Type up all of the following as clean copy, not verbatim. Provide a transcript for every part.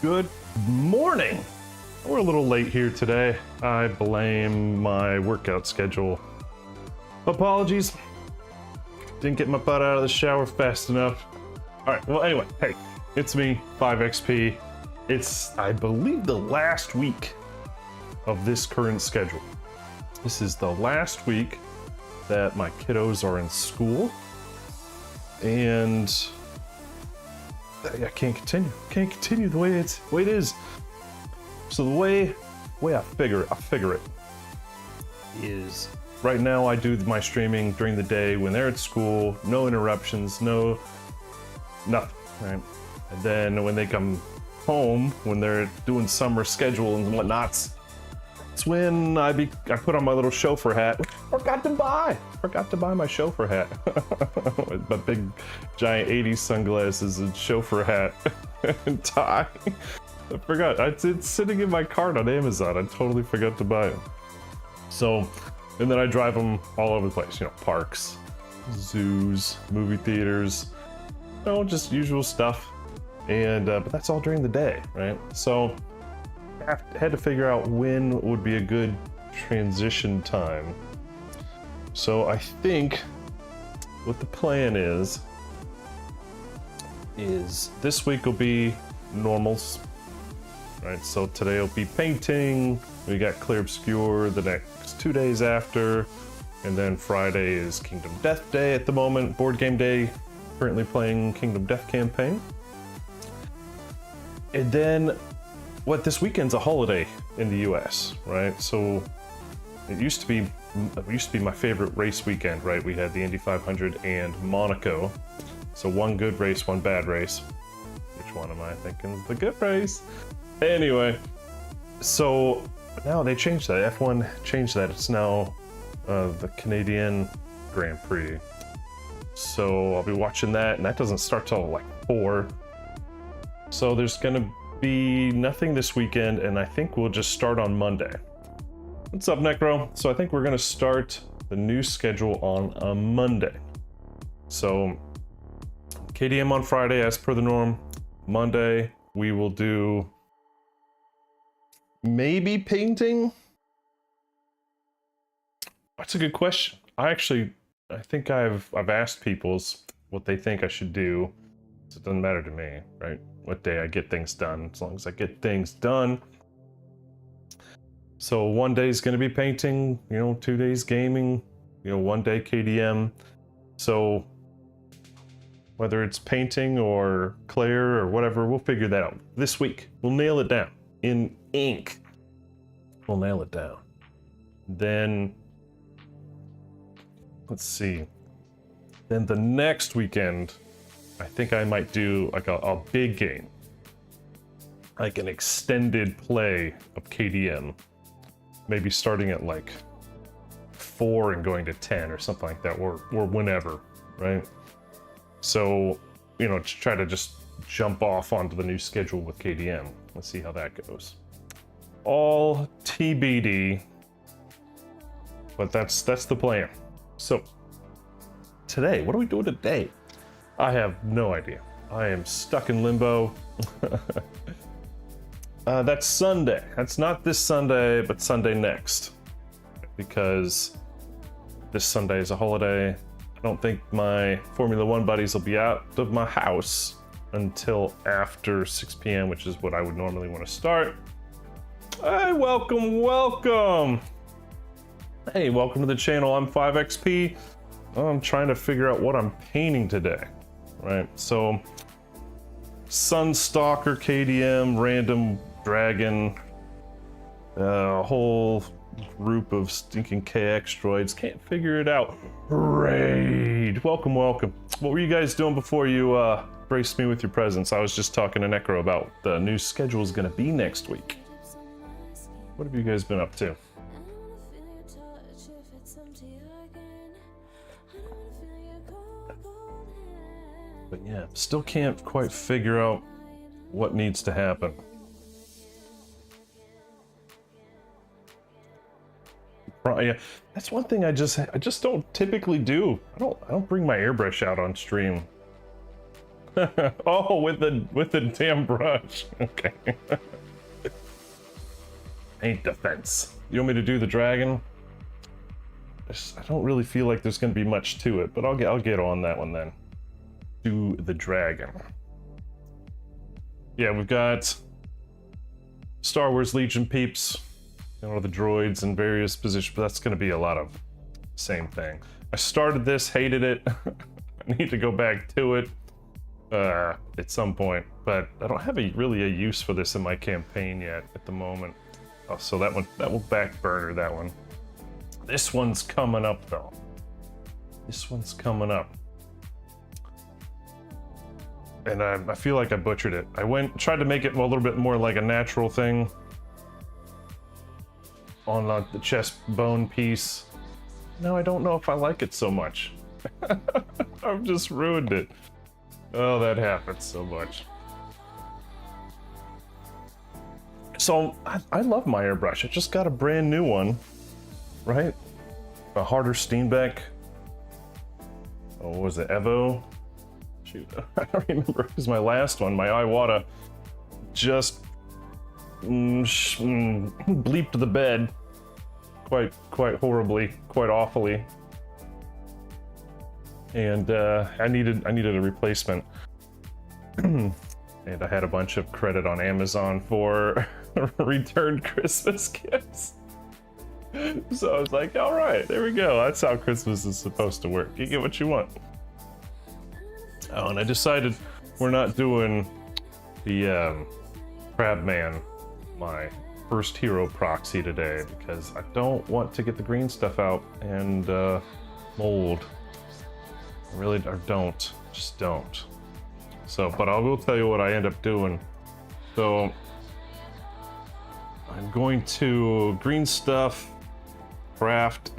Good morning. We're a little late here today. I blame my workout schedule. Apologies. Didn't get my butt out of the shower fast enough. All right, well, anyway, hey, it's me, 5XP. It's, I believe, the last week of this current schedule. This is the last week that my kiddos are in school. And I can't continue the way it is. So the way I figure it is right now I do my streaming during the day when they're at school, no interruptions, nothing, right? And then when they come home, when they're doing summer schedule and whatnots, it's when I put on my little chauffeur hat. Forgot to buy my chauffeur hat. My big giant 80s sunglasses and chauffeur hat and tie. I forgot. It's sitting in my cart on Amazon. I totally forgot to buy it. So, and then I drive them all over the place. You know, parks, zoos, movie theaters, you know, just usual stuff. And but that's all during the day, right? So I had to figure out when would be a good transition time. So I think what the plan is this week will be normals, right? So today will be painting. We got Clear Obscure the next 2 days after, and then Friday is Kingdom Death Day at the moment, board game day. Currently playing Kingdom Death campaign. And then this weekend's a holiday in the US, right? So it used to be my favorite race weekend, right? We had the Indy 500 and Monaco. So one good race, one bad race. Which one am I thinking is the good race? Anyway, so now they changed that. F1 changed that. It's now the Canadian Grand Prix. So I'll be watching that, and that doesn't start till like 4. So there's gonna be nothing this weekend, and I think we'll just start on Monday. What's up, Necro? So I think we're gonna start the new schedule on a Monday. So KDM on Friday as per the norm. Monday we will do maybe painting. That's a good question. I think I've asked people what they think I should do. So it doesn't matter to me, right? What day I get things done, as long as I get things done. So one day is going to be painting, you know, 2 days gaming, you know, 1 day KDM. So whether it's painting or Claire or whatever, we'll figure that out this week. We'll nail it down in ink. We'll nail it down. Then let's see. Then the next weekend, I think I might do like a big game, like an extended play of KDM, maybe starting at like 4 and going to 10 or something like that, or whenever, right? So, you know, to try to just jump off onto the new schedule with KDM. Let's see how that goes. All TBD, but that's the plan. So today, what are we doing today? I have no idea. I am stuck in limbo. That's Sunday. That's not this Sunday, but Sunday next. Because this Sunday is a holiday. I don't think my Formula 1 buddies will be out of my house until after 6 p.m., which is what I would normally want to start. Hey, welcome. Hey, welcome to the channel. I'm 5XP. I'm trying to figure out what I'm painting today. Right, so Sunstalker, KDM, random dragon, a whole group of stinking KX droids. Can't figure it out. Raid. Welcome. What were you guys doing before you graced me with your presence? I was just talking to Necro about the new schedule is going to be next week. What have you guys been up to? But yeah, still can't quite figure out what needs to happen. Yeah, that's one thing I just don't typically do. I don't bring my airbrush out on stream. Oh, with the damn brush. Okay. Paint defense. You want me to do the dragon? I don't really feel like there's going to be much to it, but I'll get on that one then. Do the dragon. Yeah, we've got Star Wars Legion peeps, you know, the droids in various positions, but that's going to be a lot of same thing. I started this, hated it. I need to go back to it at some point, but I don't have really a use for this in my campaign yet at the moment. Oh, so that will back burner that one. This one's coming up though. This one's coming up. And I feel like I butchered it. I tried to make it a little bit more like a natural thing on the chest bone piece. Now I don't know if I like it so much. I've just ruined it. Oh, that happens so much. So I love my airbrush. I just got a brand new one, right? A harder Steenbeck. Oh, what was it? Evo? Shoot, I don't remember. It was my last one. My Iwata just bleeped the bed quite horribly, quite awfully, and I needed a replacement. And I had a bunch of credit on Amazon for returned Christmas gifts. So I was like, all right, there we go. That's how Christmas is supposed to work. You get what you want. Oh, and I decided we're not doing the Crabman, my first hero proxy today, because I don't want to get the green stuff out and mold. I really don't. Just don't. So, but I will tell you what I end up doing. So, I'm going to green stuff, craft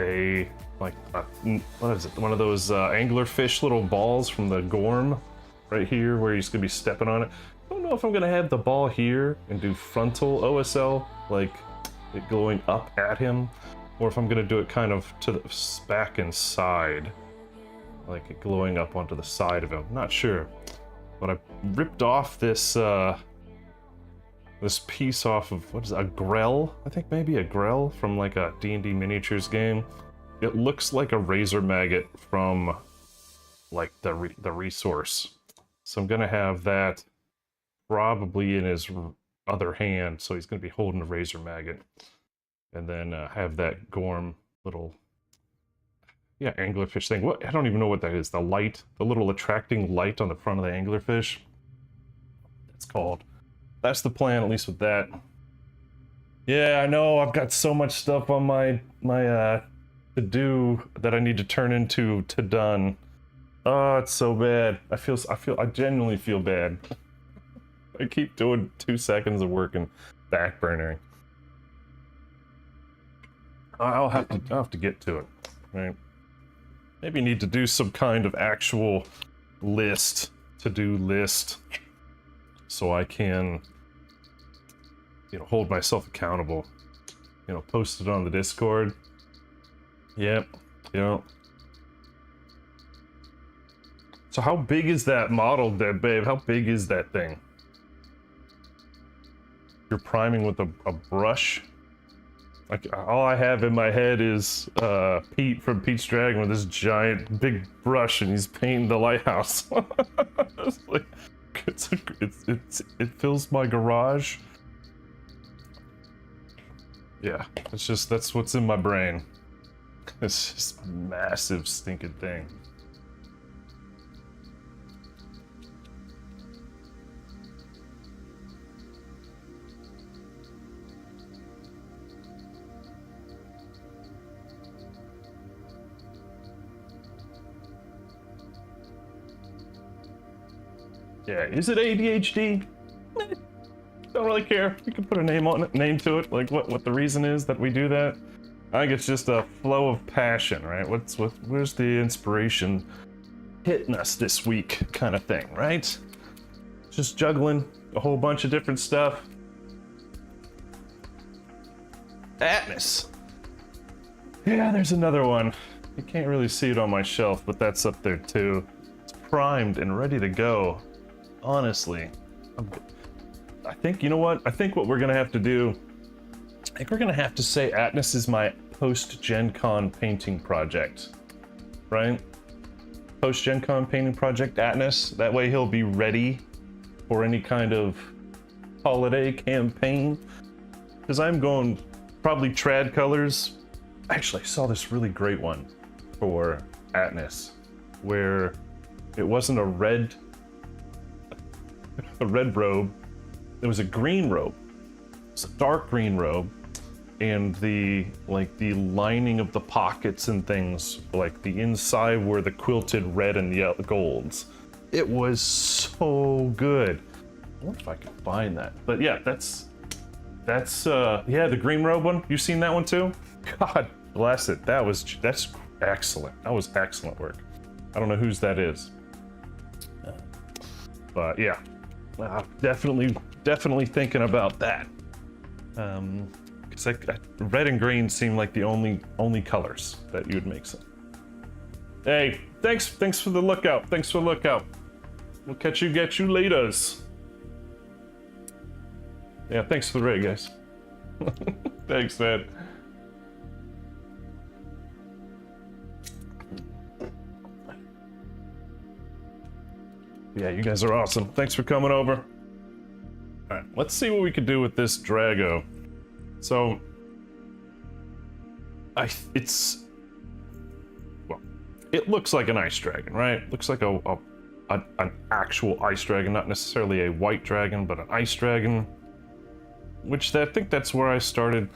what is it? One of those anglerfish little balls from the Gorm right here where he's gonna be stepping on it. I don't know if I'm gonna have the ball here and do frontal OSL, like it going up at him, or if I'm gonna do it kind of to the back and side, like it glowing up onto the side of him. Not sure, but I ripped off this this piece off of, what is it, a Grell? I think maybe a Grell from like a D&D miniatures game. It looks like a razor maggot from like the resource. So I'm gonna have that probably in his other hand, so he's gonna be holding a razor maggot, and then have that Gorm little, yeah, anglerfish thing. What, I don't even know what that is. The light, the little attracting light on the front of the anglerfish. That's called. That's the plan, at least with that. Yeah, I know. I've got so much stuff on my to do that I need to turn into to done. Oh, it's so bad. I genuinely feel bad. I keep doing 2 seconds of work and back burnering. I'll have to get to it, right? Maybe need to do some kind of actual list, to-do list, so I can, you know, hold myself accountable. You know, post it on the Discord. Yep. So how big is that model, Dead Babe? How big is that thing? You're priming with a brush? Like, all I have in my head is Pete from Pete's Dragon with this giant big brush, and he's painting the lighthouse. It's like, it fills my garage. Yeah, that's what's in my brain. It's just a massive stinking thing. Yeah, is it ADHD? Don't really care. You can put a name to it, like what the reason is that we do that. I think it's just a flow of passion, right? Where's the inspiration hitting us this week kind of thing, right? Just juggling a whole bunch of different stuff. Atmos. Yeah, there's another one. You can't really see it on my shelf, but that's up there too. It's primed and ready to go. honestly, I think, you know what? I think what we're gonna have to do, I think we're gonna have to say Atlas is my post-Gen Con painting project, right? Post-Gen Con painting project, Atlas. That way he'll be ready for any kind of holiday campaign. Because I'm going probably trad colors. Actually, I saw this really great one for Atlas, where it wasn't a red robe, it was a green robe. It's a dark green robe, and the lining of the pockets and things, like the inside were the quilted red and yellow golds. It was so good. I wonder if I could find that. But yeah, that's yeah, the green robe one. You seen that one too? God bless it. That's excellent. That was excellent work. I don't know whose that is, but yeah, definitely thinking about that. Because red and green seem like the only colors that you would make sense. Hey, thanks for the lookout. Thanks for the lookout. We'll get you laters. Yeah, thanks for the raid, guys. Thanks, man. Yeah, you guys are awesome. Thanks for coming over. All right, let's see what we could do with this Drago. So, it looks like an ice dragon, right? Looks like an actual ice dragon, not necessarily a white dragon, but an ice dragon. Which I think that's where I started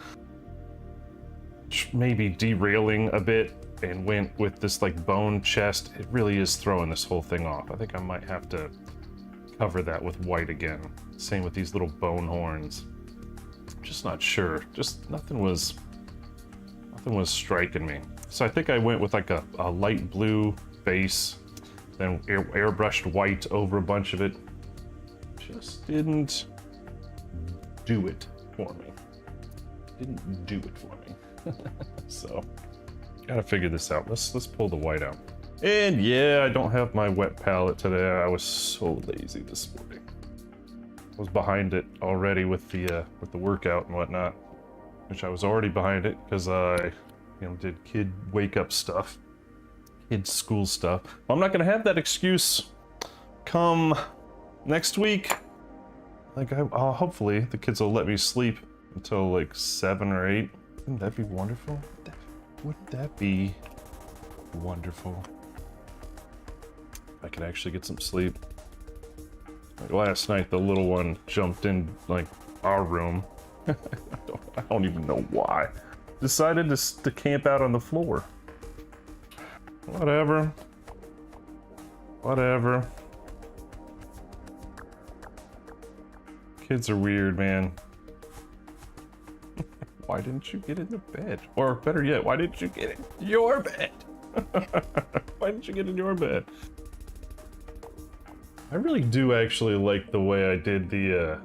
maybe derailing a bit and went with this like bone chest. It really is throwing this whole thing off. I think I might have to cover that with white again. Same with these little bone horns. I'm just not sure. Just nothing was striking me. So I think I went with like a light blue base, then airbrushed white over a bunch of it. Just didn't do it for me. Didn't do it for me. So gotta figure this out. Let's pull the white out. And yeah, I don't have my wet palette today. I was so lazy this morning. I was behind it already with the workout and whatnot, which I was already behind it because I did kid wake up stuff, kid school stuff. Well, I'm not gonna have that excuse come next week. Like, hopefully the kids will let me sleep until like 7 or 8. Wouldn't that be wonderful? Wouldn't that be wonderful? I could actually get some sleep. Like last night, the little one jumped in like our room. I don't even know why. Decided to camp out on the floor. Whatever. Kids are weird, man. Why didn't you get in the bed? Or better yet, why didn't you get in your bed? Why didn't you get in your bed? I really do actually like the way I did the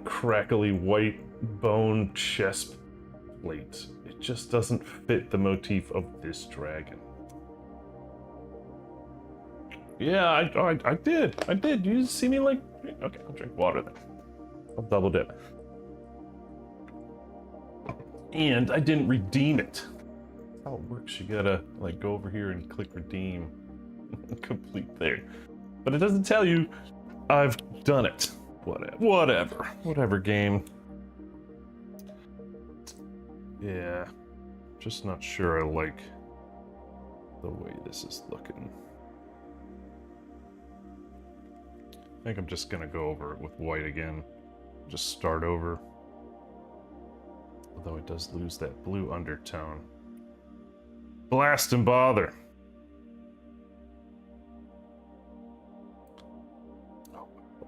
crackly white bone chest plate. It just doesn't fit the motif of this dragon. Yeah, I did. You see me like... Okay, I'll drink water then. I'll double dip. And I didn't redeem it. That's how it works. You gotta like go over here and click redeem. Complete there. But it doesn't tell you I've done it. Whatever game. Yeah, just not sure I like the way this is looking. I think I'm just gonna go over it with white again. Just start over. Although it does lose that blue undertone. Blast and bother.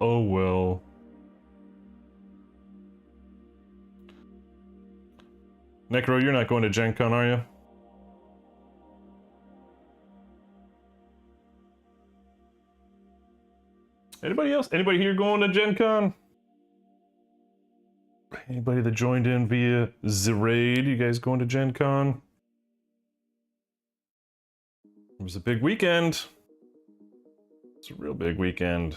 Oh well. Necro, you're not going to Gen Con, are you? Anybody else? Anybody here going to Gen Con? Anybody that joined in via the raid? You guys going to Gen Con? It was a big weekend. It's a real big weekend.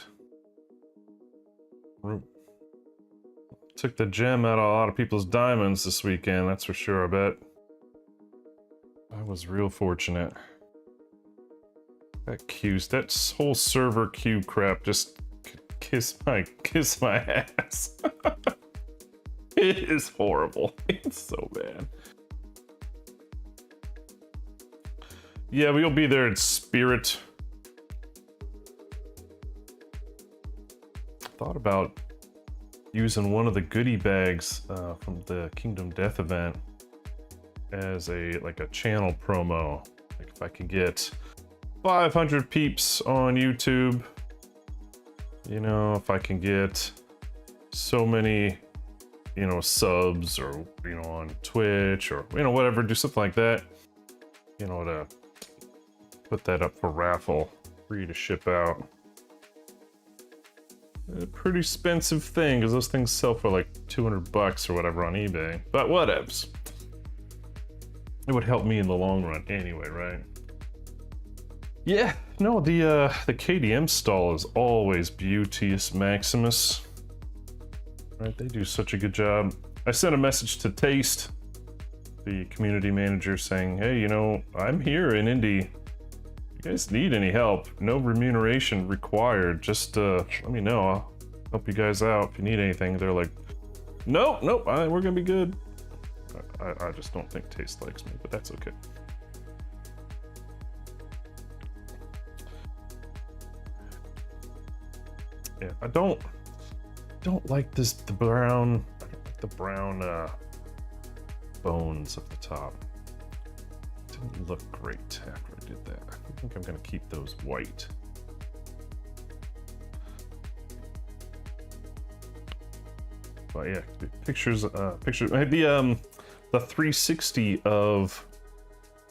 Took the gem out of a lot of people's diamonds this weekend, that's for sure, I bet. I was real fortunate. That whole server queue crap just kiss my ass. It is horrible. It's so bad. Yeah, we'll be there in spirit. Thought about using one of the goodie bags from the Kingdom Death event as a channel promo. Like if I could get 500 peeps on YouTube, you know, if I can get so many, you know, subs, or, you know, on Twitch, or, you know, whatever, do something like that, you know, to put that up for raffle, free to ship out. A pretty expensive thing, because those things sell for like 200 bucks or whatever on eBay, but whatevs. It would help me in the long run anyway, right? Yeah, no, the KDM stall is always beauteous Maximus. Right, they do such a good job. I sent a message to Taste, the community manager, saying, hey, you know, I'm here in Indy. If you guys need any help, no remuneration required. Just let me know. I'll help you guys out if you need anything. They're like, nope, we're gonna be good. I just don't think Taste likes me, but that's okay. Yeah, I don't like the brown bones at the top. Didn't look great after I did that. I think I'm gonna keep those white. But yeah, pictures. Maybe the 360 of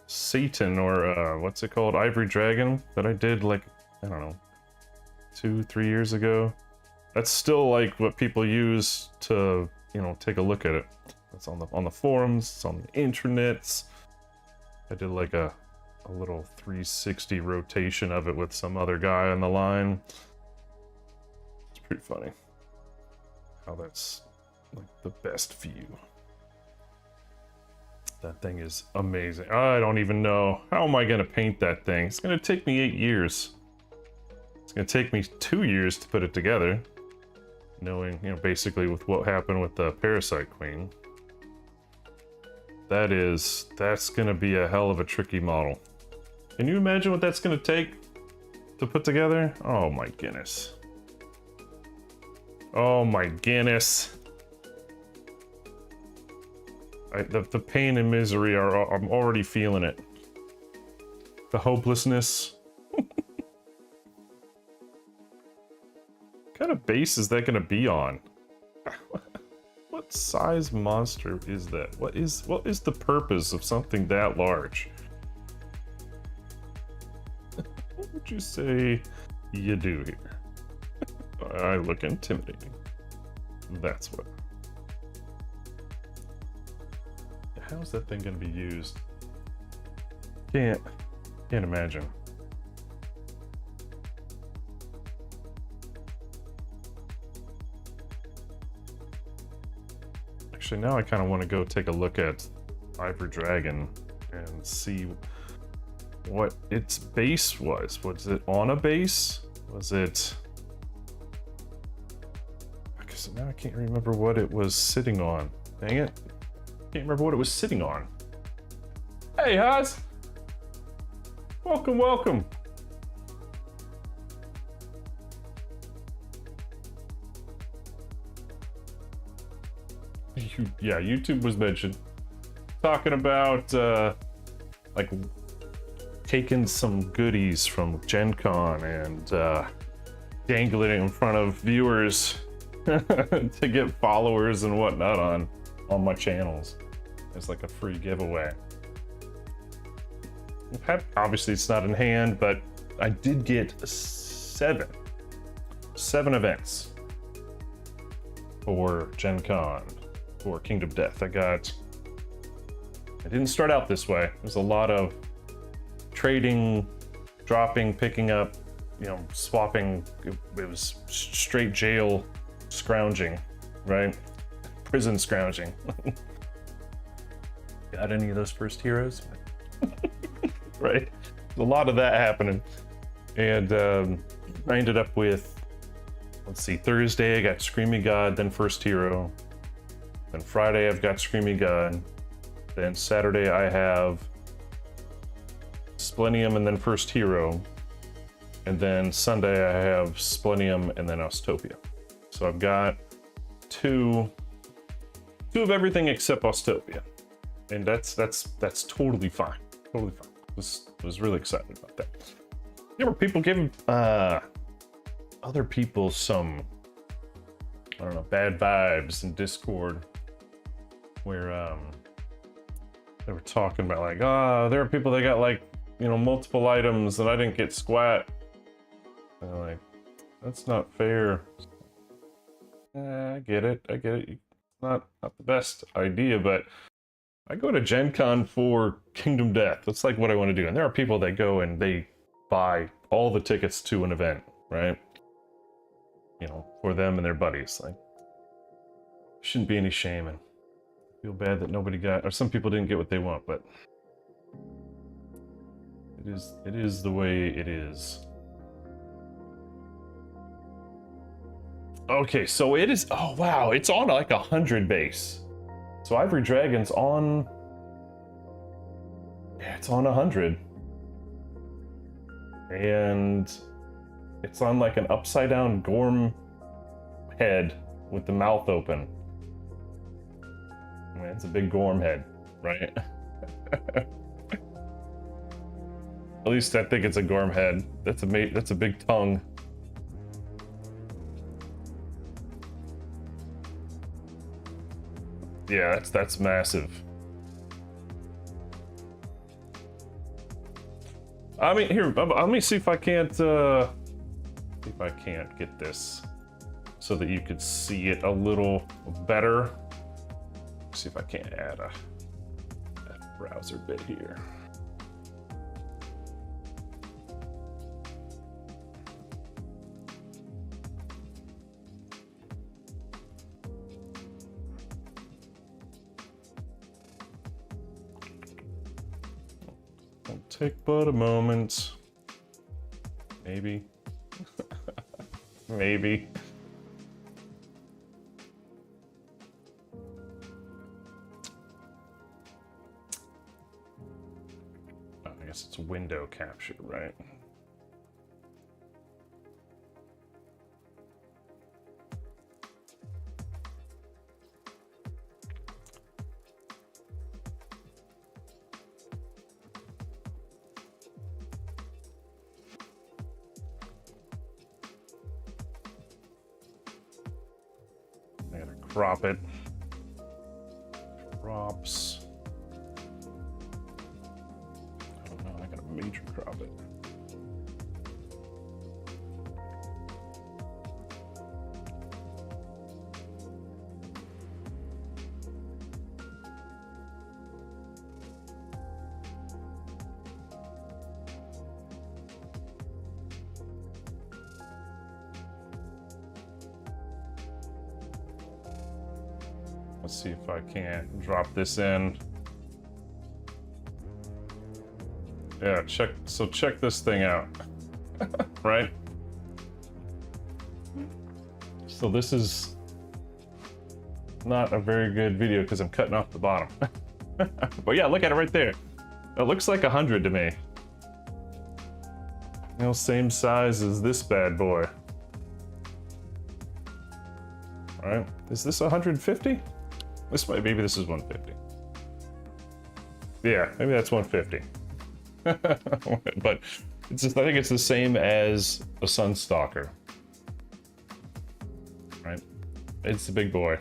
Satan, or what's it called, Ivory Dragon, that I did like, I don't know, 2-3 years ago. That's still like what people use to, you know, take a look at it. It's on the forums, it's on the intranets. I did like a little 360 rotation of it with some other guy on the line. It's pretty funny how that's like the best view. That thing is amazing. I don't even know. How am I gonna paint that thing? It's gonna take me 8 years. It's gonna take me 2 years to put it together. Knowing, you know, basically with what happened with the Parasite Queen. That's gonna be a hell of a tricky model. Can you imagine what that's gonna take to put together? Oh my goodness. Oh my goodness. The pain and misery I'm already feeling it. The hopelessness. What kind of base is that gonna be on? What size monster is that? What is the purpose of something that large? What would you say you do here? I look intimidating. That's what. How's that thing gonna be used? Can't imagine. Actually, now I kind of want to go take a look at Ivory Dragon and see what its base was. Was it on a base? Was it... I guess now I can't remember what it was sitting on. Dang it. Can't remember what it was sitting on. Hey, Haas! Welcome, welcome. Yeah, YouTube was mentioned. Talking about, like, taking some goodies from Gen Con and dangling it in front of viewers to get followers and whatnot on my channels. It's like a free giveaway. Obviously, it's not in hand, but I did get seven events for Gen Con. For Kingdom Death. I didn't start out this way. There's a lot of trading, dropping, picking up, you know, swapping. It was straight jail scrounging, right? Prison scrounging. Got any of those first heroes? Right? A lot of that happening. And I ended up with, let's see, Thursday I got Screamy God, then First Hero. Then Friday I've got Screamy God. Then Saturday I have Splenium and then First Hero. And then Sunday I have Splenium and then Ostopia. So I've got two of everything except Ostopia. And that's totally fine. Totally fine. Was really excited about that. There were people giving other people some, I don't know, bad vibes in Discord where they were talking about like, there are people that got like, you know, multiple items and I didn't get squat. And I'm like, that's not fair. I get it. It's not the best idea, but I go to Gen Con for Kingdom Death. That's like what I want to do. And there are people that go and they buy all the tickets to an event, right? You know, for them and their buddies. Like, shouldn't be any shame, and I feel bad that nobody got, or some people didn't get what they want, but it is the way it is. Okay, so it is, oh wow, it's on like 100 base. So Ivory Dragon's on, yeah, it's on 100. And it's on like an upside down Gorm head with the mouth open. I mean, it's a big Gorm head, right? At least I think it's a Gorm head. That's a big tongue. Yeah, that's massive. I mean, here, let me see if I can't get this so that you could see it a little better. Let's see if I can't add a browser bit here. Won't take but a moment. Maybe. Maybe. Oh, I guess it's window capture, right? Crop it. Crops. Oh no, I gotta major crop it. Let's see if I can't drop this in. Yeah, check this thing out. Right? So this is not a very good video because I'm cutting off the bottom. But yeah, look at it right there. It looks like 100 to me. You know, same size as this bad boy. All right, is this 150? Maybe this is 150. Yeah, maybe that's 150. But it's just, I think it's the same as a Sunstalker. Right? It's the big boy.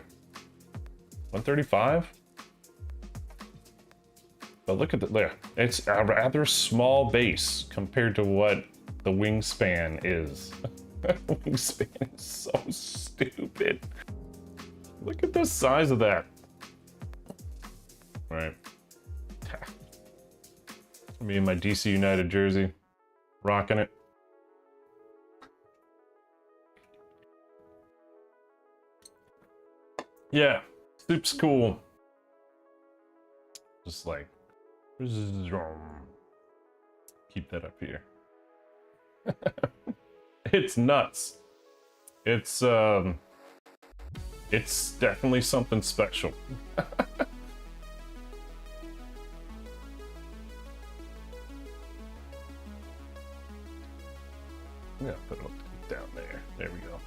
135? But look at the, there. It's a rather small base compared to what the wingspan is. Wingspan is so stupid. Look at the size of that. Right. Me in my DC United jersey, rocking it. Yeah, soup's cool. Just like, keep that up here. It's nuts. It's definitely something special. Yeah, put it down there. There we go.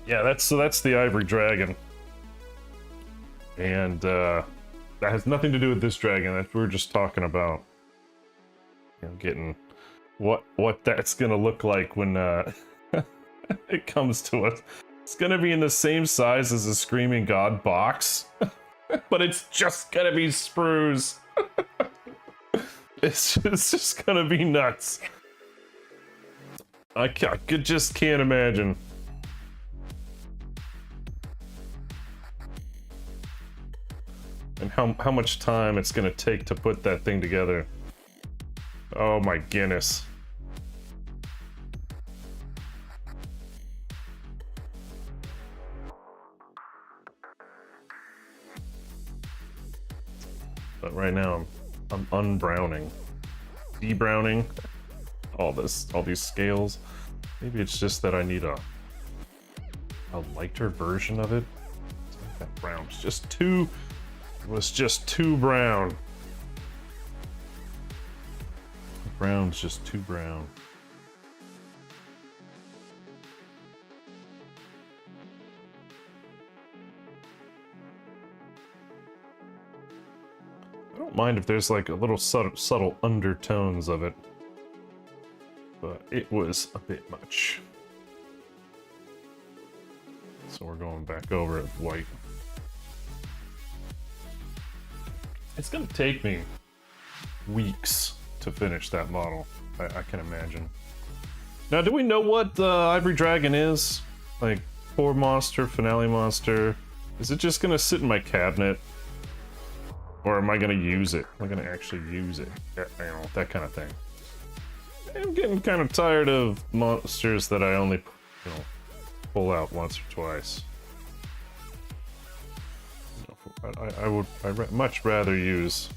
Yeah, that's the ivory dragon, and that has nothing to do with this dragon. That we're just talking about, you know, getting what that's gonna look like when it comes to us. It's gonna be in the same size as a Screaming God box, but it's just gonna be sprues. It's just gonna be nuts. I just can't imagine. And how much time it's gonna take to put that thing together. Oh my goodness. But right now I'm unbrowning. Debrowning all these scales. Maybe it's just that I need a lighter version of it. That brown's just too, it was just too brown. The brown's just too brown. I don't mind if there's like a little subtle undertones of it, but it was a bit much. So we're going back over at white. It's gonna take me weeks to finish that model, I can imagine. Now, do we know what Ivory Dragon is? Like, core monster, finale monster? Is it just gonna sit in my cabinet? Or am I gonna use it? Am I gonna actually use it? Yeah, you know, that kind of thing. I'm getting kind of tired of monsters that I only, you know, pull out once or twice. I'd much rather use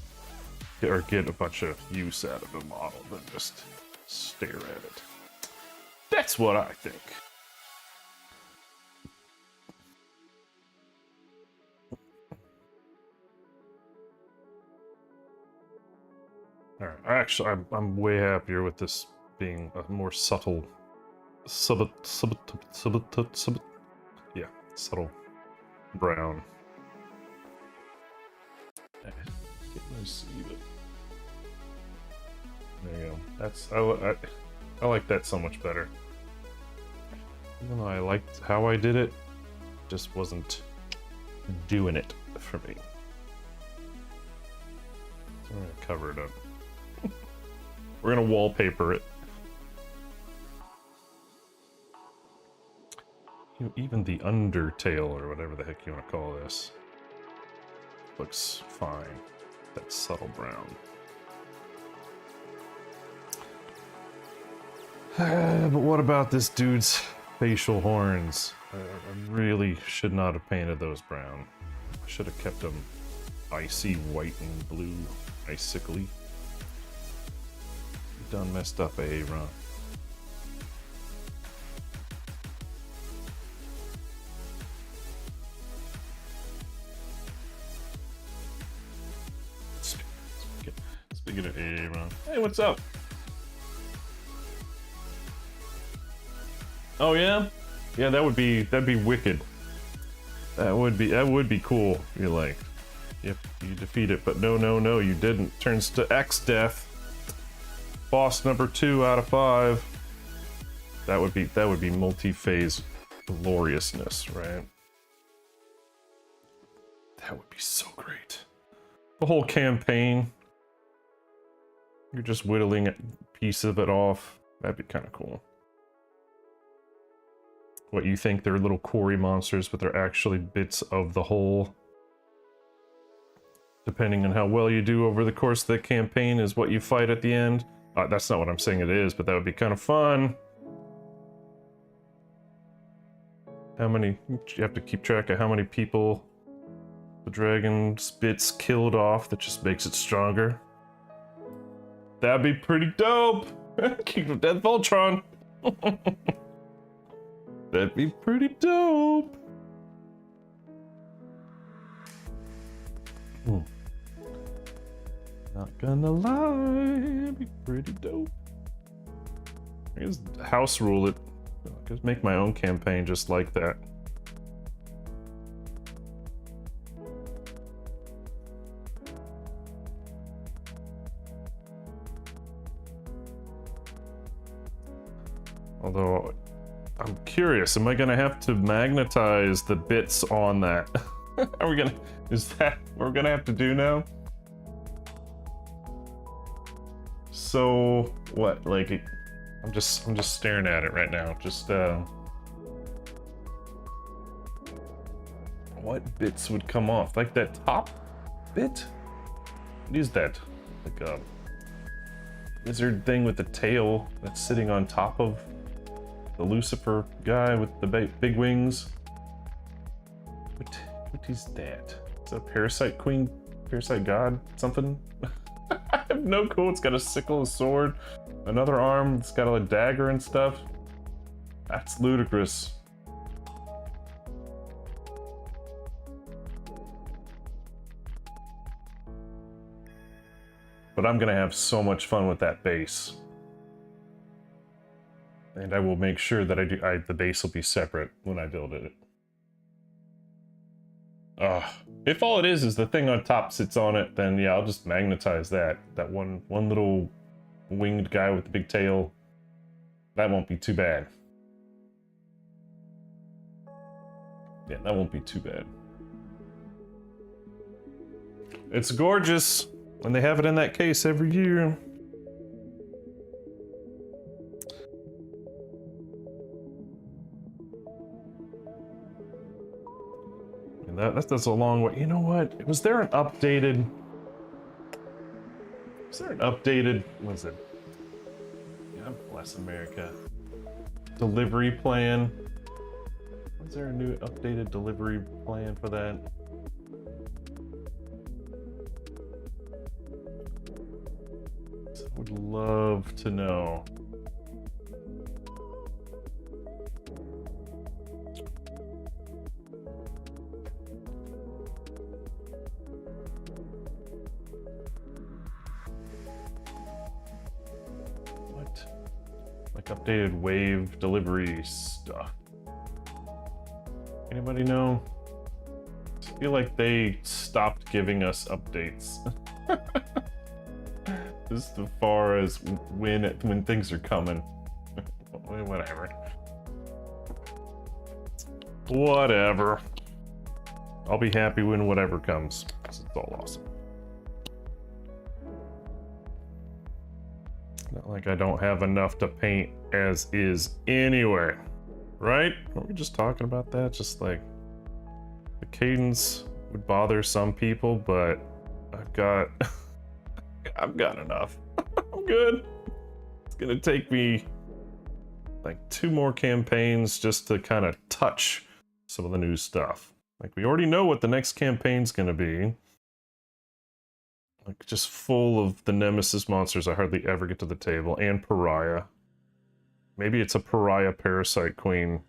or get a bunch of use out of a model than just stare at it. That's what I think. All right, actually, I'm way happier with this being a more subtle, subtle brown. Get my seed. There you go. That's I like that so much better. Even though I liked how I did it, just wasn't doing it for me. So we're gonna cover it up. We're gonna wallpaper it. You know, even the undertail, or whatever the heck you want to call this, looks fine. That subtle brown. But what about this dude's facial horns? I really should not have painted those brown. I should have kept them icy white and blue, icically. You done messed up, Ron. Speaking of Aaron, hey, what's up? Oh yeah, yeah, that'd be wicked. That would be cool. You're like, yep, you defeat it, but no, you didn't. Turns to X death. Boss number 2 out of 5. That would be multi-phase gloriousness, right? That would be so great. The whole campaign. You're just whittling a piece of it off. That'd be kind of cool. What, you think they're little quarry monsters, but they're actually bits of the whole? Depending on how well you do over the course of the campaign is what you fight at the end. That's not what I'm saying it is, but that would be kind of fun. how many, you have to keep track of how many people the dragon's bits killed off. That just makes it stronger. That'd be pretty dope. Kingdom of Death Voltron. That'd be pretty dope. Not gonna lie, it'd be pretty dope. I guess house rule it. I guess make my own campaign just like that. Although, I'm curious, am I gonna have to magnetize the bits on that? Are we gonna, is that what we're gonna have to do now? So, what, like, I'm just staring at it right now, just, what bits would come off? Like that top bit? What is that? Like a lizard thing with the tail that's sitting on top of the Lucifer guy with the big wings. What is that? Is that a parasite queen? Parasite god? Something? I have no clue. It's got a sickle, a sword, another arm. It's got a dagger and stuff. That's ludicrous. But I'm gonna have so much fun with that base. And I will make sure that the base will be separate when I build it. If all it is the thing on top sits on it, then yeah, I'll just magnetize that. That one little winged guy with the big tail. That won't be too bad. Yeah, that won't be too bad. It's gorgeous, and they have it in that case every year. That's a long way. You know what? Was there an updated... what is it? God bless America. Delivery plan? Was there a new updated delivery plan for that? I would love to know. Updated wave delivery stuff. Anybody know? I feel like they stopped giving us updates. As far as when things are coming. Whatever. Whatever. I'll be happy when whatever comes. It's all awesome. Not like I don't have enough to paint as is anyway, right? Weren't we just talking about that? Just like the cadence would bother some people, but I've got enough. I'm good. It's gonna take me like 2 more campaigns just to kind of touch some of the new stuff. Like we already know what the next campaign's gonna be. Like, just full of the Nemesis monsters I hardly ever get to the table, and Pariah. Maybe it's a Pariah Parasite Queen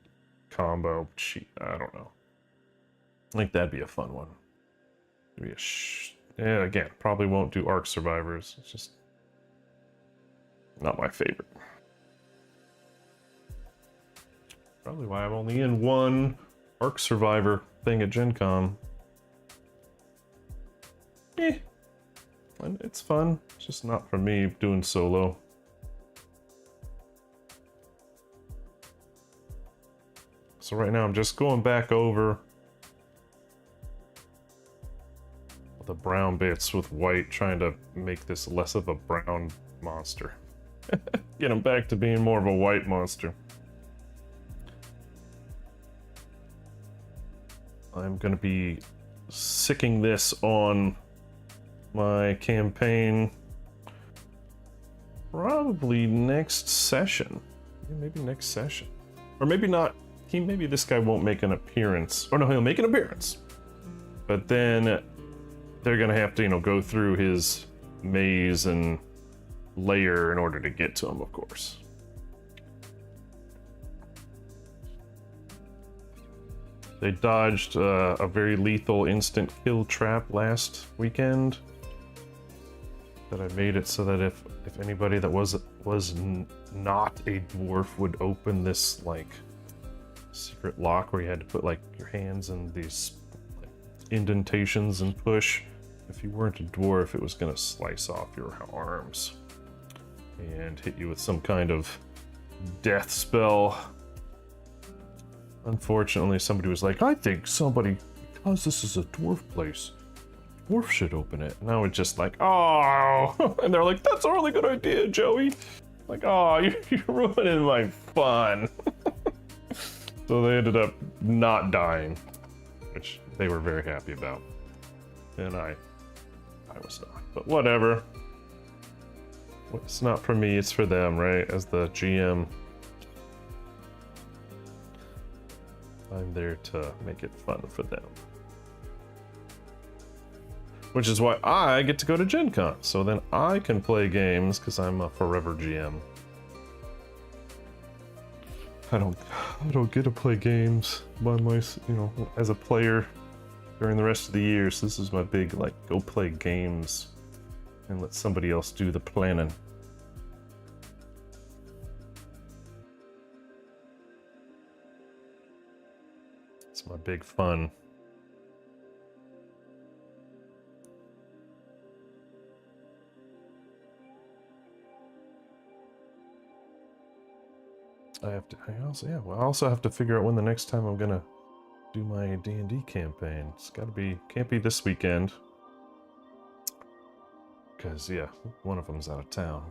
combo. Gee, I don't know. I think that'd be a fun one. Maybe yeah, again, probably won't do Ark Survivors. It's just not my favorite. Probably why I'm only in one Ark Survivor thing at Gen Con. And it's fun, it's just not for me doing solo. So right now I'm just going back over the brown bits with white, trying to make this less of a brown monster. Get him back to being more of a white monster. I'm gonna be sicking this on my campaign probably next session. Maybe next session. Or maybe not maybe this guy won't make an appearance. Or no, he'll make an appearance. But then they're gonna have to, you know, go through his maze and layer in order to get to him, of course. They dodged a very lethal instant kill trap last weekend. That I made it so that if anybody that was not a dwarf would open this like secret lock where you had to put like your hands in these like, indentations and push. If you weren't a dwarf, it was gonna slice off your arms and hit you with some kind of death spell. Unfortunately, somebody was like, I think somebody, because this is a dwarf place, dwarf should open it. And I was just like, oh, and they're like, that's a really good idea, Joey. Like, oh, you're ruining my fun. So they ended up not dying, which they were very happy about. And I was not, but whatever. It's not for me, it's for them, right? As the GM. I'm there to make it fun for them. Which is why I get to go to Gen Con, so then I can play games, because I'm a forever GM. I don't get to play games by as a player during the rest of the year, so this is my big, like, go play games and let somebody else do the planning. It's my big fun. I also have to figure out when the next time I'm gonna do my D&D campaign. It's can't be this weekend. Because, yeah, one of them's out of town.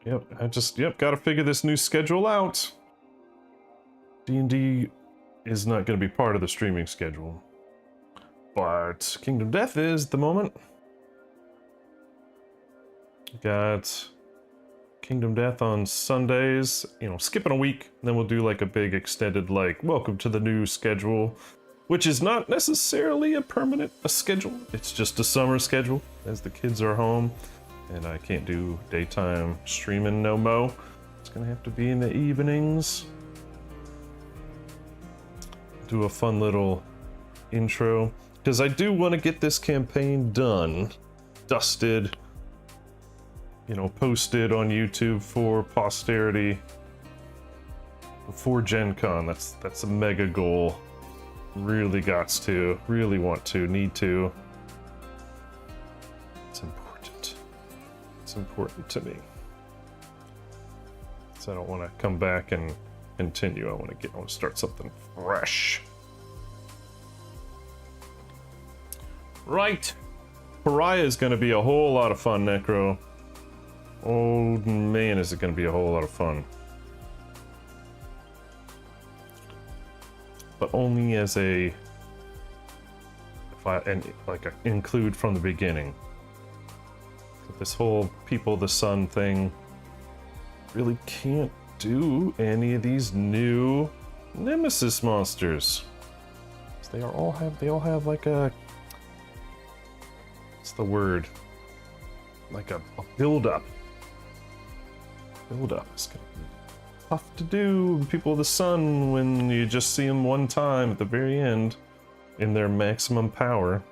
Yep, gotta figure this new schedule out. D&D is not gonna be part of the streaming schedule. But Kingdom Death is at the moment. Got Kingdom Death on Sundays, skipping a week, and then we'll do like a big extended, like, welcome to the new schedule, which is not necessarily a permanent schedule. It's just a summer schedule, as the kids are home, and I can't do daytime streaming no mo. It's gonna have to be in the evenings. Do a fun little intro, because I do want to get this campaign done, dusted, posted on YouTube for posterity before Gen Con. That's a mega goal. Really want to, need to. It's important. It's important to me. So I don't want to come back and continue. I want to start something fresh. Right. Pariah is going to be a whole lot of fun, Necro. Oh man, is it going to be a whole lot of fun. But only as include from the beginning. This whole People of the Sun thing really can't do any of these new Nemesis monsters. They all have like a, what's the word? Like a build-up. Build-up is gonna be tough to do. People of the Sun, when you just see them one time at the very end in their maximum power.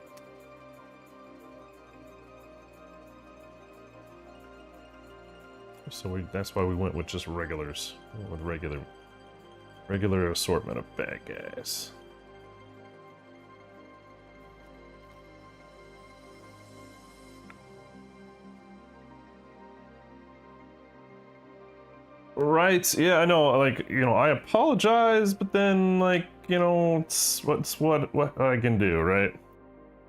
So that's why we went with just regulars. With regular assortment of bad guys. Right, yeah, I know, I apologize, but then, it's what I can do, right?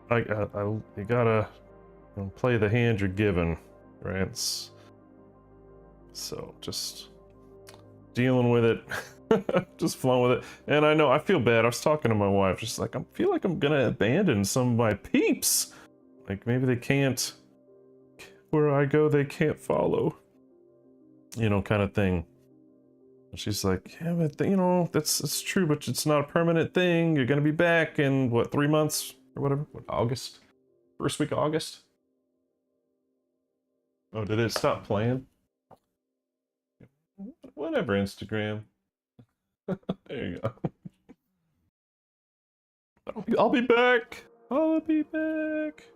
You gotta play the hand you're given, right? So, just dealing with it. Just flowing with it. And I know, I feel bad. I was talking to my wife, just like, I feel like I'm gonna abandon some of my peeps. Like, maybe they can't, where I go, they can't follow. You know, kind of thing. And she's like, yeah, but, you know, that's true, but it's not a permanent thing. You're gonna be back in, what, 3 months? Or whatever? What, August? First week of August? Oh, did it stop playing? Whatever, Instagram. There you go. I'll be back. I'll be back.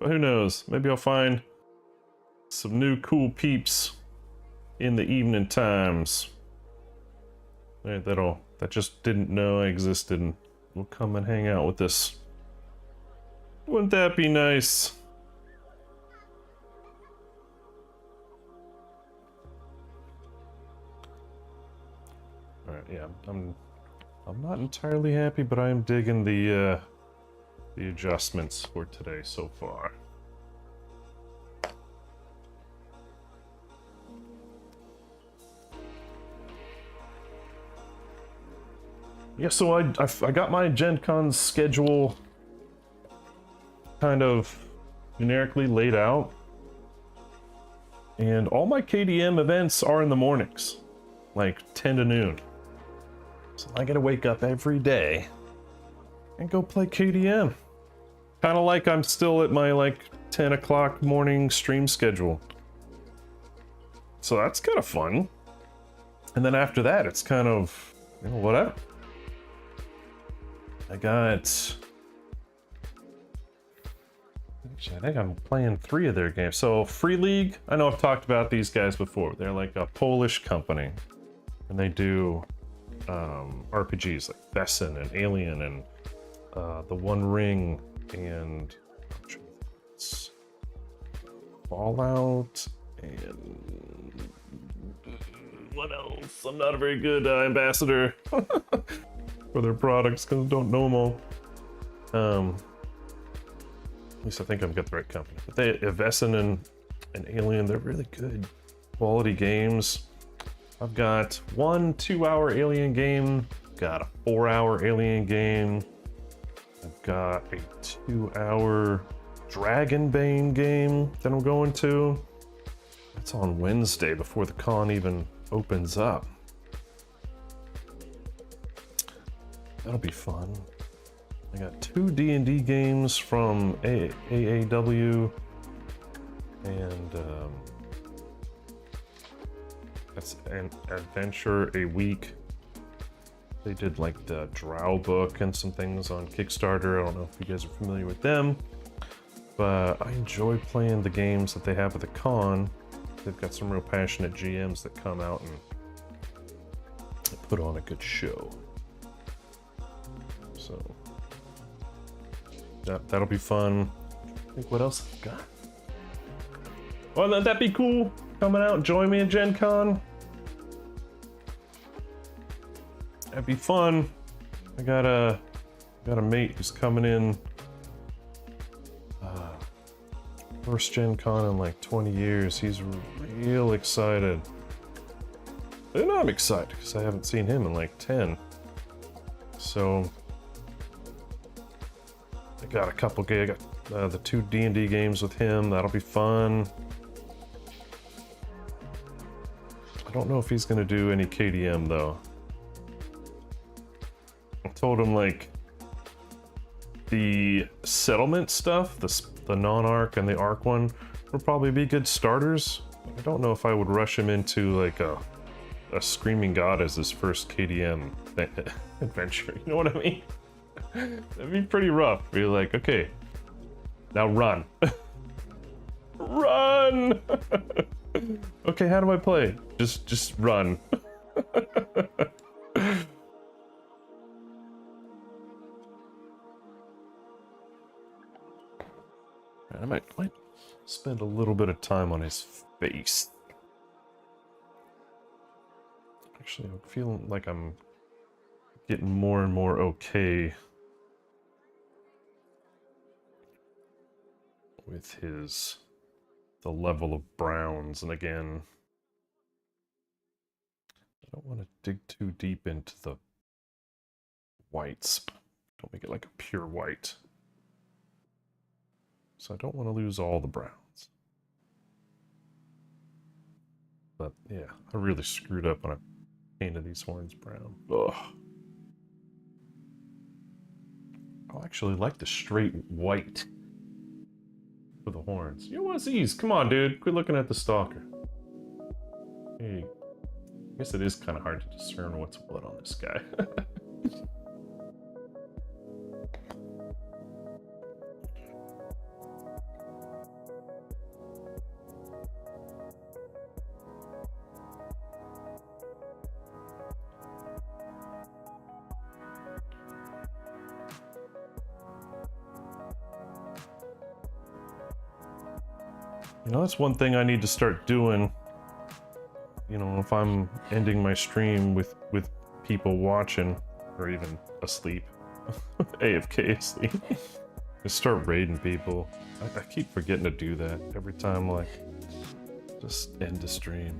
But who knows? Maybe I'll find some new cool peeps in the evening times. That just didn't know I existed and will come and hang out with us. Wouldn't that be nice? Alright, yeah, I'm not entirely happy, but I am digging the adjustments for today so far. Yeah, so I got my Gen Con schedule kind of generically laid out. And all my KDM events are in the mornings, like 10 to noon. So I gotta wake up every day and go play KDM. Kind of like I'm still at my like 10 o'clock morning stream schedule. So that's kind of fun. And then after that, it's kind of, you know, whatever. Actually, I think I'm playing 3 of their games. So Free League, I know I've talked about these guys before. They're like a Polish company. And they do RPGs like Vesson and Alien and The One Ring and Fallout and what else? I'm not a very good ambassador for their products because I don't know them all. At least I think I've got the right company. But they, Vesson and Alien, they're really good quality games. I've got 1 2-hour Alien game, got a 4-hour Alien game, I've got a 2-hour Dragonbane game that I'm going to. That's on Wednesday before the con even opens up. That'll be fun. I got 2 D&D games from AAW and that's an adventure a week. They did like the Drow book and some things on Kickstarter. I don't know if you guys are familiar with them, but I enjoy playing the games that they have at the con. They've got some real passionate GMs that come out and put on a good show. So that'll be fun. I think what else I've got? Well, wouldn't that be cool? Coming out and join me at Gen Con. That'd be fun. I got a mate who's coming in. First Gen Con in like 20 years. He's real excited. And I'm excited because I haven't seen him in like 10. So I got a couple games. I got the 2 D&D games with him. That'll be fun. I don't know if he's gonna do any KDM though. I told him like the settlement stuff, the non-arc and the arc one would probably be good starters. I don't know if I would rush him into like a Screaming God as his first KDM adventure. You know what I mean? That'd be pretty rough. Be like, okay, now run. Run! Okay, how do I play? Just run. I might spend a little bit of time on his face. Actually, I'm feeling like I'm getting more and more okay with the level of browns. And again, I don't want to dig too deep into the whites. Don't make it like a pure white. So I don't want to lose all the browns. But yeah, I really screwed up when I painted these horns brown. Ugh. I actually like the straight white for the horns. You know what's these? Come on, dude. Quit looking at the stalker. Hey, I guess it is kind of hard to discern what's what on this guy. You know, that's one thing I need to start doing. You know, if I'm ending my stream with people watching, or even asleep, AFK asleep, just start raiding people. I keep forgetting to do that every time, like, just end the stream.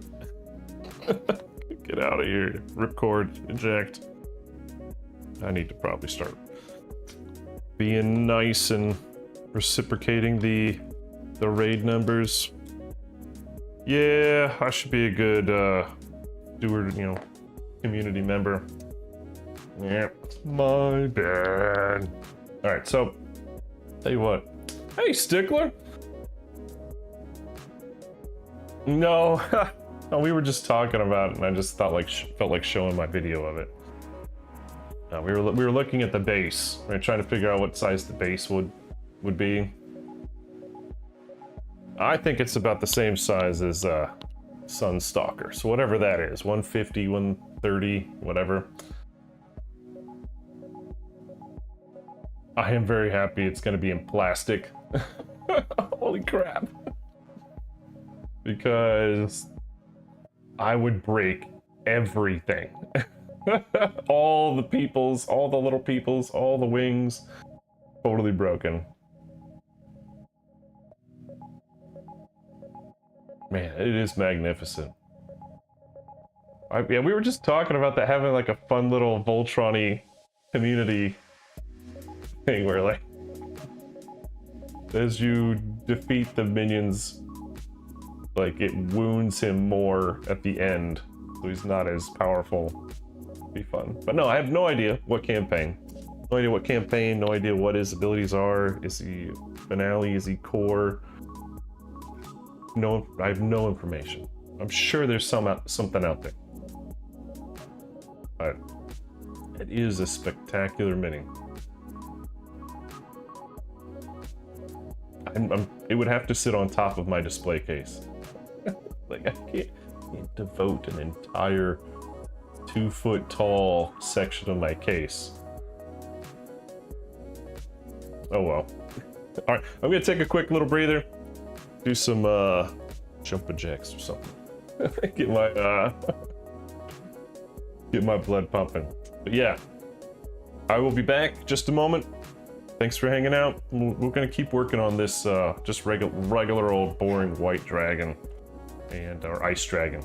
Get out of here, record, eject. I need to probably start being nice and reciprocating the raid numbers. Yeah, I should be a good steward, you know, community member. Yeah, my bad. All right, so tell you what. Hey, Stickler. No, no, we were just talking about it, and I just thought like felt like showing my video of it. We were looking at the base. We were trying to figure out what size the base would be. I think it's about the same size as Sunstalker, so whatever that is, 150, 130, whatever. I am very happy it's going to be in plastic. Holy crap. Because I would break everything. All the peoples, all the little peoples, all the wings, totally broken. Man, it is magnificent. Yeah, we were just talking about that, having like a fun little Voltron-y community thing where, like, as you defeat the minions, like, it wounds him more at the end, so he's not as powerful. Be fun. But no, I have no idea what campaign. No idea what campaign, no idea what his abilities are. Is he finale? Is he core? No, I have no information. I'm sure there's something out there. But it is a spectacular mini. It would have to sit on top of my display case. Like, I can't devote an entire 2-foot tall section of my case. Oh well. Alright, I'm gonna take a quick little breather. Do some jumping jacks or something. get my blood pumping. But yeah, I will be back just a moment. Thanks for hanging out. We're gonna keep working on this just regular old boring white dragon and our ice dragon.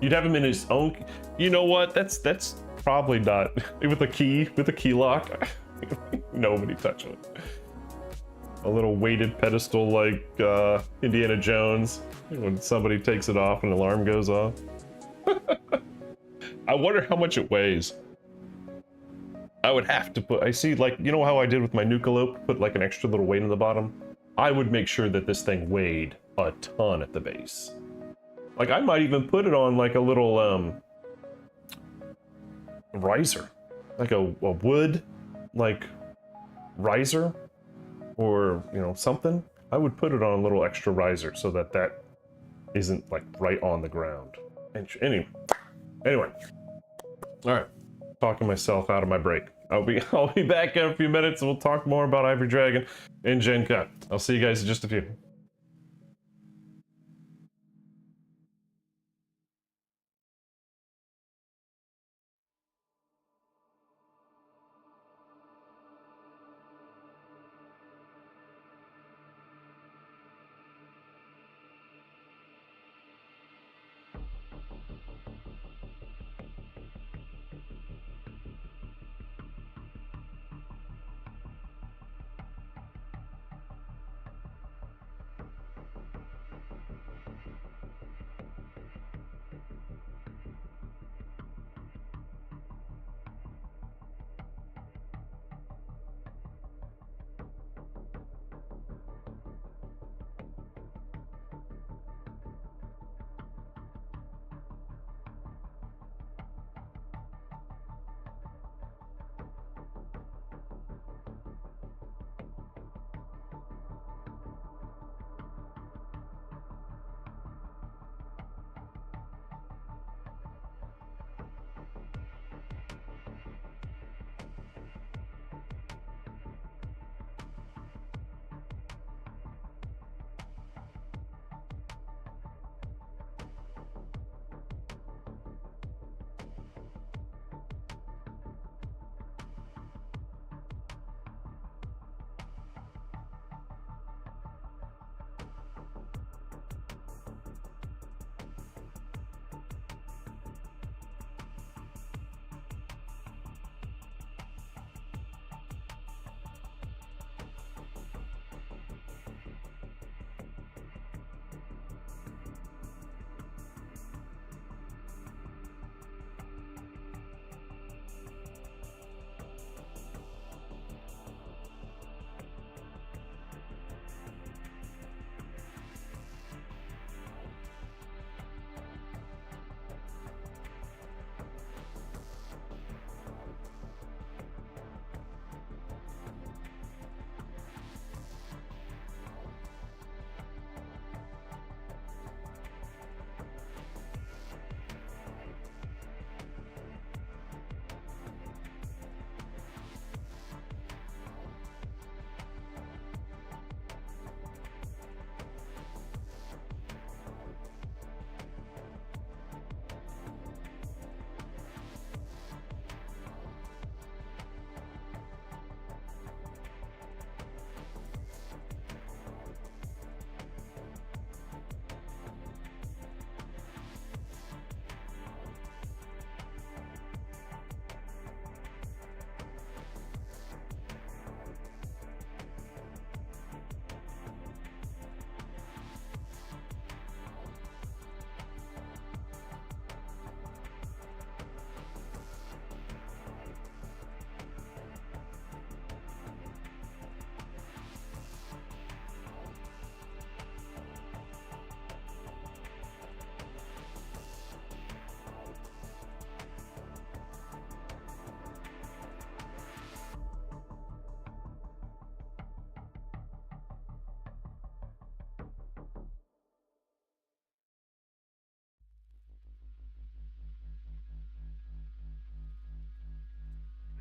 You'd have him in his own. You know what? That's probably not with a key lock. Nobody touching it. A little weighted pedestal like Indiana Jones when somebody takes it off and an alarm goes off. I wonder how much it weighs. I would have to put, I see, like, you know how I did with my Nucalope, put like an extra little weight in the bottom? I would make sure that this thing weighed a ton at the base. Like, I might even put it on like a little riser. Like a wood, like, riser. Or, you know, something. I would put it on a little extra riser so that that isn't like right on the ground. Anyway. All right. Talking myself out of my break. I'll be back in a few minutes and we'll talk more about Ivory Dragon and Gen Con. I'll see you guys in just a few.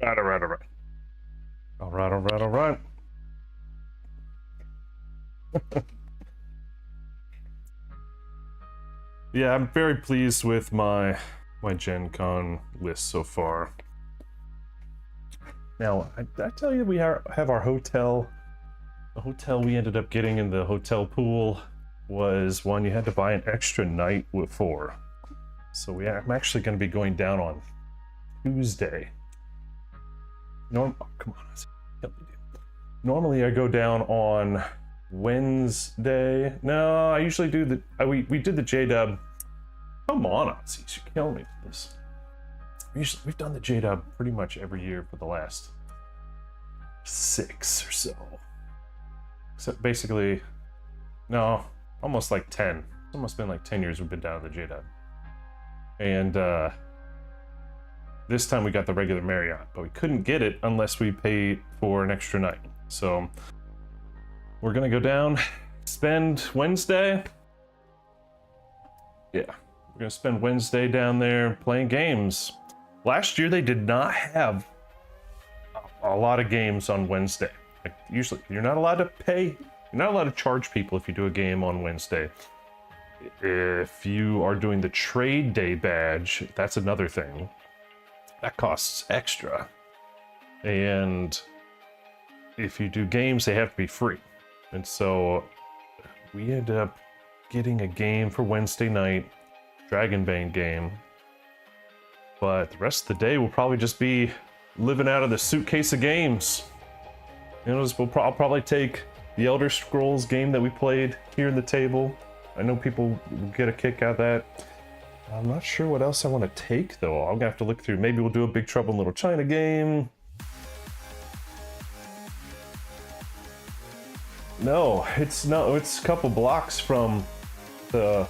Right, all right, all right. All right, all right, all right. Yeah, I'm very pleased with my Gen Con list so far. Now, I tell you, we have our hotel. The hotel we ended up getting in the hotel pool was one you had to buy an extra night for. So I'm actually going to be going down on Tuesday. Oh, come on. Normally I go down on Wednesday. No, I usually do the... we did the J-Dub. Come on, Aussies, you're killing me with this. We've done the J-Dub pretty much every year for the last 6 or so. So basically, no, almost like 10. It's almost been like 10 years we've been down to the J-Dub. And this time we got the regular Marriott, but we couldn't get it unless we paid for an extra night. So we're gonna go down, spend Wednesday. Yeah, we're gonna spend Wednesday down there playing games. Last year they did not have a lot of games on Wednesday. Like, usually you're not allowed to pay, you're not allowed to charge people if you do a game on Wednesday. If you are doing the trade day badge, that's another thing. That costs extra. And if you do games, they have to be free. And so we ended up getting a game for Wednesday night, Dragonbane game. But the rest of the day will probably just be living out of the suitcase of games. You know, I'll probably take the Elder Scrolls game that we played here in the table. I know people get a kick out of that. I'm not sure what else I want to take, though. I'm gonna have to look through. Maybe we'll do a Big Trouble in Little China game. No, it's a couple blocks from the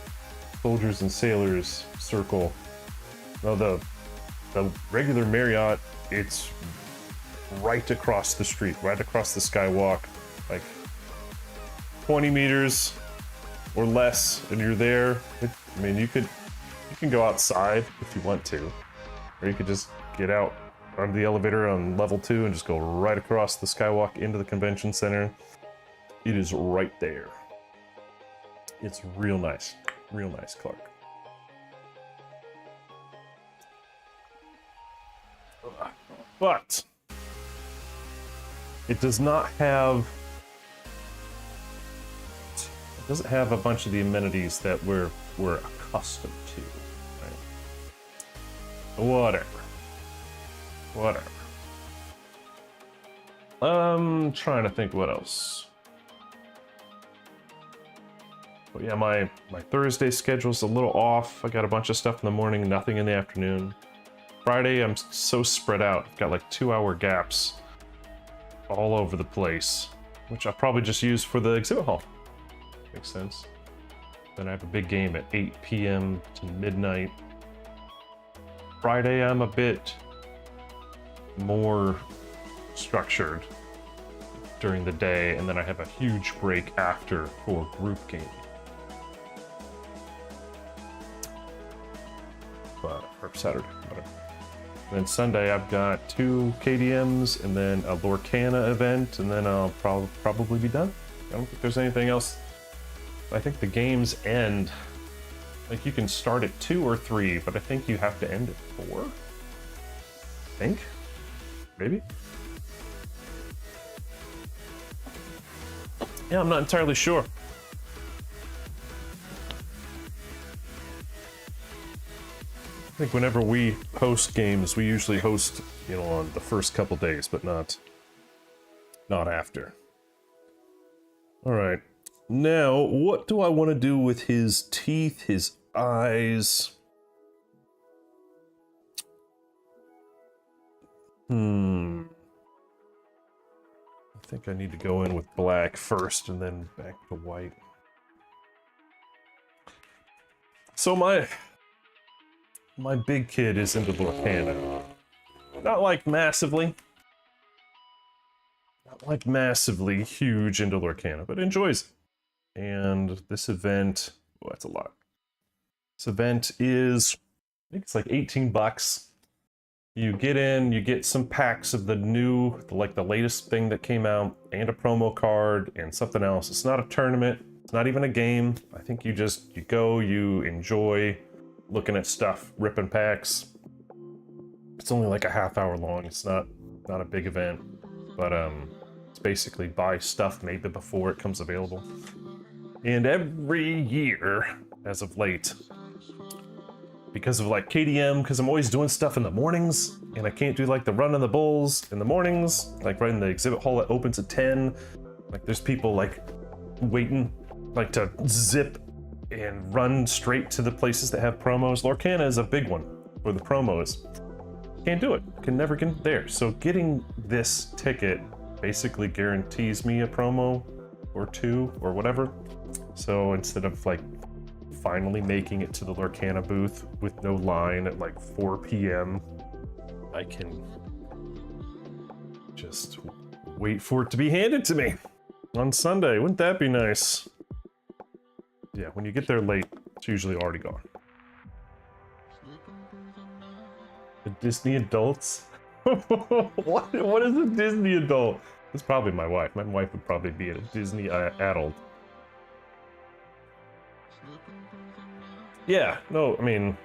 Soldiers and Sailors Circle. No, the regular Marriott, it's right across the street, right across the skywalk, like 20 meters or less, and you're there. I mean, you can go outside if you want to, or you could just get out onto the elevator on level 2 and just go right across the skywalk into the convention center. It is right there. It's real nice, Clark. But it doesn't have a bunch of the amenities that we're accustomed to. Right? Whatever. Trying to think what else. But yeah, my Thursday schedule's a little off. I got a bunch of stuff in the morning, nothing in the afternoon. Friday, I'm so spread out. I've got like 2-hour gaps all over the place, which I'll probably just use for the exhibit hall. Makes sense. Then I have a big game at 8 p.m. to midnight. Friday, I'm a bit more structured during the day, and then I have a huge break after for group game. Or Saturday, whatever. And then Sunday, I've got 2 KDMs and then a Lorcana event, and then I'll probably be done. I don't think there's anything else. I think the games end, like you can start at 2 or 3, but I think you have to end at 4. I think? Maybe? Yeah, I'm not entirely sure. I think whenever we host games, we usually host, you know, on the first couple days, but not after. All right. Now, what do I want to do with his teeth, his eyes? I think I need to go in with black first and then back to white. So my big kid is into Lorcana. Not like massively huge into Lorcana, but enjoys it. And this event, oh, that's a lot. This event is, I think it's like $18. You get in, you get some packs of the new, like the latest thing that came out, and a promo card, and something else. It's not a tournament, it's not even a game. I think you go, you enjoy looking at stuff, ripping packs. It's only like a half hour long, it's not a big event, but it's basically buy stuff maybe before it comes available. And every year, as of late, because of like KDM, because I'm always doing stuff in the mornings, and I can't do like the run of the bulls in the mornings, like right in the exhibit hall that opens at 10. Like there's people like waiting, like to zip and run straight to the places that have promos. Lorcana is a big one for the promos. Can't do it, can never get there. So getting this ticket basically guarantees me a promo or two or whatever. So instead of like finally making it to the Lorcana booth with no line at like 4 p.m. I can just wait for it to be handed to me on Sunday. Wouldn't that be nice? Yeah, when you get there late, it's usually already gone. The Disney adults? What is a Disney adult? It's probably my wife. My wife would probably be a Disney adult. Yeah, no, I mean,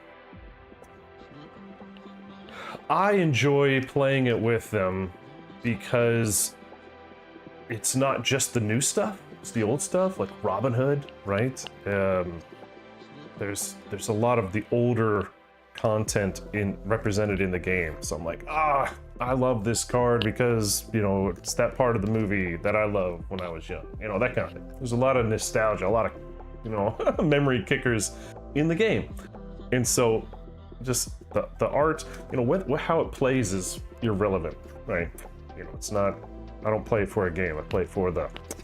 I enjoy playing it with them because it's not just the new stuff, it's the old stuff, like Robin Hood, right? There's a lot of the older content represented in the game, so I'm like, I love this card because, you know, it's that part of the movie that I loved when I was young, you know, that kind of thing. There's a lot of nostalgia, a lot of, you know, memory kickers in the game. And so just the art, you know, how it plays is irrelevant, right? You know, it's not, I don't play it for a game, I play it for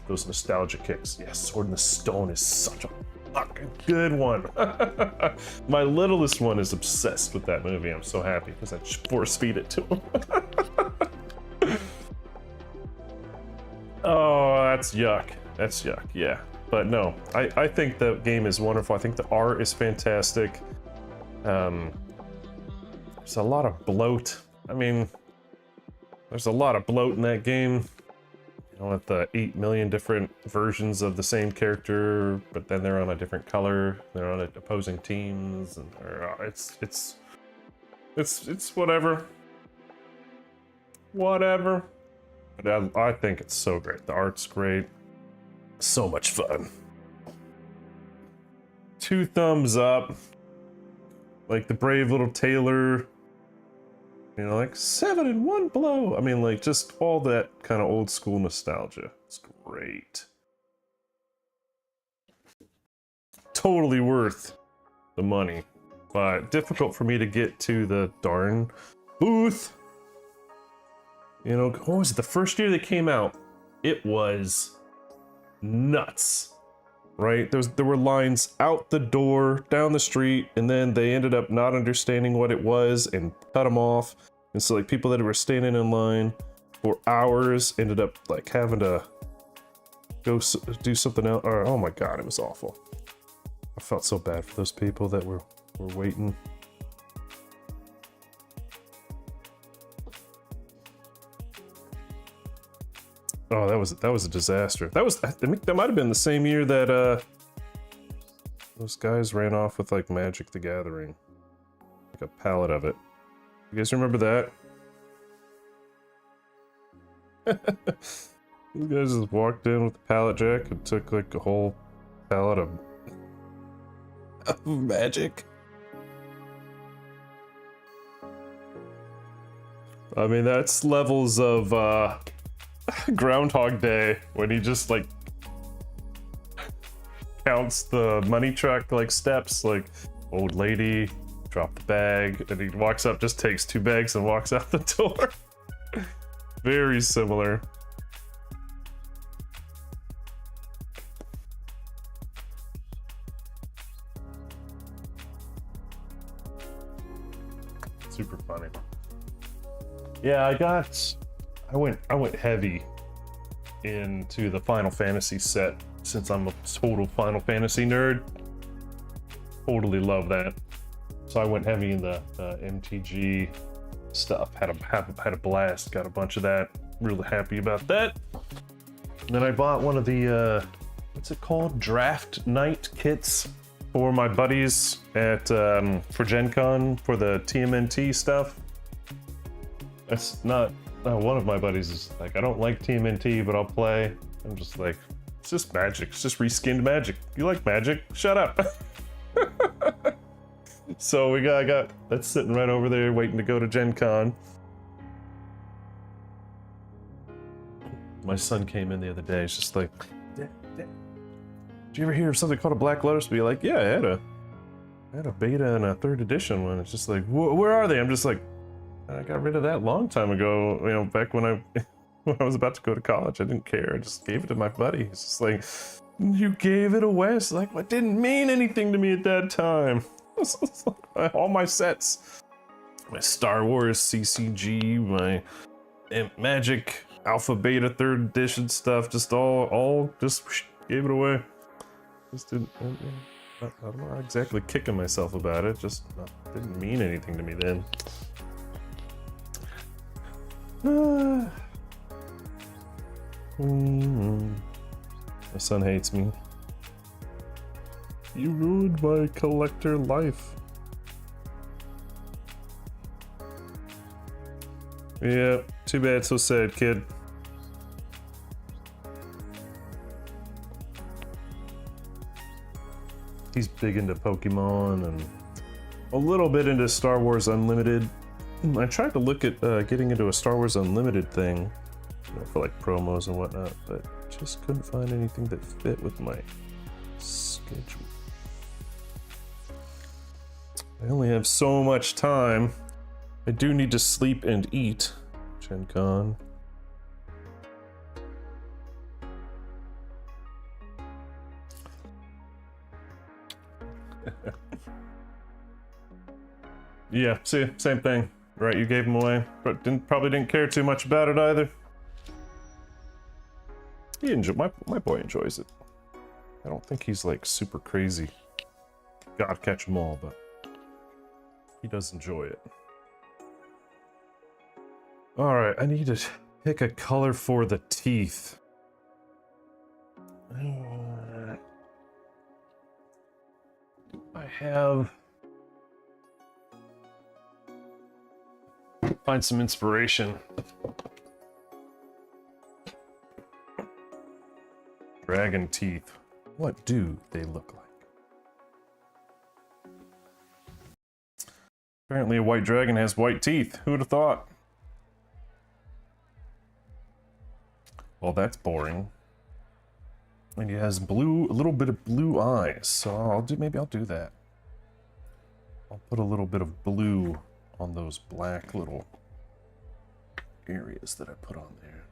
those nostalgia kicks. Yes, Sword in the Stone is such a fucking good one. My littlest one is obsessed with that movie. I'm so happy because I just force feed it to him. Oh, that's yuck. That's yuck, yeah. But no, I think the game is wonderful. I think the art is fantastic. There's a lot of bloat. I mean, there's a lot of bloat in that game. You know, with the 8 million different versions of the same character, but then they're on a different color. They're on opposing teams, and it's whatever. Whatever. But I think it's so great. The art's great. So much fun. 2 thumbs up. Like the brave little tailor. You know, like 7 in 1 blow. I mean, like just all that kind of old school nostalgia. It's great. Totally worth the money. But difficult for me to get to the darn booth. You know, what was it? The first year they came out, it was nuts, right? There were lines out the door, down the street, and then they ended up not understanding what it was and cut them off. And so like people that were standing in line for hours ended up like having to go do something else. Or, oh my god, it was awful. I felt so bad for those people that were waiting. Oh, that was a disaster. I think that might have been the same year that those guys ran off with like Magic the Gathering, like a pallet of it. You guys remember that? These guys just walked in with a pallet jack and took like a whole pallet of Magic. I mean, that's levels of Groundhog Day, when he just like counts the money truck like steps, like old lady, drop the bag, and he walks up, just takes 2 bags and walks out the door. Very similar. Super funny. Yeah, I went heavy into the Final Fantasy set since I'm a total Final Fantasy nerd. Totally love that. So I went heavy in the MTG stuff. Had a blast. Got a bunch of that. Really happy about that. And then I bought one of the what's it called? Draft night kits for my buddies at for Gen Con for the TMNT stuff. That's not one of my buddies is like, I don't like TMNT, but I'll play. I'm just like, it's just Magic. It's just reskinned Magic. You like Magic? Shut up. So I got that's sitting right over there waiting to go to Gen Con. My son came in the other day. He's just like, Dad, did you ever hear of something called a Black Lotus? Be like, yeah, I had a beta and a 3rd edition one. It's just like, where are they? I'm just like, I got rid of that long time ago. You know, back when I was about to go to college, I didn't care. I just gave it to my buddy. It's just like, you gave it away. It's like, it didn't mean anything to me at that time. All my sets, my Star Wars CCG, my Magic Alpha Beta 3rd edition stuff, just all just gave it away. Just didn't. I'm not exactly kicking myself about it. Just didn't mean anything to me then. My son hates me. You ruined my collector life. Yeah, too bad, so sad, kid. He's big into Pokemon and a little bit into Star Wars Unlimited. I tried to look at getting into a Star Wars Unlimited thing, you know, for like promos and whatnot, but just couldn't find anything that fit with my schedule. I only have so much time. I do need to sleep and eat, Gen Con. Yeah, see, same thing. Right, you gave him away, but probably didn't care too much about it either. My boy enjoys it. I don't think he's like super crazy. God catch 'em all, but he does enjoy it. All right, I need to pick a color for the teeth. I have. Find some inspiration. Dragon teeth. What do they look like? Apparently a white dragon has white teeth. Who would have thought? Well, that's boring. And he has a little bit of blue eyes. So maybe I'll do that. I'll put a little bit of blue on those black little areas that I put on there.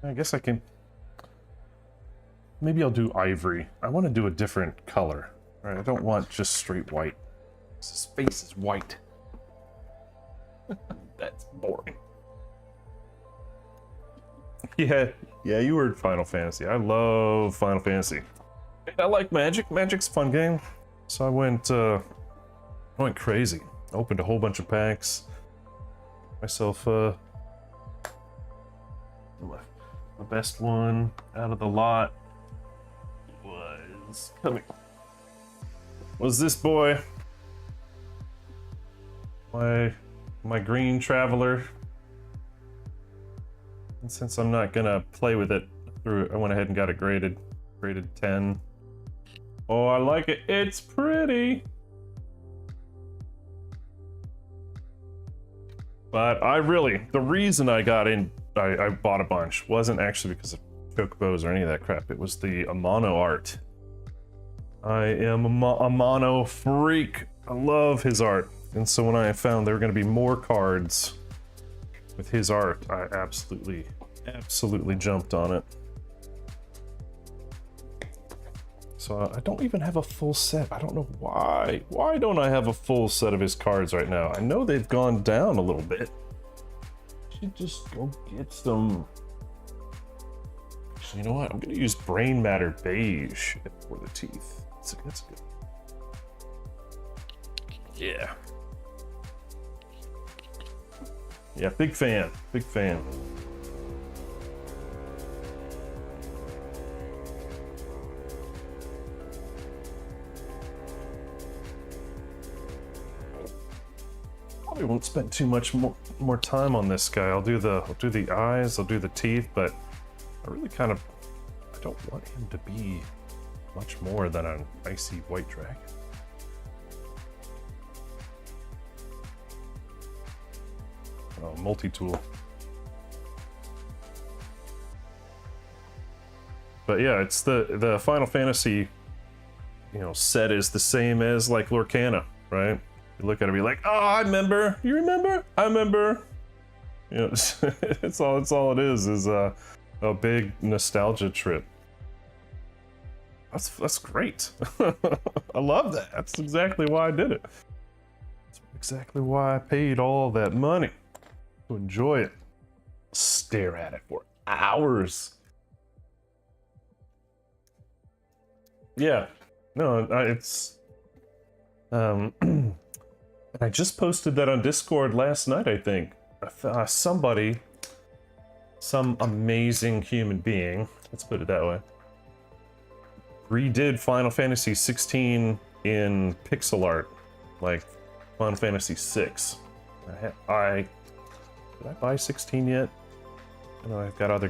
I guess I can. Maybe I'll do ivory. I want to do a different color. Right? I don't want just straight white. His face is white. That's boring. Yeah, you were Final Fantasy. I love Final Fantasy. I like Magic. Magic's a fun game. So I went crazy. Opened a whole bunch of packs. Myself my best one out of the lot was this boy. My green traveler. And since I'm not gonna play with it I went ahead and got it graded 10. Oh, I like it. It's pretty. But the reason I bought a bunch wasn't actually because of chocobos or any of that crap. It was the Amano art. I am a mono freak. I love his art. And so when I found there were going to be more cards with his art, I absolutely jumped on it. So I don't even have a full set. I don't know why. Why don't I have a full set of his cards right now? I know they've gone down a little bit. I should just go get some Actually, you know what? I'm gonna use Brain Matter Beige for the teeth. That's good. Yeah. Yeah, big fan. Big fan. Probably won't spend too much more time on this guy. I'll do the eyes, I'll do the teeth, but I really kind of I don't want him to be much more than an icy white dragon. Oh, multi-tool. But yeah, it's the Final Fantasy, you know, set is the same as like Lorcana, right? You look at it and be like, oh, I remember. You remember? I remember. You know, it's all it is a big nostalgia trip. That's great. I love that. That's exactly why I did it. That's exactly why I paid all that money to enjoy it. Stare at it for hours. Yeah. No, it's I just posted that on Discord last night, I think. Somebody, some amazing human being, let's put it that way, redid Final Fantasy 16 in pixel art, like Final Fantasy 6. Did I buy 16 yet? I know I've got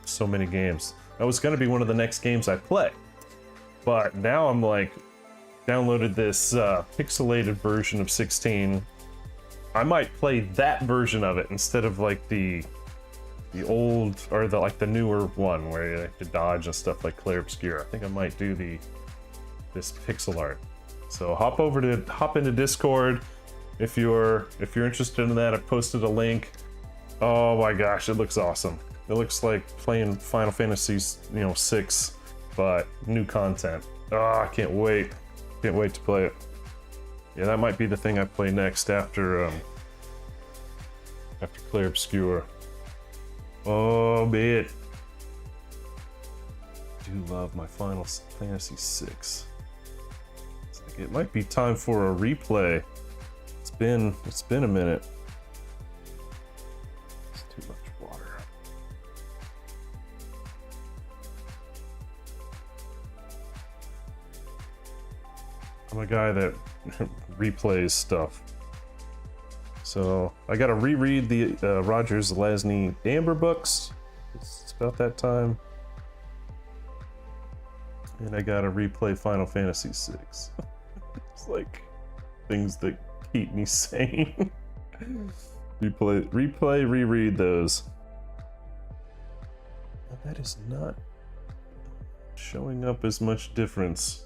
so many games. That was gonna be one of the next games I play. But now I'm like, downloaded this pixelated version of 16. I might play that version of it instead of like the old or the newer one where you have to dodge and stuff like Clair Obscur. I think I might do this pixel art. So hop into Discord if you're interested in that. I posted a link. Oh my gosh, it looks awesome. It looks like playing Final Fantasy, 6, but new content. Oh, I can't wait. Can't wait to play it. Yeah, that might be the thing I play next after Clair Obscur. Oh, man. I do love my Final Fantasy 6. It's like it might be time for a replay. It's been a minute. It's too much water. I'm a guy that replays stuff. So I gotta reread the Rogers Lasny Amber books. It's about that time. And I gotta replay Final Fantasy VI. It's like things that keep me sane. reread those. That is not showing up as much difference.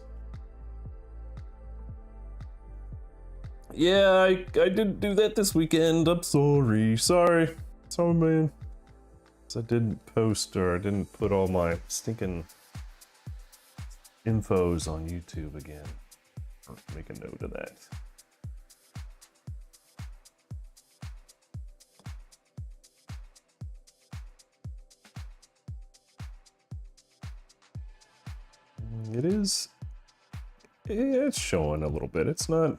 Yeah, I didn't do that this weekend. I'm sorry. Sorry, man. I didn't post or I didn't put all my stinking infos on YouTube again. I'll make a note of that. It's showing a little bit. It's not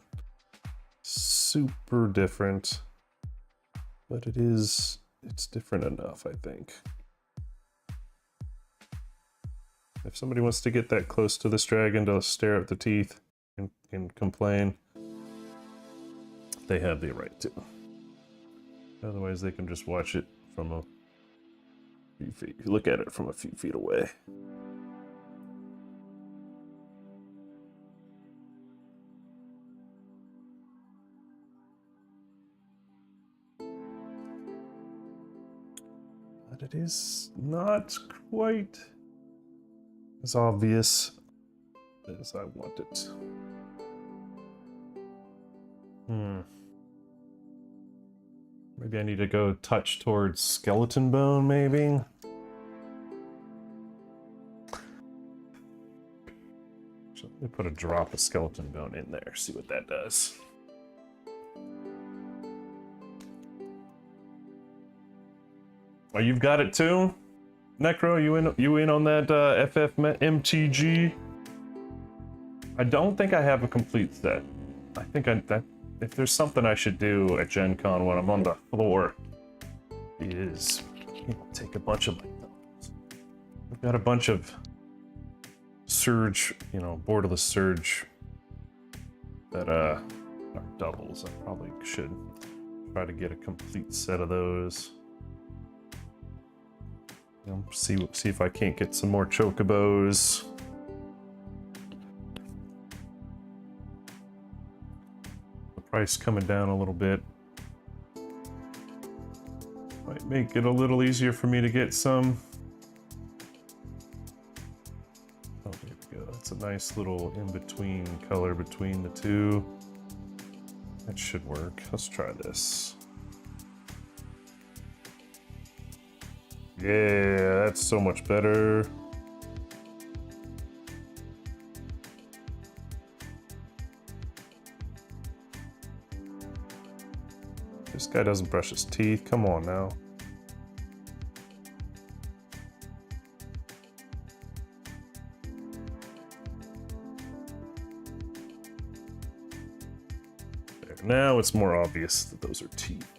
super different, but it's different enough, I think. If somebody wants to get that close to this dragon to stare at the teeth and complain, they have the right to. Otherwise, they can just watch it from a few feet. Look at it from a few feet away. But it is not quite as obvious as I want it. Maybe I need to go touch towards skeleton bone, maybe? So let me put a drop of skeleton bone in there, see what that does. Oh, you've got it too? Necro, you in on that FFMTG? I don't think I have a complete set. I think that if there's something I should do at Gen Con when I'm on the floor is, you know, take a bunch of my doubles. I've got a bunch of Surge, you know, borderless Surge that are doubles. I probably should try to get a complete set of those. You know, see if I can't get some more chocobos. The price coming down a little bit might make it a little easier for me to get some. Oh, there we go. That's a nice little in-between color between the two. That should work. Let's try this. Yeah, that's so much better. This guy doesn't brush his teeth. Come on now. There. Now it's more obvious that those are teeth.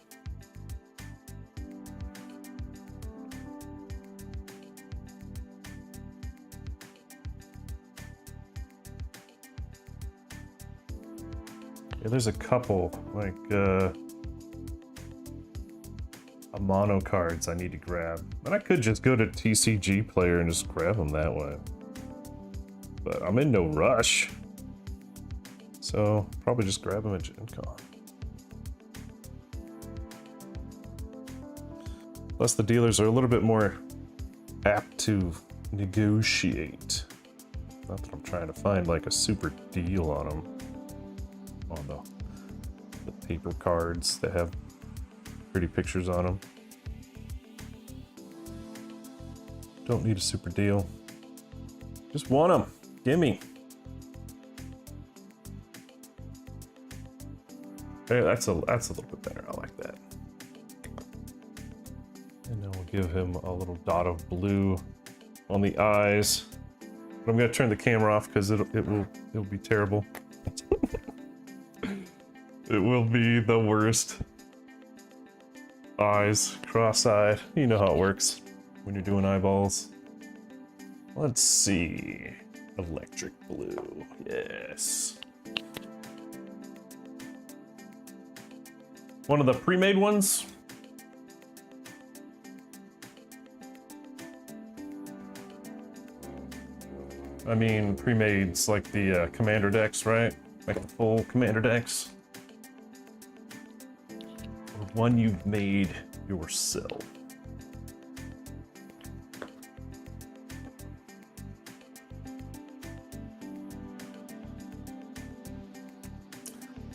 Yeah, there's a couple, like, mono cards I need to grab. But I could just go to TCG Player and just grab them that way. But I'm in no rush. So, probably just grab them at Gen Con. Plus, the dealers are a little bit more apt to negotiate. Not that I'm trying to find, like, a super deal on them. On the paper cards that have pretty pictures on them. Don't need a super deal. Just want them. Gimme. Hey, that's a little bit better. I like that. And then we'll give him a little dot of blue on the eyes. But I'm gonna turn the camera off because it'll be terrible. It will be the worst. Eyes, cross-eyed. You know how it works when you're doing eyeballs. Let's see. Electric blue. Yes. One of the pre-made ones. I mean, pre-made's like the commander decks, right? Like the full commander decks. Or one you've made yourself.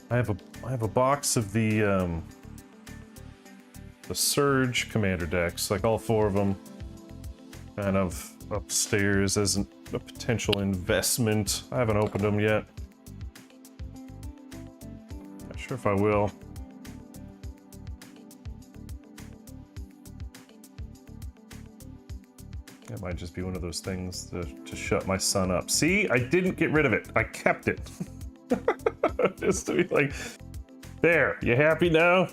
I have a box of the Surge commander decks, like all four of them, kind of upstairs as a potential investment. I haven't opened them yet. Not sure if I will. That might just be one of those things to shut my son up. See, I didn't get rid of it. I kept it. Just to be like, there, you happy now?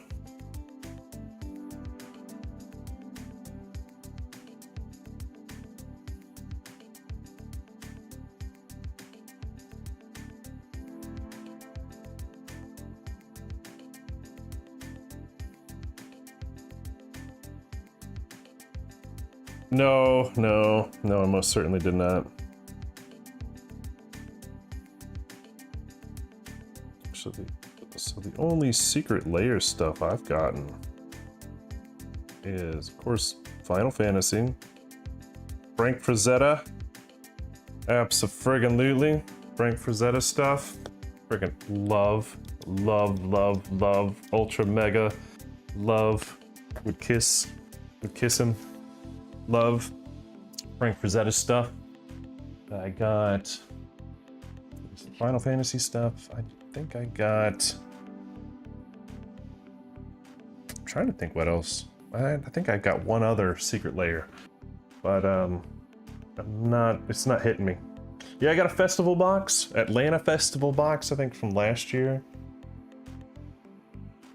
No, I most certainly did not. So the only secret layer stuff I've gotten is, of course, Final Fantasy, Frank Frazetta, abso-friggin-lutely, Frank Frazetta stuff. Friggin' love, ultra mega, love, would kiss him, love, Frank Frazetta stuff. I got some Final Fantasy stuff. I think I got, I'm trying to think what else. I think I got one other secret layer but it's not hitting me. Yeah, I got a festival box, Atlanta festival box, I think from last year.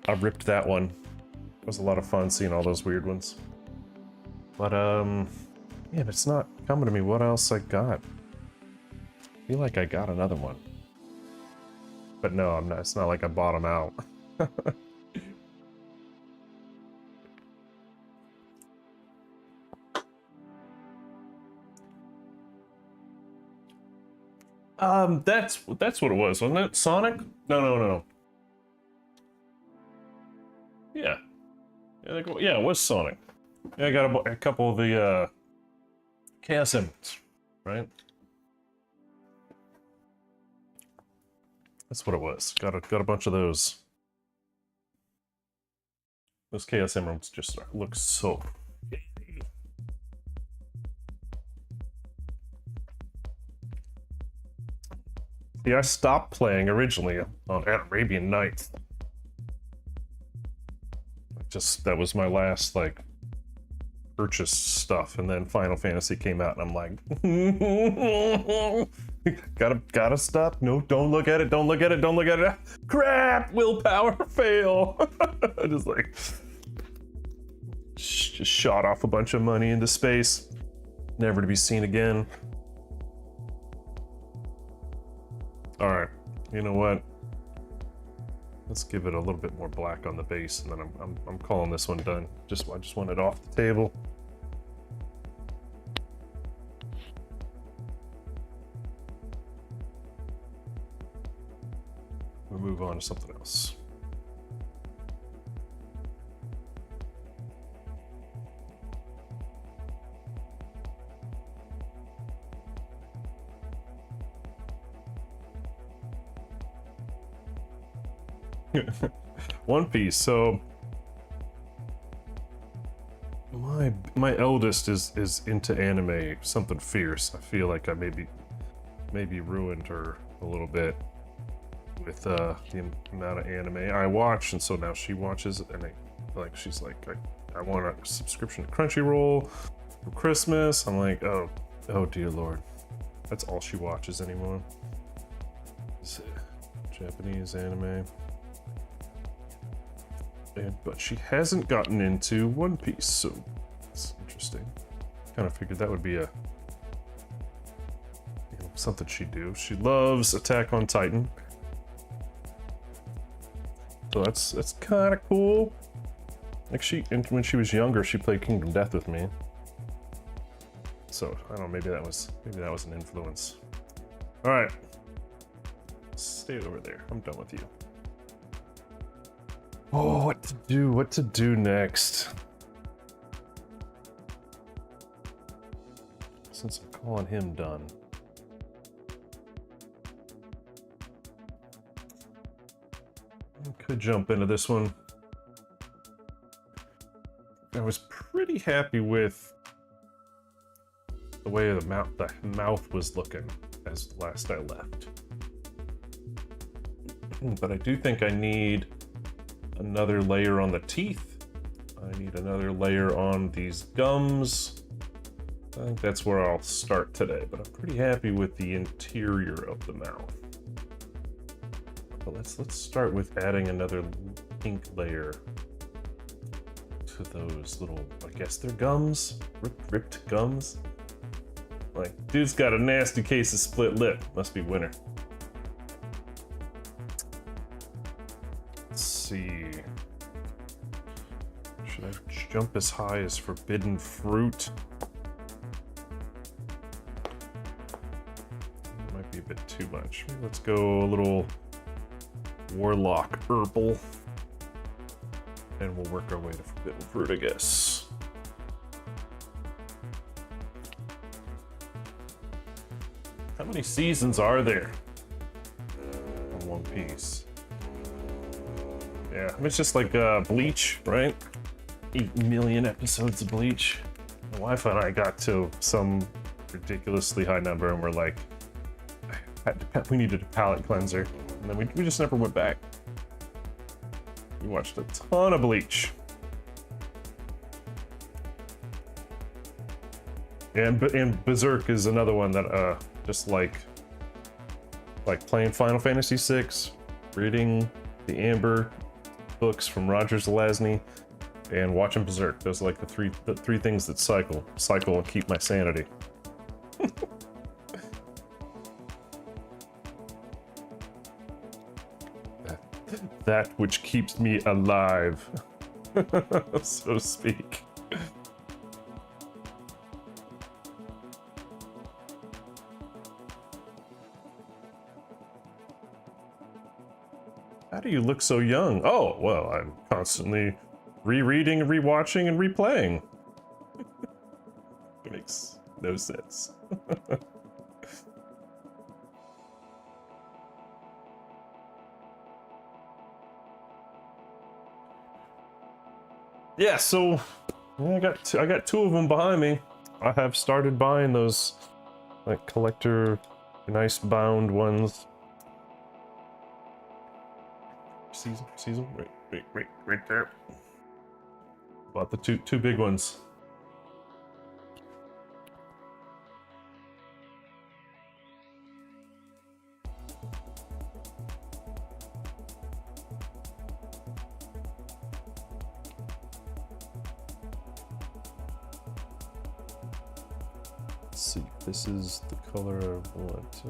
I ripped that one. It was a lot of fun seeing all those weird ones. But yeah, but it's not coming to me. What else I got? I feel like I got another one. But no, I'm not. It's not like I bought them out. That's what it was, wasn't it? Sonic? No. Yeah. Yeah, it was Sonic. Yeah, I got a couple of the Chaos Emeralds, right? That's what it was. Got a bunch of those. Those Chaos Emeralds just look so pretty. Yeah, I stopped playing originally on Arabian Nights. That was my last like purchase stuff, and then Final Fantasy came out, and I'm like, gotta stop. No, don't look at it. Don't look at it. Don't look at it. Crap! Willpower fail. I just like just shot off a bunch of money into space, never to be seen again. All right, you know what? Let's give it a little bit more black on the base, and then I'm calling this one done. I just want it off the table. We'll move on to something else. One Piece. So my eldest is into anime, something fierce. I feel like I maybe ruined her a little bit with the amount of anime I watch, and so now she watches it, and she's like, I want a subscription to Crunchyroll for Christmas. I'm like, oh dear Lord, that's all she watches anymore. It's Japanese anime. But she hasn't gotten into One Piece, so it's interesting. Kind of figured that would be something she'd do. She loves Attack on Titan, so that's kind of cool. Like when she was younger, she played Kingdom Death with me, so I don't know. Maybe that was an influence. All right, stay over there. I'm done with you. Oh, what to do next? Since I'm calling him done. I could jump into this one. I was pretty happy with the way the mouth was looking as last I left. But I do think I need another layer on the teeth. I need another layer on these gums. I think that's where I'll start today, but I'm pretty happy with the interior of the mouth. But let's start with adding another pink layer to those little, I guess they're gums? Ripped gums? Like, dude's got a nasty case of split lip. Must be winter. See, should I jump as high as forbidden fruit? Might be a bit too much. Let's go a little warlock herbal, and we'll work our way to forbidden fruit, I guess. How many seasons are there on One Piece? Yeah, I mean, it's just like Bleach, right? 8 million episodes of Bleach. My wife and I got to some ridiculously high number, and we're like, we needed a palate cleanser, and then we just never went back. We watched a ton of Bleach. And Berserk is another one that just like playing Final Fantasy VI, reading the Amber books from Roger Zelazny, and watching Berserk. Those are like the three things that cycle and keep my sanity. That which keeps me alive, so to speak. How do you look so young? Oh, well, I'm constantly rereading and rewatching and replaying. It makes no sense. Yeah, so I got two of them behind me. I have started buying those like collector, nice bound ones. See them? Right there. Bought the two big ones. Let's see, this is the color I want.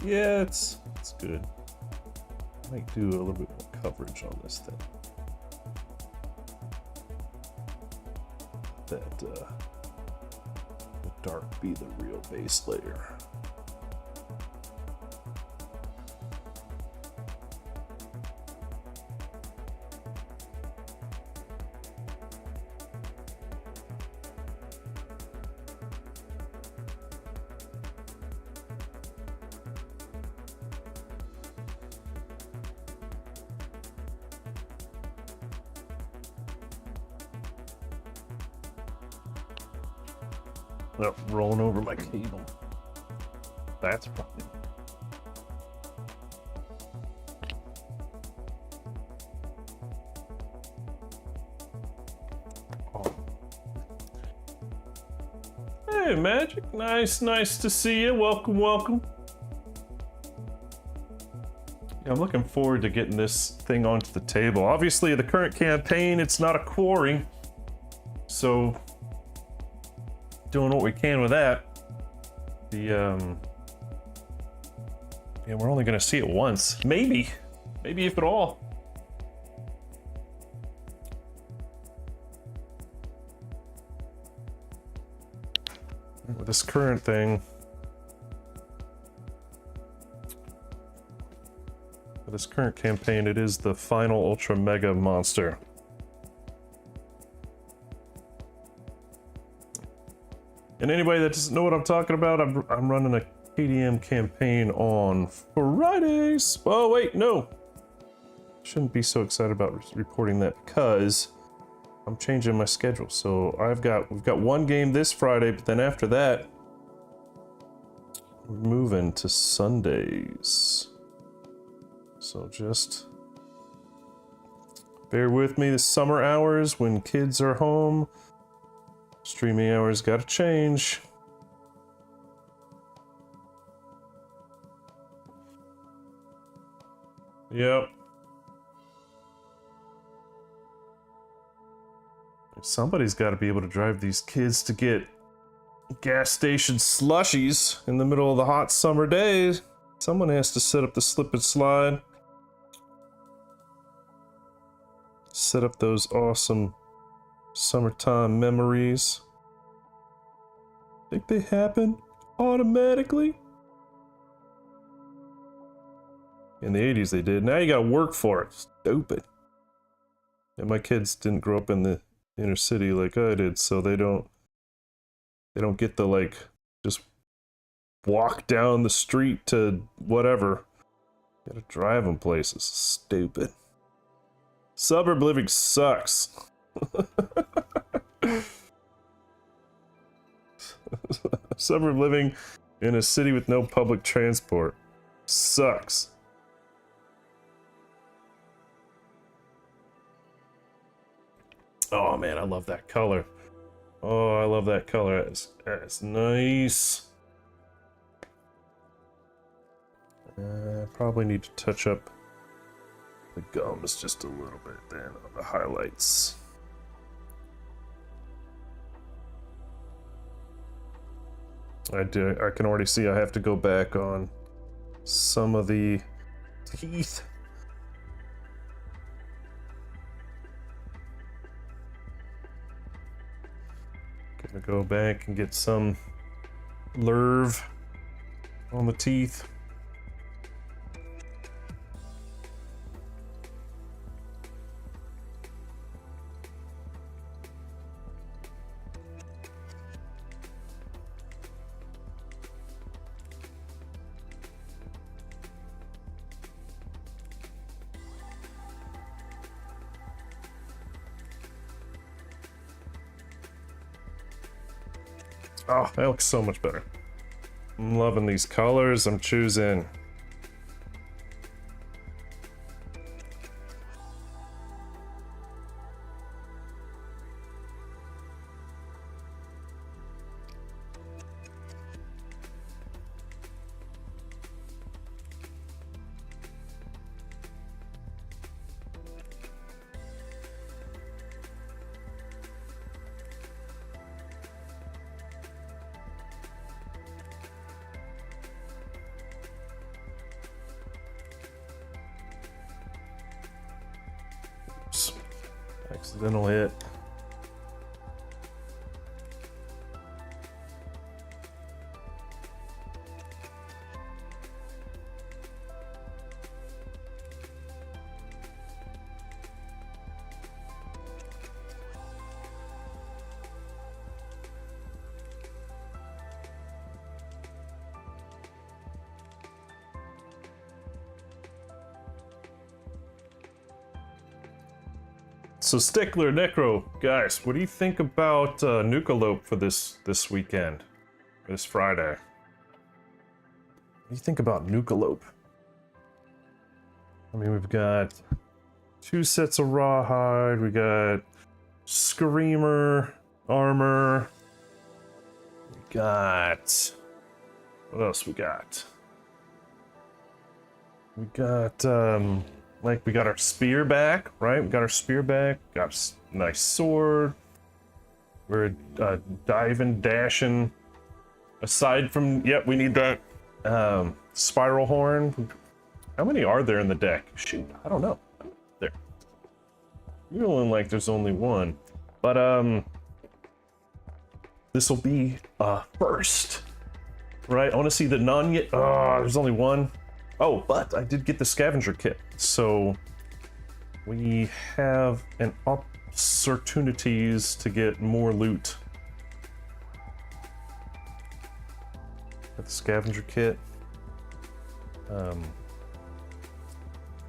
Yeah, it's good. Might do a little bit more coverage on this thing. That the dark be the real base layer. Oh, rolling over my cable. That's probably. Oh. Hey, Magic. Nice to see you. Welcome. Yeah, I'm looking forward to getting this thing onto the table. Obviously, the current campaign, it's not a quarry, so doing what we can with that. Yeah, we're only gonna see it once, maybe if at all. With this current thing, with this current campaign, it is the final ultra mega monster. And anybody that doesn't know what I'm talking about, I'm running a KDM campaign on Fridays. Oh wait, no. Shouldn't be so excited about reporting that because I'm changing my schedule. So we've got one game this Friday, but then after that, we're moving to Sundays. So just bear with me. The summer hours when kids are home. Streaming hours gotta change. Yep. Somebody's gotta be able to drive these kids to get gas station slushies in the middle of the hot summer days. Someone has to set up the slip and slide. Set up those awesome summertime memories. Think they happen automatically? In the 80s they did. Now you gotta work for it. Stupid. And my kids didn't grow up in the inner city like I did, so they don't get the like just walk down the street to whatever. You gotta drive them places. Stupid. Suburb living sucks. Suburb living in a city with no public transport sucks. Oh man, I love that color. Oh, I love that color. That's nice. Probably need to touch up the gums just a little bit then on the highlights. I can already see I have to go back on some of the teeth. Gonna go back and get some lerve on the teeth. Oh, that looks so much better. I'm loving these colors I'm choosing. Oops. Accidental hit. So Stickler, Necro, guys, what do you think about Nucalope for this weekend? This Friday? What do you think about Nucalope? I mean, we've got 2 sets of Rawhide, we got Screamer, Armor, we got... what else we got? We got, like, we got our spear back, right? We got our spear back, got a nice sword. We're diving, dashing. Aside from, yep, we need that spiral horn. How many are there in the deck? Shoot, I don't know. There. Feeling like there's only one. But, this will be first, right? I want to see the none yet. Oh, there's only one. Oh, but I did get the scavenger kit, so we have an opportunities to get more loot. Got the scavenger kit.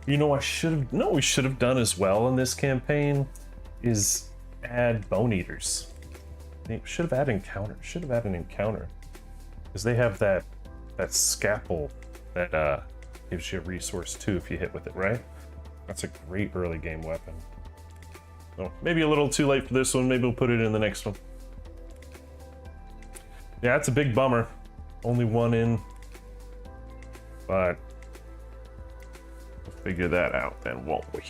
You know, we should have done as well in this campaign is add bone eaters. They should have added encounter. Should have added an encounter because they have that scalpel that gives you a resource too if you hit with it, right? That's a great early game weapon. So maybe a little too late for this one. Maybe we'll put it in the next one. Yeah, it's a big bummer. Only one in, but we'll figure that out then, won't we?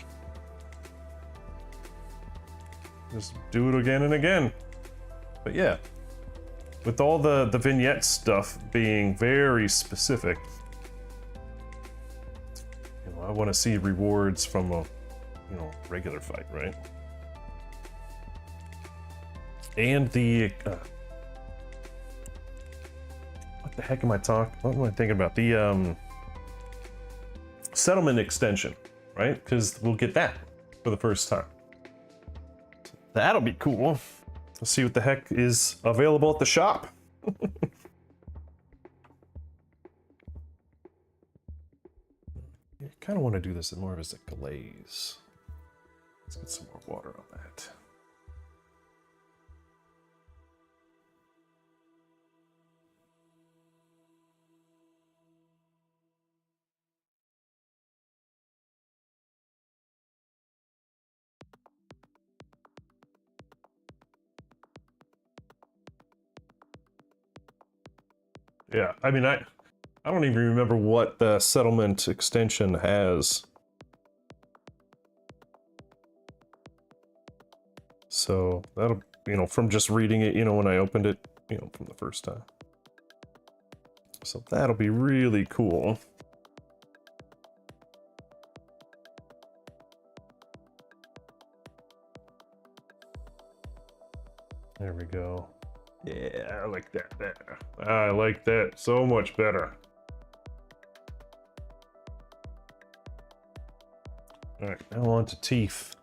Just do it again and again. But yeah, with all the vignette stuff being very specific, you know, I want to see rewards from a, you know, regular fight, right? And the what the heck am I talking? What am I thinking about? The settlement extension, right? Because we'll get that for the first time. That'll be cool. Let's see what the heck is available at the shop. I kind of want to do this more as a glaze. Let's get some more water on that. Yeah, I mean, I don't even remember what the settlement extension has. So that'll, you know, from just reading it, you know, when I opened it, you know, from the first time. So that'll be really cool. There we go. Yeah, I like that better. I like that so much better. Alright, now on to teeth.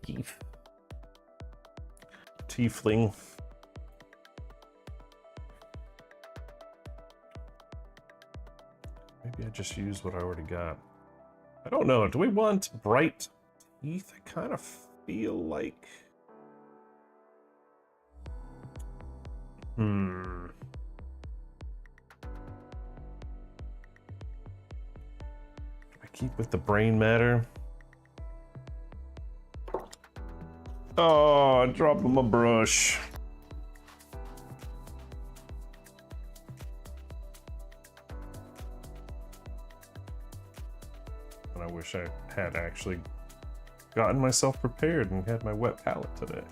Teeth. Tiefling. Maybe I just use what I already got. I don't know. Do we want bright teeth? I kind of feel like... I keep with the brain matter. Oh, I dropped my brush. And I wish I had actually gotten myself prepared and had my wet palette today.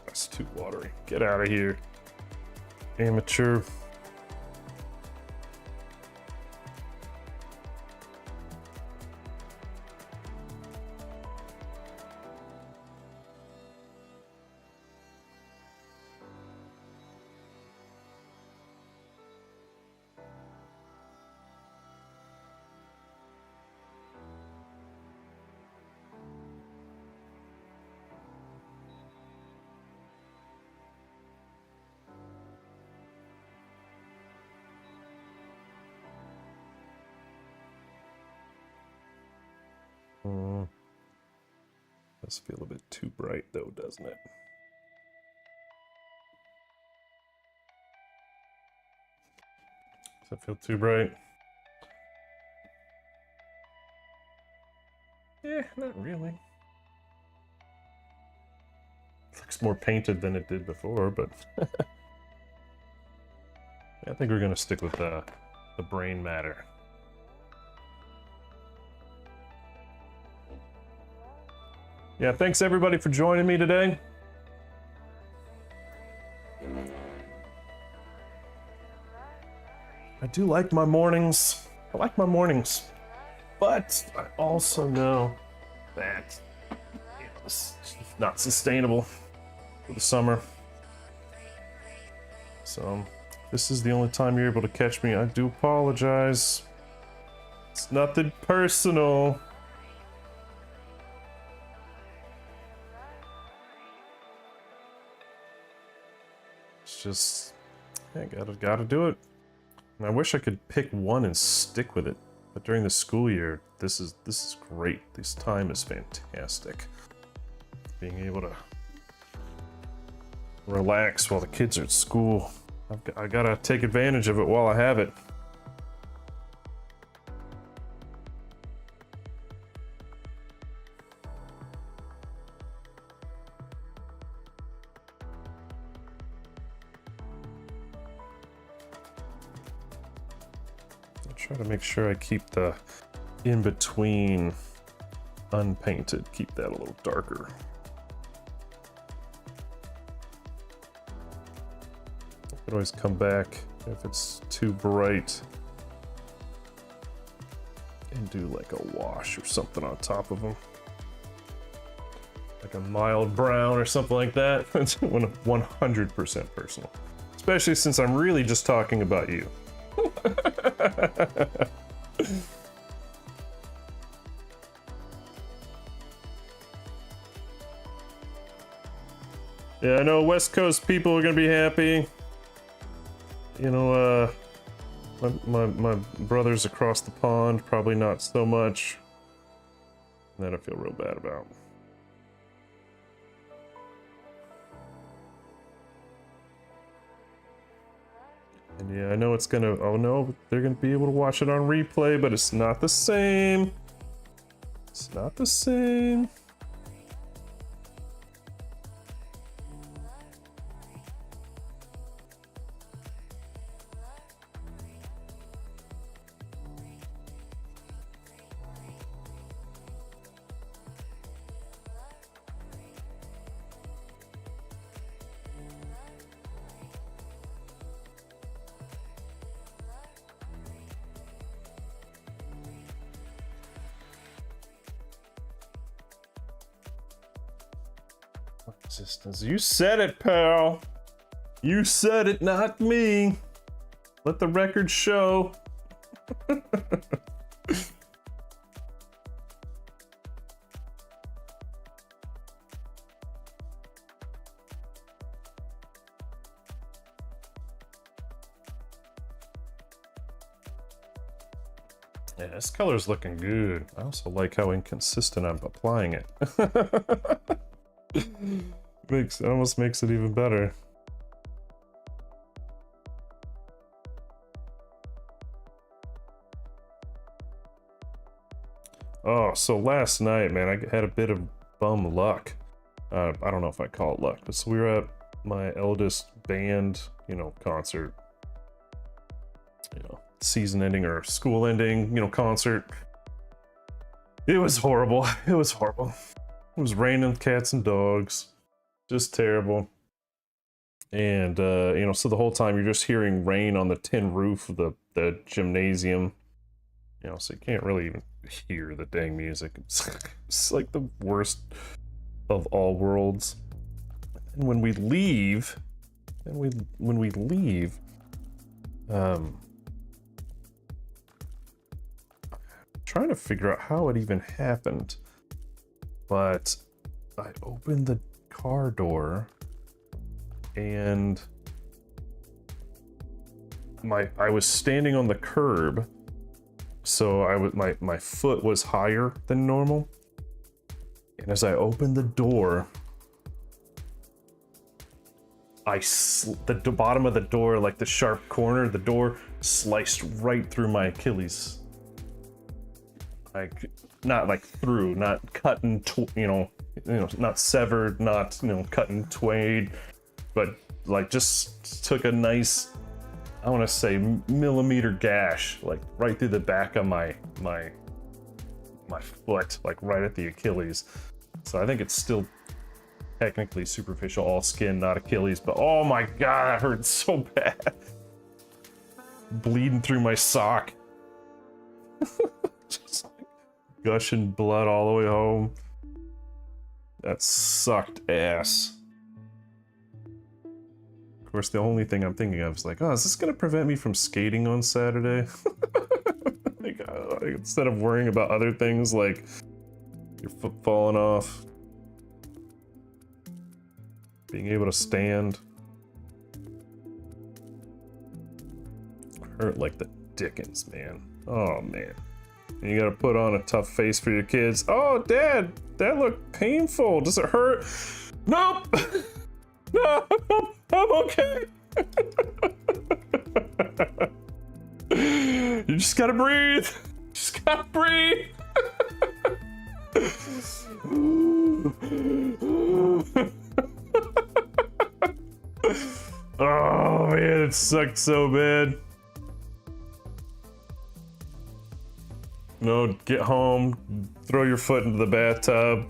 That's too watery. Get out of here. Amateur. Does feel a bit too bright though, doesn't it? Does that feel too bright? Yeah, not really. It looks more painted than it did before, but I think we're gonna stick with the brain matter. Yeah, thanks everybody for joining me today. I do like my mornings. I like my mornings. But I also know that it's not sustainable for the summer. So, this is the only time you're able to catch me. I do apologize. It's nothing personal. It's just, I gotta do it. And I wish I could pick one and stick with it. But during the school year, this is great. This time is fantastic. Being able to relax while the kids are at school. I gotta take advantage of it while I have it. Try to make sure I keep the in-between unpainted, keep that a little darker. I could always come back if it's too bright and do like a wash or something on top of them. Like a mild brown or something like that. It's 100% personal. Especially since I'm really just talking about you. Yeah, I know West Coast people are gonna be happy. You know, my brothers across the pond probably not so much. That I feel real bad about. And yeah, I know it's gonna, oh no, they're gonna be able to watch it on replay, but it's not the same. It's not the same. Resistance. You said it, pal. You said it, not me. Let the record show. Yeah, this color's looking good. I also like how inconsistent I'm applying it. It almost makes it even better. Oh, so last night, man, I had a bit of bum luck. I don't know if I call it luck, but so we were at my eldest band, you know, concert. You know, season ending or school ending, you know, concert. It was horrible. It was horrible. It was raining cats and dogs. Just terrible. And, you know, so the whole time you're just hearing rain on the tin roof of the gymnasium. You know, so you can't really even hear the dang music. It's like the worst of all worlds. And when we leave, trying to figure out how it even happened, but I opened the car door and I was standing on the curb, so my foot was higher than normal, and as I opened the door, the bottom of the door, like the sharp corner of the door, sliced right through my Achilles. Like, not like through, not cut and you know, not severed, not, you know, cut and twain, but like just took a nice, I want to say, millimeter gash, like right through the back of my foot, like right at the Achilles. So I think it's still technically superficial, all skin, not Achilles, but oh my god, that hurt so bad. Bleeding through my sock. Just like gushing blood all the way home. That sucked ass. Of course, the only thing I'm thinking of is like, oh, is this gonna prevent me from skating on Saturday? Like, instead of worrying about other things like your foot falling off, being able to stand. Hurt like the dickens, man. Oh man. And you gotta put on a tough face for your kids. Oh, Dad, that looked painful. Does it hurt? Nope. No, I'm okay. You just gotta breathe. Just gotta breathe. Oh man, it sucked so bad. No, get home, throw your foot into the bathtub,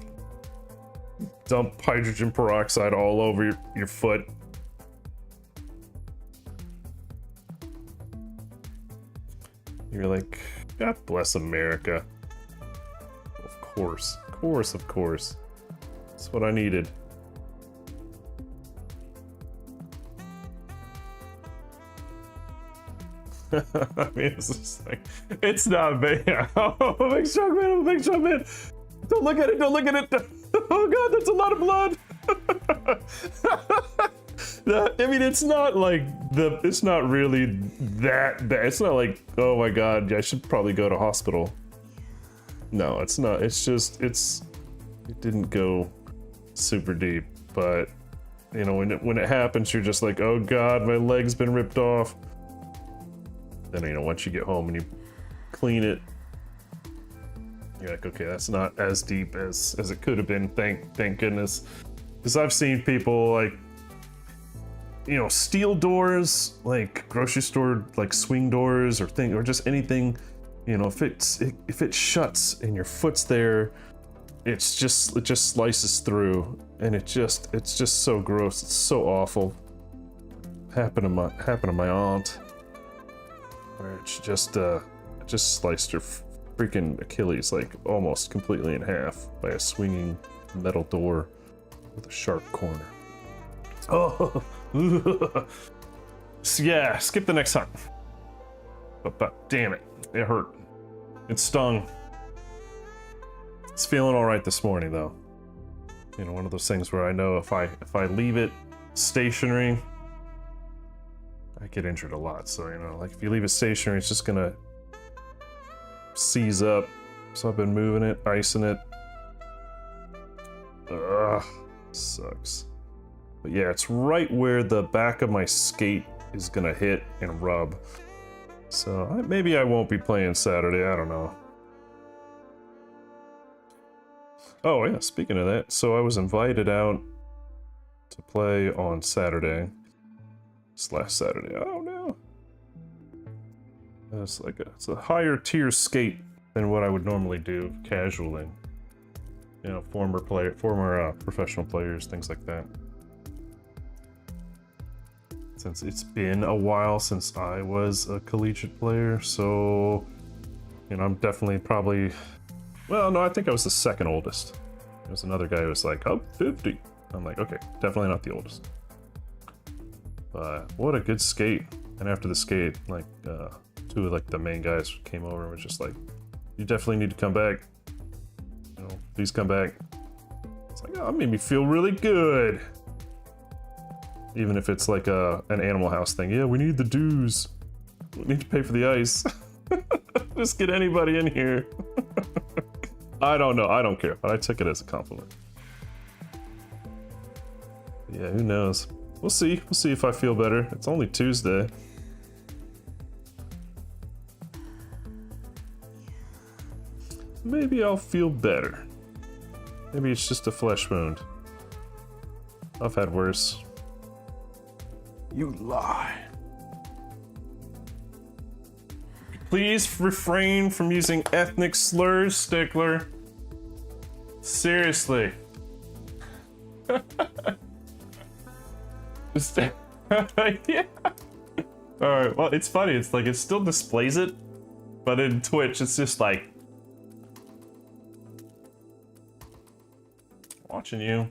dump hydrogen peroxide all over your foot. You're like, God bless America. Of course, of course, of course. That's what I needed. I mean, it's just like, it's not bad. Oh, big strong man, big strong man. Don't look at it, don't look at it. Oh god, that's a lot of blood. I mean, it's not like it's not really that bad. It's not like, oh my god, I should probably go to hospital. No, it's not. It's just, it didn't go super deep, but you know, when it happens, you're just like, oh god, my leg's been ripped off. Then, you know, once you get home and you clean it, you're like, okay, that's not as deep as it could have been. Thank goodness. Because I've seen people like, you know, steel doors, like grocery store, like swing doors or just anything, you know, if it shuts and your foot's there, it just slices through, and it's just so gross. It's so awful. Happened to my aunt, where it's just sliced her freaking Achilles like almost completely in half by a swinging metal door with a sharp corner. Oh, so yeah, skip the next time. But damn it, it hurt. It stung. It's feeling all right this morning though. You know, one of those things where I know if I leave it stationary, I get injured a lot. So, you know, like if you leave it stationary, it's just gonna seize up. So I've been moving it, icing it. Ugh, sucks. But yeah, it's right where the back of my skate is gonna hit and rub. So maybe I won't be playing Saturday, I don't know. Oh yeah, speaking of that, so I was invited out to play on Saturday. It's last Saturday. Oh no. It's a higher tier skate than what I would normally do casually. You know, former professional players, things like that. Since it's been a while since I was a collegiate player, so you know, I'm definitely probably, well, no, I think I was the second oldest. There was another guy who was like, I'm 50. I'm like, okay, definitely not the oldest. But what a good skate. And after the skate, like two of like the main guys came over and was just like, you definitely need to come back. You know, please come back. It's like, oh, it made me feel really good. Even if it's like an Animal House thing. Yeah, we need the dues. We need to pay for the ice. Just get anybody in here. I don't know. I don't care. But I took it as a compliment. Yeah, who knows? We'll see. We'll see if I feel better. It's only Tuesday. Maybe I'll feel better. Maybe it's just a flesh wound. I've had worse. You lie. Please refrain from using ethnic slurs, Stickler. Seriously. Yeah. Alright, well, it's funny. It's like it still displays it, but in Twitch, it's just like watching you.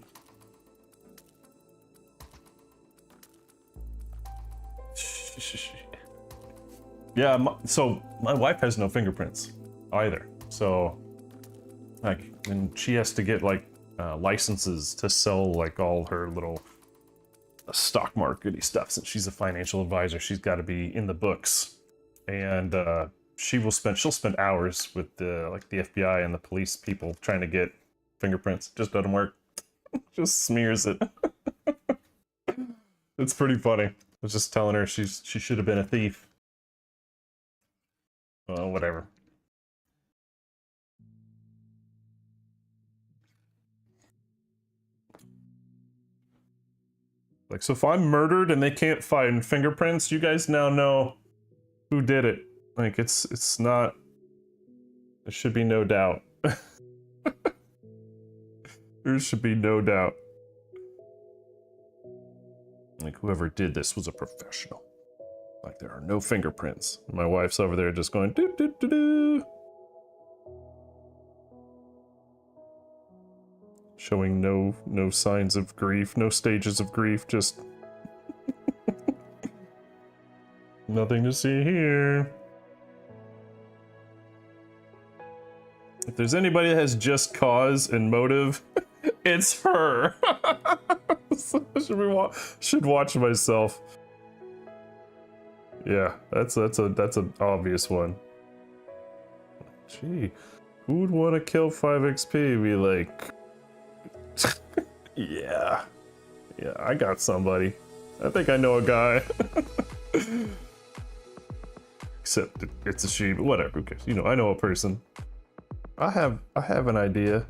Yeah, so my wife has no fingerprints either. So, like, and she has to get like licenses to sell like all her little stock market-y stuff. Since she's a financial advisor, she's got to be in the books, and she'll spend hours with the FBI and the police people trying to get fingerprints. Just doesn't work. Just smears it. It's pretty funny. I was just telling her she should have been a thief. Well, whatever. Like, so if I'm murdered and they can't find fingerprints, you guys now know who did it. Like, it's not... There should be no doubt. There should be no doubt. Like, whoever did this was a professional. Like, there are no fingerprints. My wife's over there just going, doo doo doo doo. Showing no signs of grief, no stages of grief, just nothing to see here. If there's anybody that has just cause and motive, it's her. Should watch myself. Yeah, that's an obvious one. Gee, who would want to kill 5XP? Be like, yeah, I got somebody. I think I know a guy. Except it's a she, but whatever, who cares? You know, I know a person. I have an idea.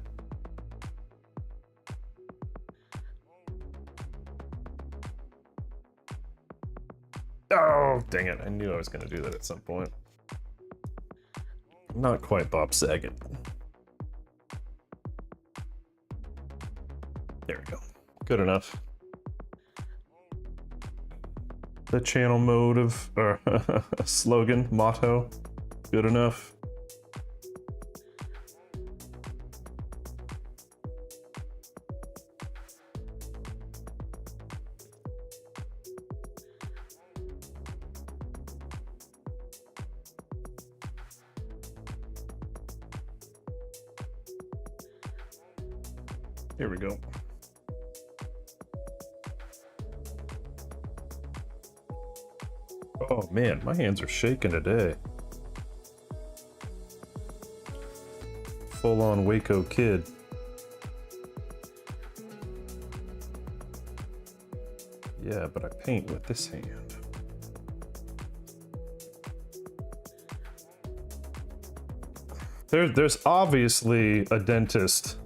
Oh, dang it. I knew I was going to do that at some point. Not quite Bob Saget. There we go. Good enough. The channel mode of slogan, motto. Good enough. Here we go. Oh man, my hands are shaking today. Full on Waco kid. Yeah, but I paint with this hand. There's obviously a dentist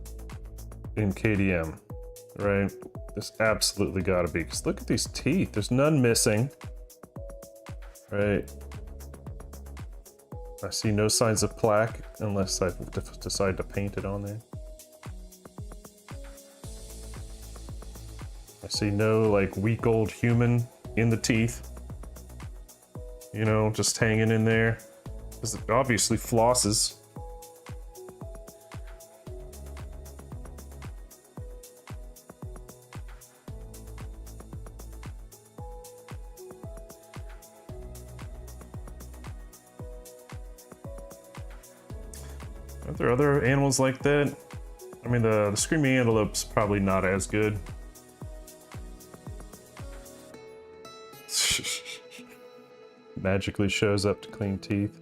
in KDM, right? There's absolutely gotta be, because look at these teeth. There's none missing, right? I see no signs of plaque unless I decide to paint it on there. I see no like week old human in the teeth, you know, just hanging in there, because it obviously flosses. Are there other animals like that? I mean, the screaming antelope's probably not as good. Magically shows up to clean teeth.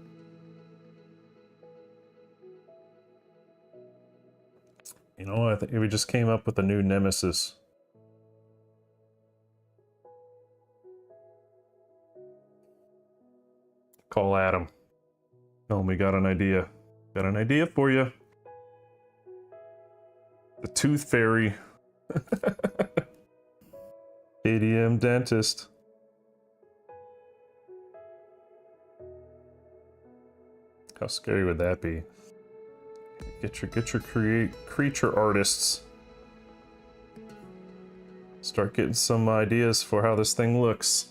You know, I think we just came up with a new nemesis. Call Adam. Tell him we got an idea. Got an idea for you. The Tooth Fairy. KDM dentist. How scary would that be? Get your creature artists. Start getting some ideas for how this thing looks.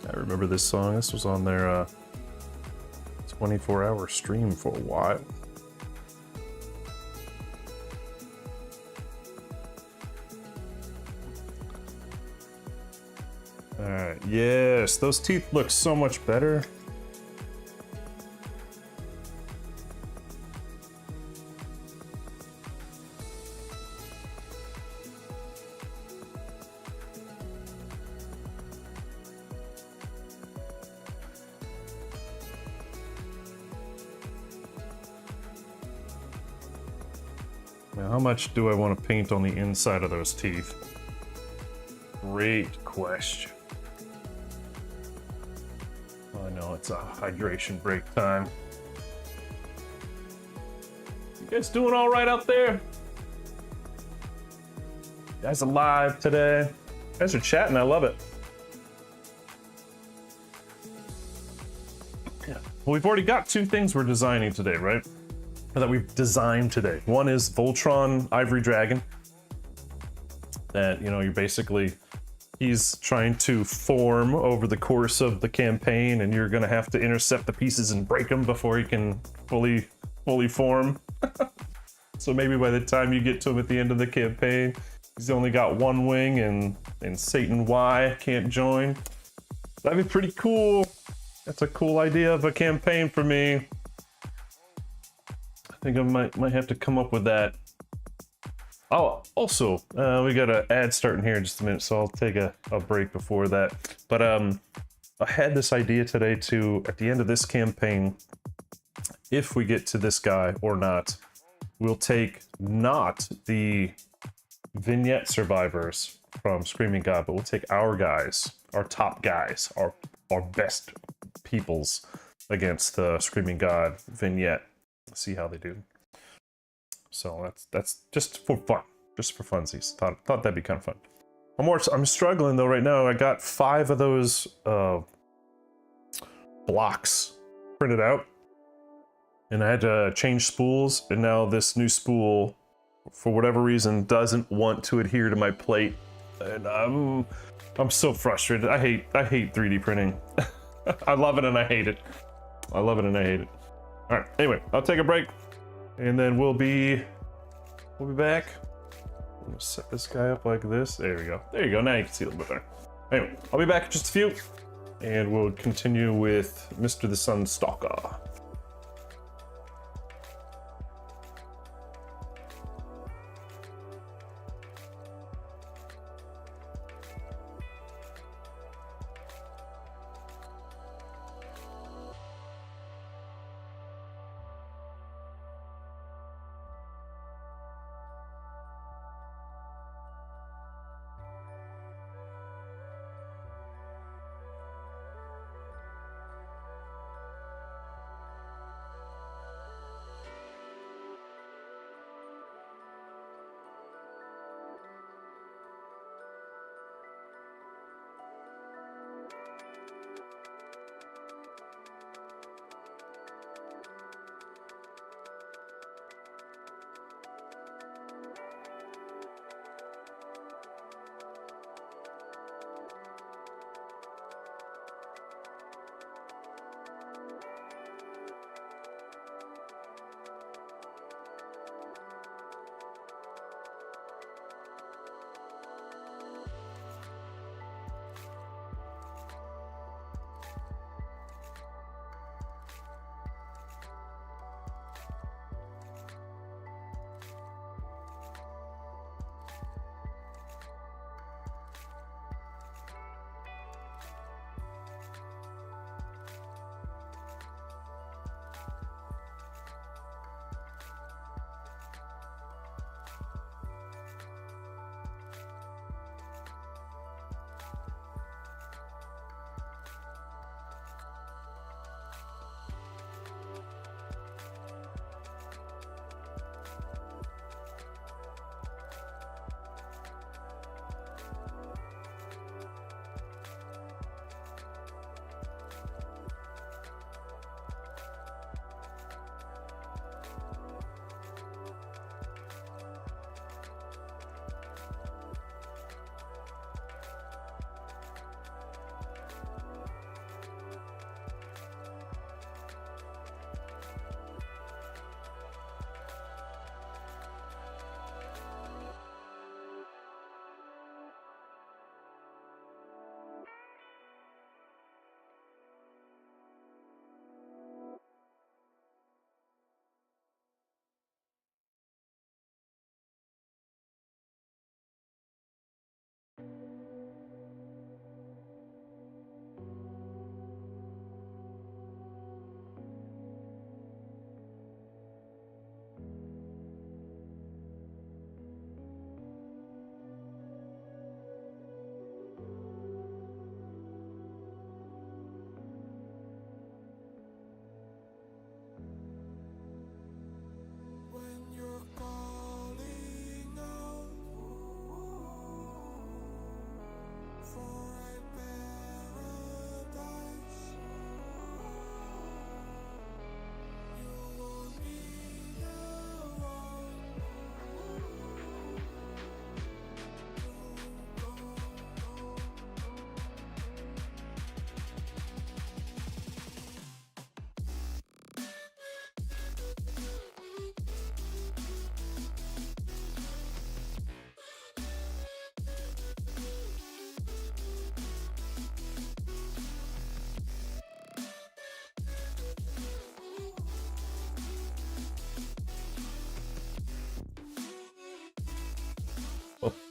I remember this song. This was on their 24-hour stream for a while. Alright, yes, those teeth look so much better. Now, how much do I want to paint on the inside of those teeth? Great question. I know it's a hydration break time. You guys doing all right out there? You guys alive today? You guys are chatting, I love it. Yeah. Well, we've already got two things we're designing today, right? Or that we've designed today. One is Voltron Ivory Dragon. That, you know, you're basically, he's trying to form over the course of the campaign, and you're gonna have to intercept the pieces and break them before he can fully form. So maybe by the time you get to him at the end of the campaign, He's only got one wing, and Satan Y can't join. That'd be pretty cool. That's a cool idea of a campaign for me. I think I might have to come up with that. Oh, also, we got an ad starting here in just a minute, so I'll take a break before that. But I had this idea today to, at the end of this campaign, if we get to this guy or not, we'll take not the vignette survivors from Screaming God, but we'll take our guys, our top guys, our best peoples against the Screaming God vignette. See how they do. So that's just for fun, just for funsies. Thought that'd be kind of fun. I'm struggling though right now. I got 5 of those blocks printed out, and I had to change spools. And now this new spool, for whatever reason, doesn't want to adhere to my plate, and I'm so frustrated. I hate 3D printing. I love it and I hate it. I love it and I hate it. All right. Anyway, I'll take a break. And then we'll be back. I'm gonna set this guy up like this. There we go. There you go. Now you can see a little bit better. Anyway, I'll be back in just a few, and we'll continue with Mr. the Sunstalker.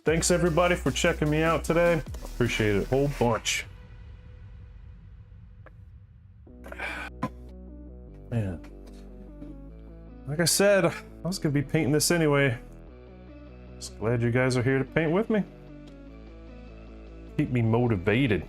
Thanks everybody for checking me out today. Appreciate it a whole bunch. Man, like I said, I was gonna be painting this anyway. Just glad you guys are here to paint with me. Keep me motivated.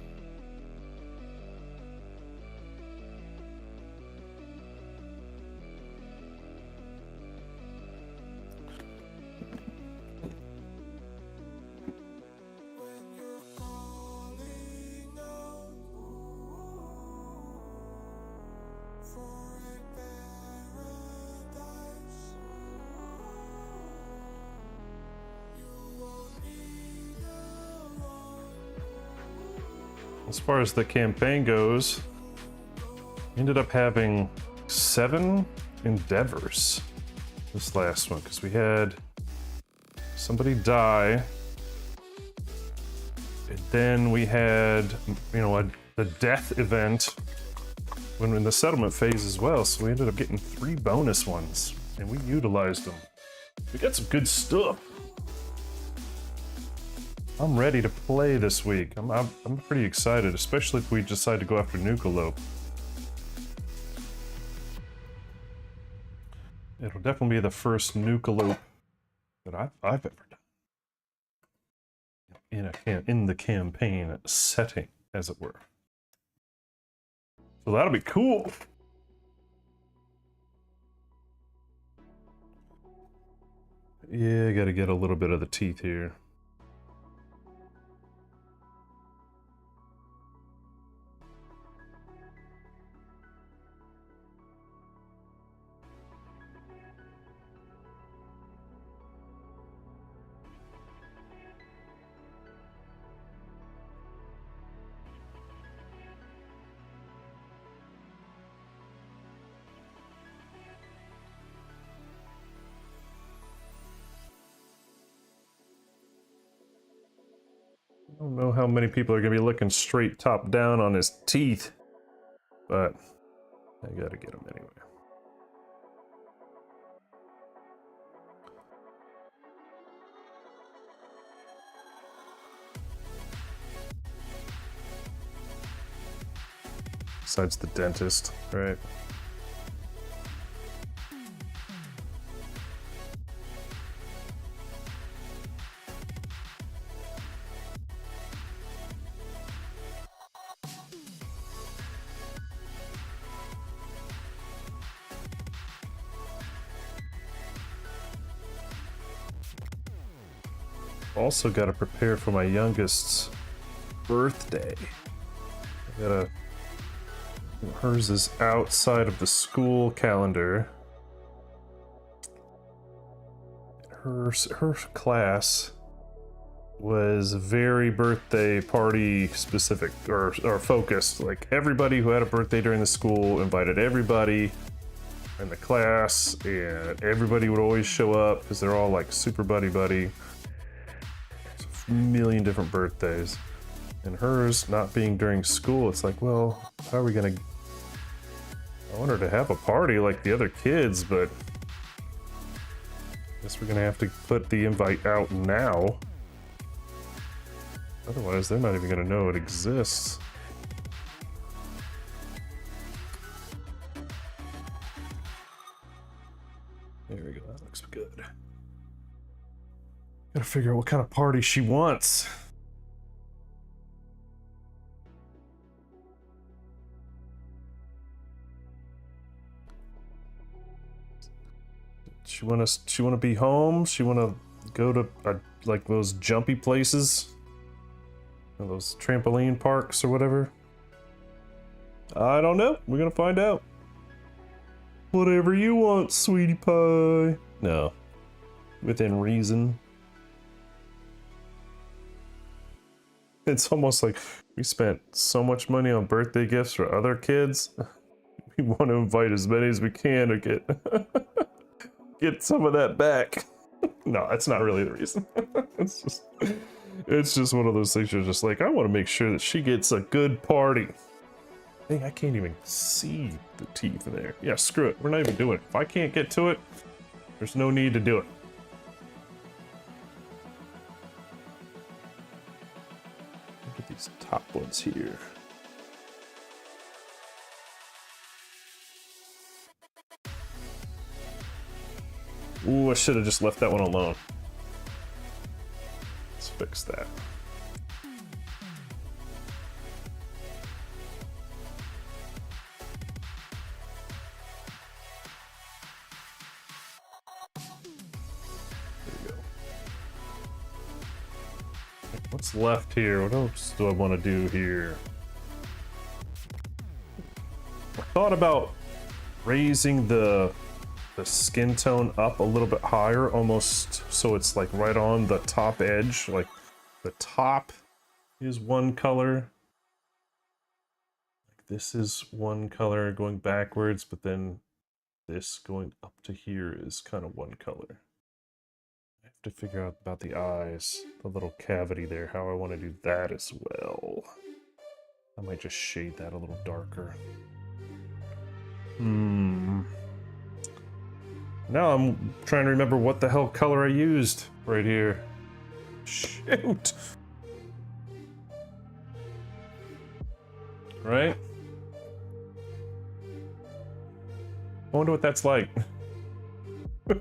As far as the campaign goes, ended up having 7 endeavors this last one, because we had somebody die, and then we had, you know, the death event when in the settlement phase as well, so we ended up getting 3 bonus ones, and we utilized them. We got some good stuff. I'm ready to play this week. I'm pretty excited, especially if we decide to go after Nucleope. It'll definitely be the first Nucleope that I've ever done in the campaign setting, as it were. So that'll be cool. Yeah, I gotta get a little bit of the teeth here. I don't know how many people are gonna be looking straight top down on his teeth, but I gotta get them anyway. Besides the dentist, right? Also got to prepare for my youngest's birthday. I gotta. Hers is outside of the school calendar. Her class was very birthday party specific or focused. Like everybody who had a birthday during the school invited everybody in the class, and everybody would always show up because they're all like super buddy. A million different birthdays. And hers not being during school, it's like, well, how are we gonna... I want her to have a party like the other kids, but I guess we're gonna have to put the invite out now. Otherwise, they're not even gonna know it exists. There we go, that looks good. Gotta figure out what kind of party she wants. She wanna be home? She wanna go to like those jumpy places? Or those trampoline parks or whatever? I don't know. We're gonna find out. Whatever you want, sweetie pie. No. Within reason. It's almost like we spent so much money on birthday gifts for other kids. We want to invite as many as we can to get some of that back. No, that's not really the reason. It's just one of those things you're just like, I want to make sure that she gets a good party. Dang, I can't even see the teeth in there. Yeah, screw it. We're not even doing it. If I can't get to it, there's no need to do it. ends here. Ooh, I should have just left that one alone. Let's fix that. What's left here? What else do I want to do here? I thought about raising the skin tone up a little bit higher, almost so it's like right on the top edge. Like the top is one color. Like this is one color going backwards, but then this going up to here is kind of one color. I have to figure out about the eyes, the little cavity there, how I want to do that as well. I might just shade that a little darker. Now I'm trying to remember what the hell color I used right here. Shoot! Right? I wonder what that's like. I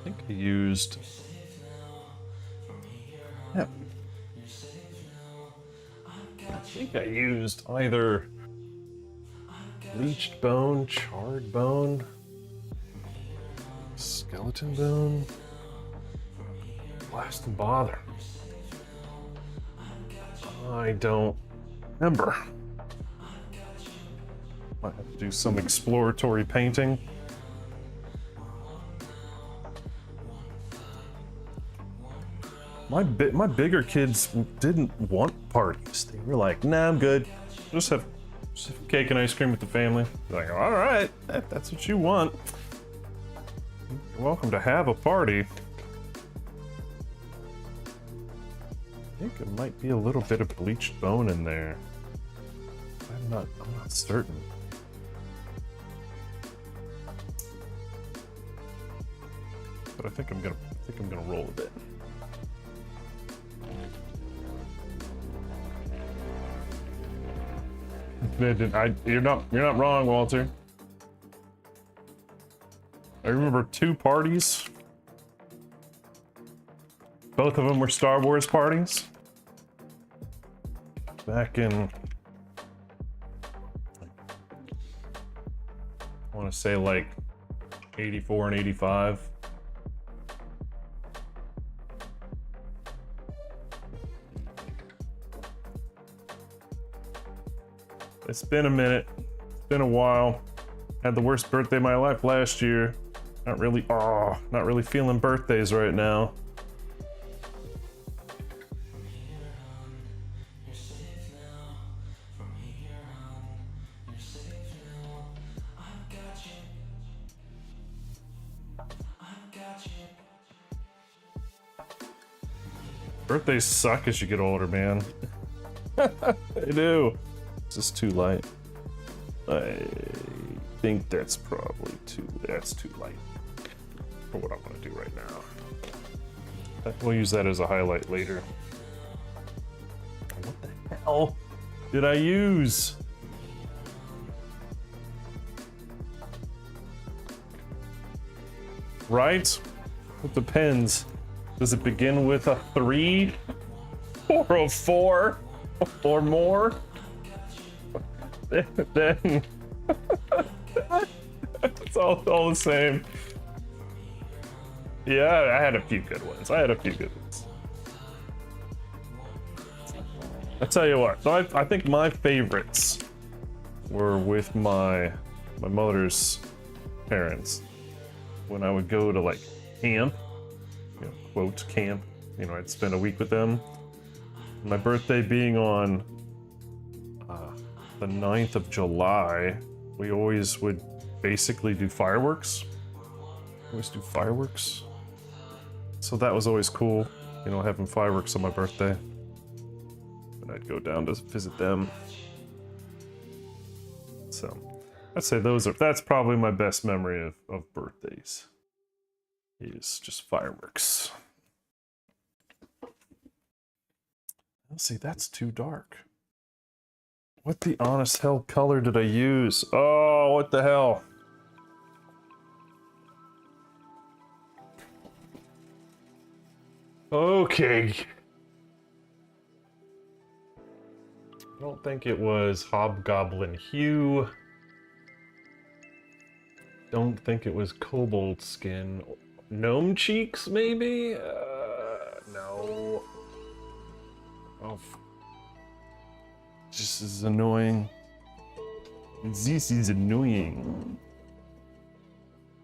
think I used... Yeah. I think I used either bleached bone, charred bone, skeleton bone, blast and bother. I don't remember. Might have to do some exploratory painting. My bigger kids didn't want parties. They were like, nah, I'm good. Just have cake and ice cream with the family. Like, all right, if that's what you want. You're welcome to have a party. I think it might be a little bit of bleached bone in there. I'm not certain. But I think I'm gonna roll with it. You're not wrong, Walter. I remember 2 parties. Both of them were Star Wars parties. Back in, I want to say like 84 and 85. It's been a minute. It's been a while. Had the worst birthday of my life last year. Not really feeling birthdays right now. Birthdays suck as you get older, man. They do. Is this too light? I think that's probably that's too light for what I want to do right now. We'll use that as a highlight later. What the hell did I use? Right? With the pens. Does it begin with a 3 or a 4 or more? Then it's all the same. Yeah, I had a few good ones. I tell you what, I think my favorites were with my mother's parents. When I would go to like camp, quote camp, I'd spend a week with them. My birthday being on the 9th of July, we always would basically do fireworks. So that was always cool, having fireworks on my birthday. And I'd go down to visit them. So I'd say that's probably my best memory of birthdays. is just fireworks. Let's see, that's too dark. What the honest hell color did I use? Oh, what the hell? Okay. I don't think it was Hobgoblin Hue. Don't think it was Kobold Skin. Gnome Cheeks, maybe? No. Oh. This is annoying. This is annoying.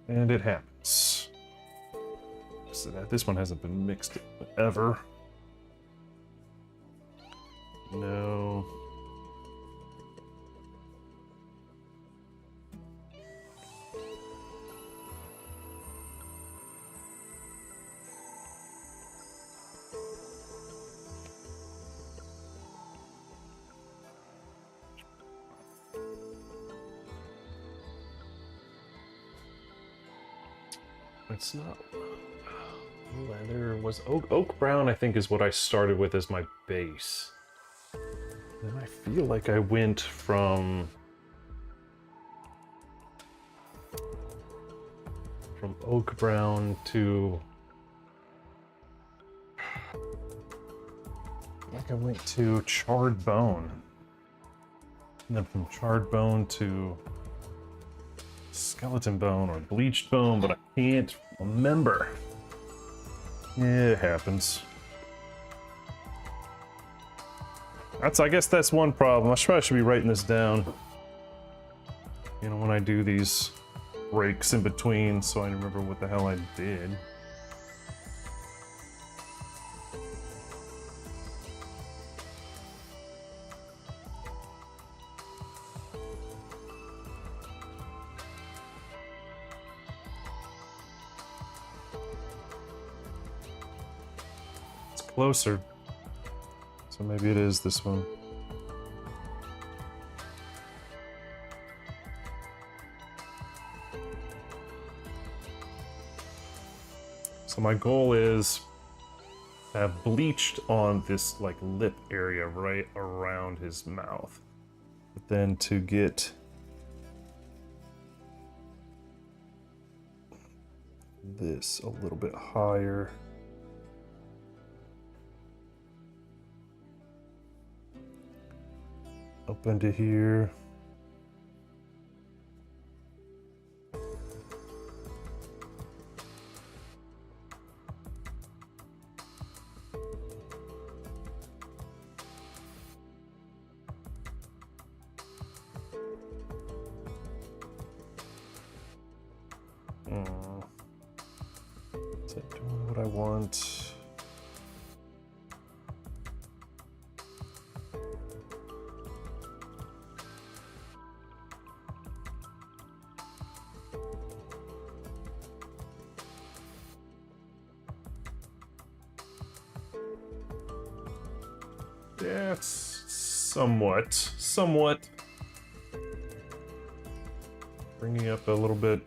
And it happens. So that this one hasn't been mixed ever. No. It's not leather. Was oak brown, I think, is what I started with as my base. Then I feel like I went from oak brown to I went to charred bone. And then from charred bone to skeleton bone or bleached bone, but I can't remember. Yeah, it happens. I guess that's one problem. I probably should be writing this down. You know, when I do these breaks in between, so I remember what the hell I did. It's closer. So maybe it is this one. So my goal is to have bleached on this like lip area right around his mouth. But then to get this a little bit higher. Up into here. Is that doing what I want? Yeah, it's somewhat bringing up a little bit.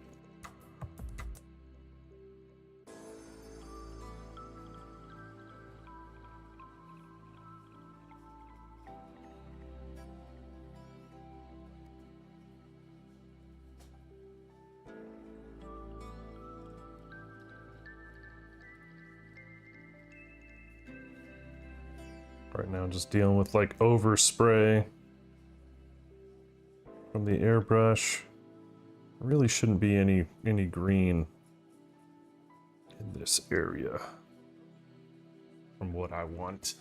Right now, just dealing with like overspray from the airbrush. Really shouldn't be any green in this area from what I want.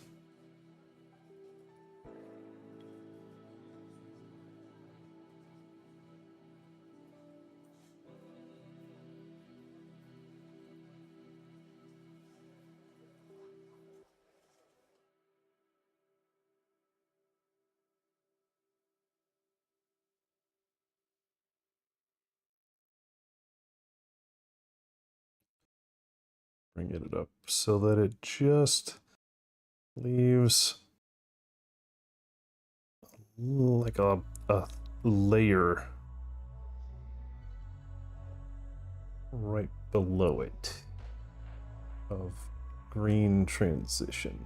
Bring it up so that it just leaves like a layer right below it. of green transition.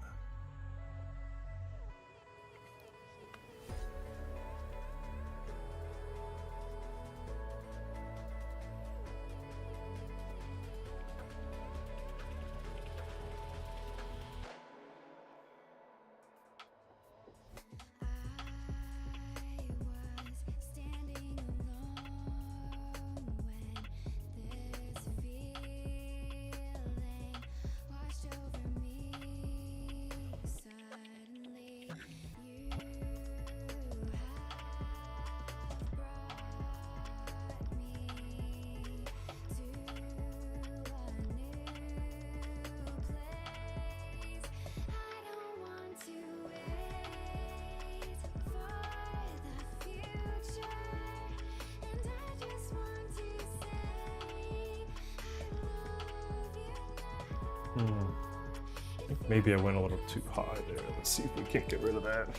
I think maybe I went a little too high there. Let's see if we can't get rid of that.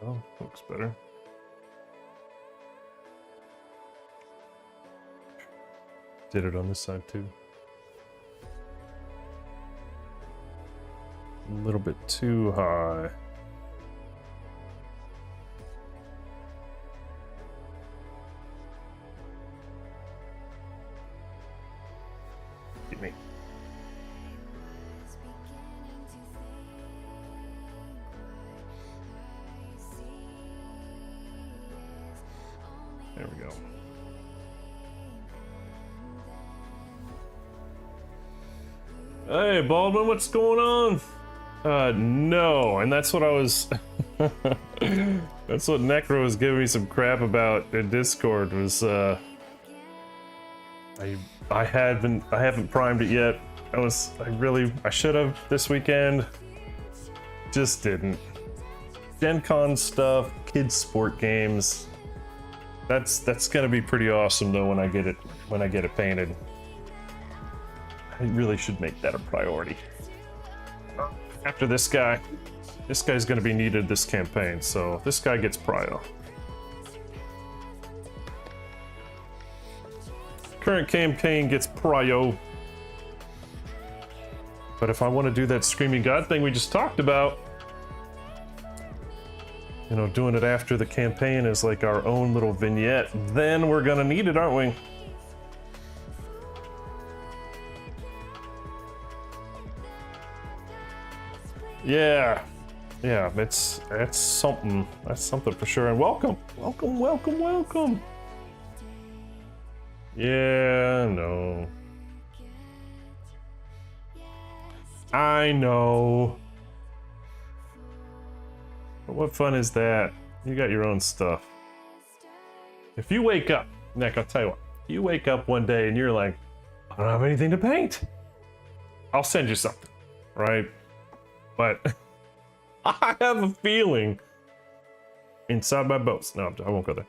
Oh, looks better. Did it on this side too. A little bit too high. Get me. There we go. Hey, Baldwin, what's going on? No, and that's what I was... that's what Necro was giving me some crap about in Discord, was, I haven't primed it yet. I should have this weekend. Just didn't. Gen Con stuff, kids sport games. That's gonna be pretty awesome though when I get it painted. I really should make that a priority. After this guy's gonna be needed this campaign, so this guy gets prio. Current campaign gets prio. But if I want to do that Screaming God thing we just talked about, you know, doing it after the campaign is like our own little vignette, then we're gonna need it, aren't we? Yeah, that's something. That's something for sure. And welcome. Yeah, no. I know. But what fun is that? You got your own stuff. If you wake up, Nick, I'll tell you what. You wake up one day and you're like, I don't have anything to paint. I'll send you something, right? But I have a feeling inside my bones. No, I won't go there.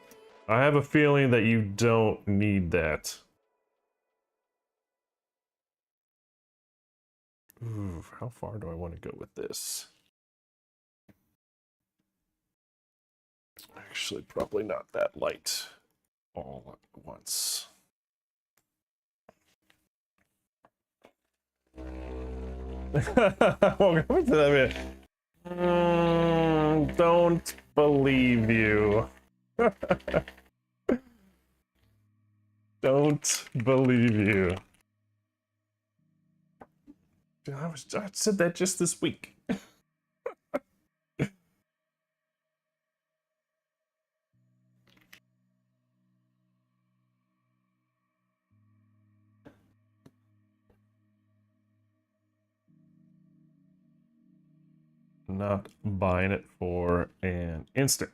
I have a feeling that you don't need that. Ooh, how far do I want to go with this? Actually, probably not that light all at once. Welcome to that bit. Don't believe you. Don't believe you. I said that just this week. Not buying it for an instant.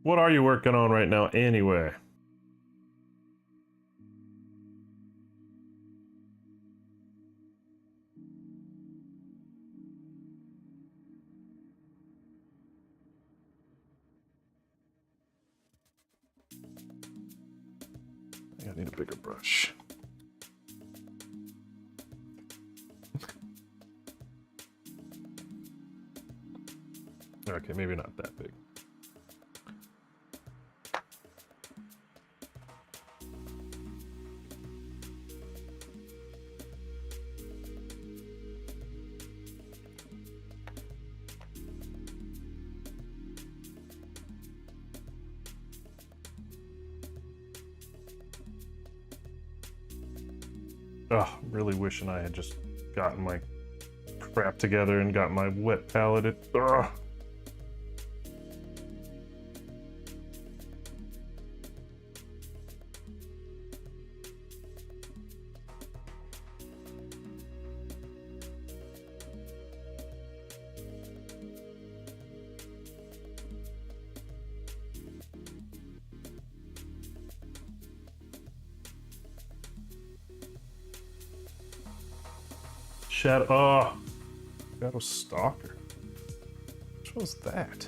What are you working on right now anyway? I need a bigger brush. Okay, maybe not that big. Oh, really wishing I had just gotten my crap together and got my wet palette. Ugh. Shadow Stalker. Which was that?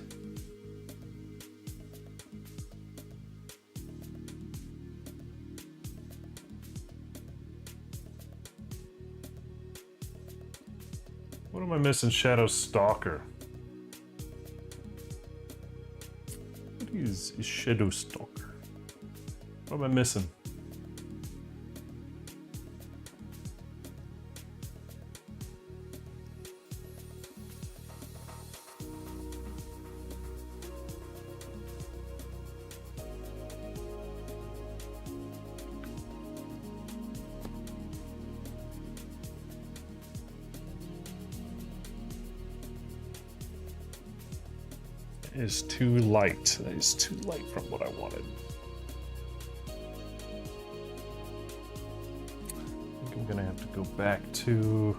What am I missing? Shadow Stalker. What is Shadow Stalker? What am I missing? Is too light. That is too light from what I wanted. I think I'm gonna have to go back to...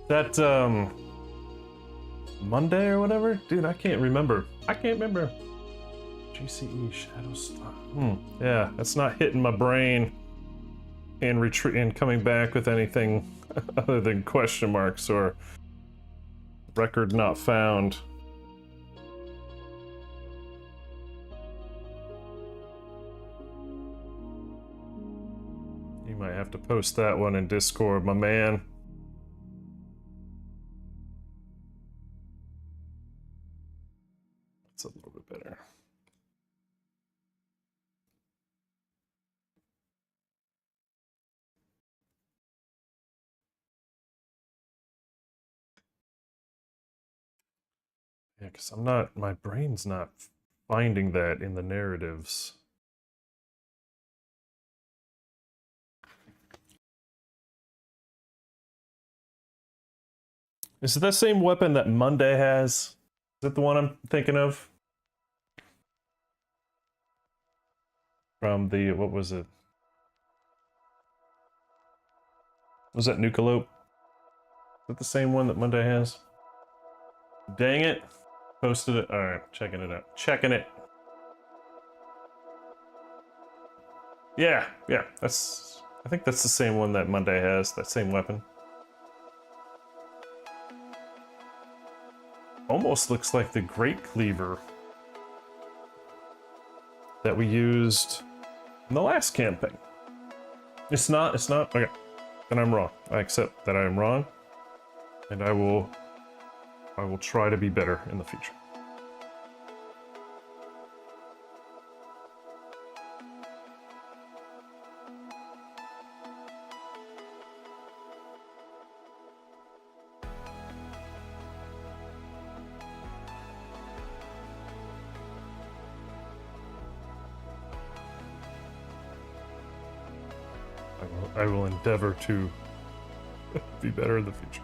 That, Monday or whatever? Dude, I can't remember. GCE Shadow Stalker. Yeah, that's not hitting my brain and coming back with anything other than question marks or record not found. You might have to post that one in Discord, my man. It's a little bit better. Yeah, because my brain's not finding that in the narratives. Is it that same weapon that Monday has? Is it the one I'm thinking of? From the, what was it? Was that Nucalope? Is that the same one that Monday has? Dang it. Posted it. Alright, checking it out. Checking it. Yeah, that's... I think that's the same one that Monday has, that same weapon. Almost looks like the Great Cleaver that we used in the last campaign. It's not, okay. Then I'm wrong. I accept that I am wrong. And I will try to be better in the future. I will endeavor to be better in the future.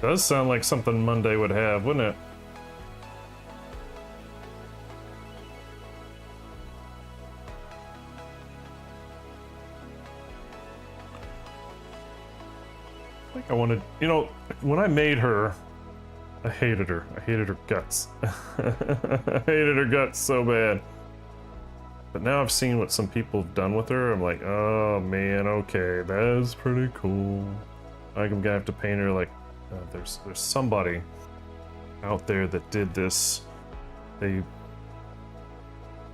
Does sound like something Monday would have, wouldn't it? I think I wanted, you know, when I made her, I hated her. I hated her guts. I hated her guts so bad. But now I've seen what some people have done with her. I'm like, oh man, okay, that is pretty cool. Like, I'm gonna have to paint her like, there's somebody out there that did this. They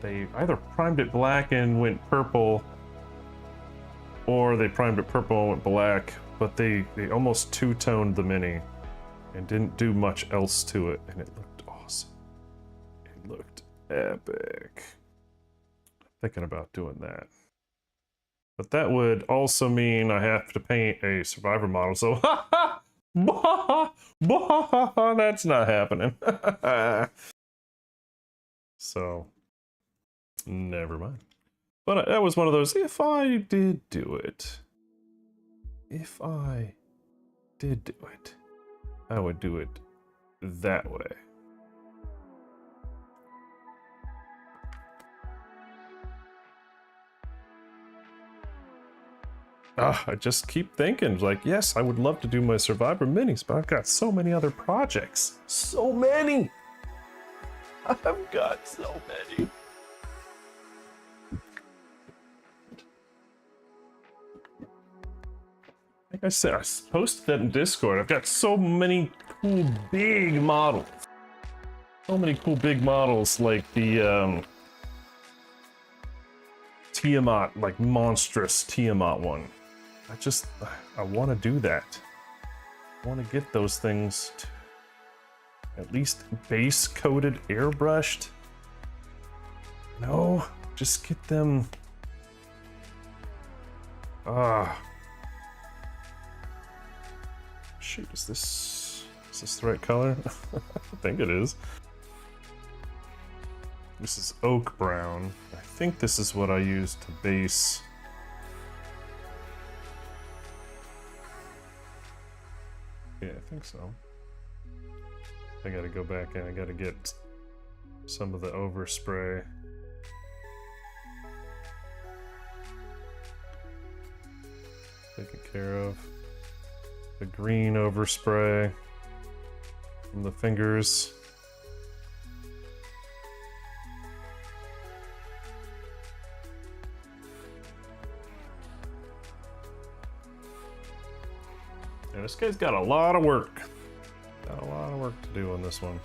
either primed it black and went purple, or they primed it purple and went black, but they almost two-toned the mini and didn't do much else to it, and it looked awesome. It looked epic. Thinking about doing that. But that would also mean I have to paint a survivor model, so that's not happening. So, never mind. But that was one of those, if I did do it, I would do it that way. I just keep thinking, like, yes, I would love to do my Survivor minis, but I've got so many other projects. So many! I've got so many. Like I said, I posted that in Discord. I've got so many cool big models. So many cool big models, like the Tiamat, like monstrous Tiamat one. I want to do that. I want to get those things at least base coated, airbrushed. No, just get them. Shoot, is this the right color? I think it is. This is oak brown. I think this is what I used to base. Yeah, I think so. I gotta go back and I gotta get some of the overspray. Taken care of. The green overspray from the fingers. Yeah, this guy's got a lot of work. Got a lot of work to do on this one.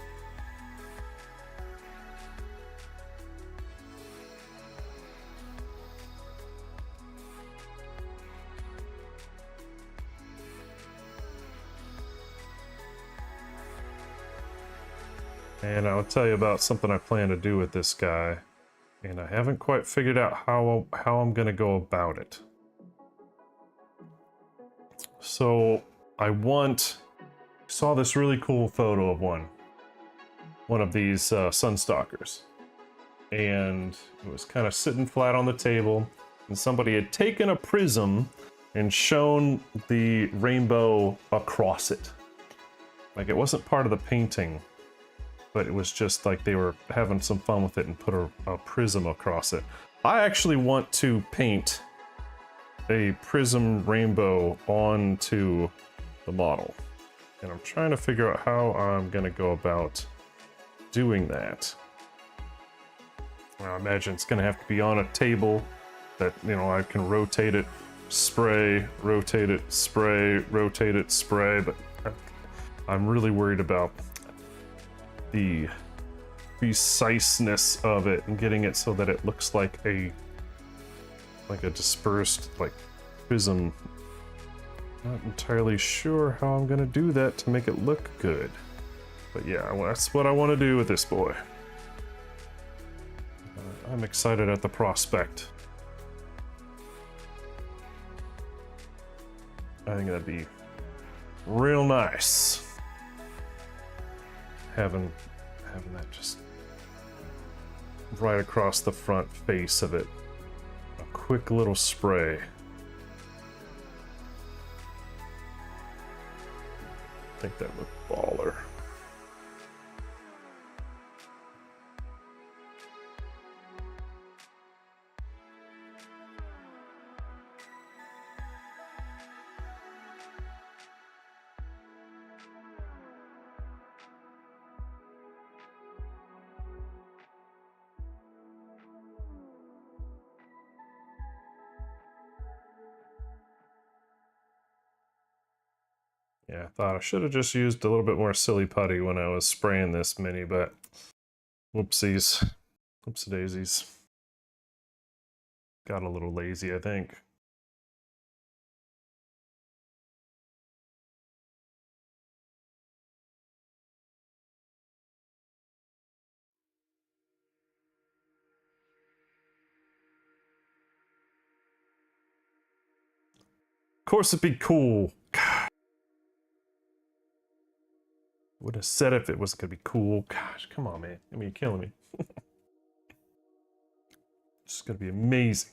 And I'll tell you about something I plan to do with this guy, and I haven't quite figured out how I'm gonna go about it. So I saw this really cool photo of one of these Sunstalkers, and it was kind of sitting flat on the table, and somebody had taken a prism and shown the rainbow across it. Like, it wasn't part of the painting, but it was just like they were having some fun with it and put a prism across it. I actually want to paint a prism rainbow onto the model, and I'm trying to figure out how I'm gonna go about doing that. I imagine it's gonna have to be on a table that, you know, I can rotate it, spray, rotate it, spray, rotate it, spray, but I'm really worried about the preciseness of it and getting it so that it looks like a dispersed, like, prism. Not entirely sure how I'm gonna do that to make it look good, but yeah, that's what I want to do with this boy. I'm excited at the prospect. I think that'd be real nice. Having that just right across the front face of it. A quick little spray. think that looked baller. Yeah, I thought I should have just used a little bit more silly putty when I was spraying this mini, but whoopsies. Whoopsie daisies. Got a little lazy, I think. Of course it'd be cool. Would have said if it was gonna be cool. Gosh, come on, man. I mean, you're killing me. It's gonna be amazing.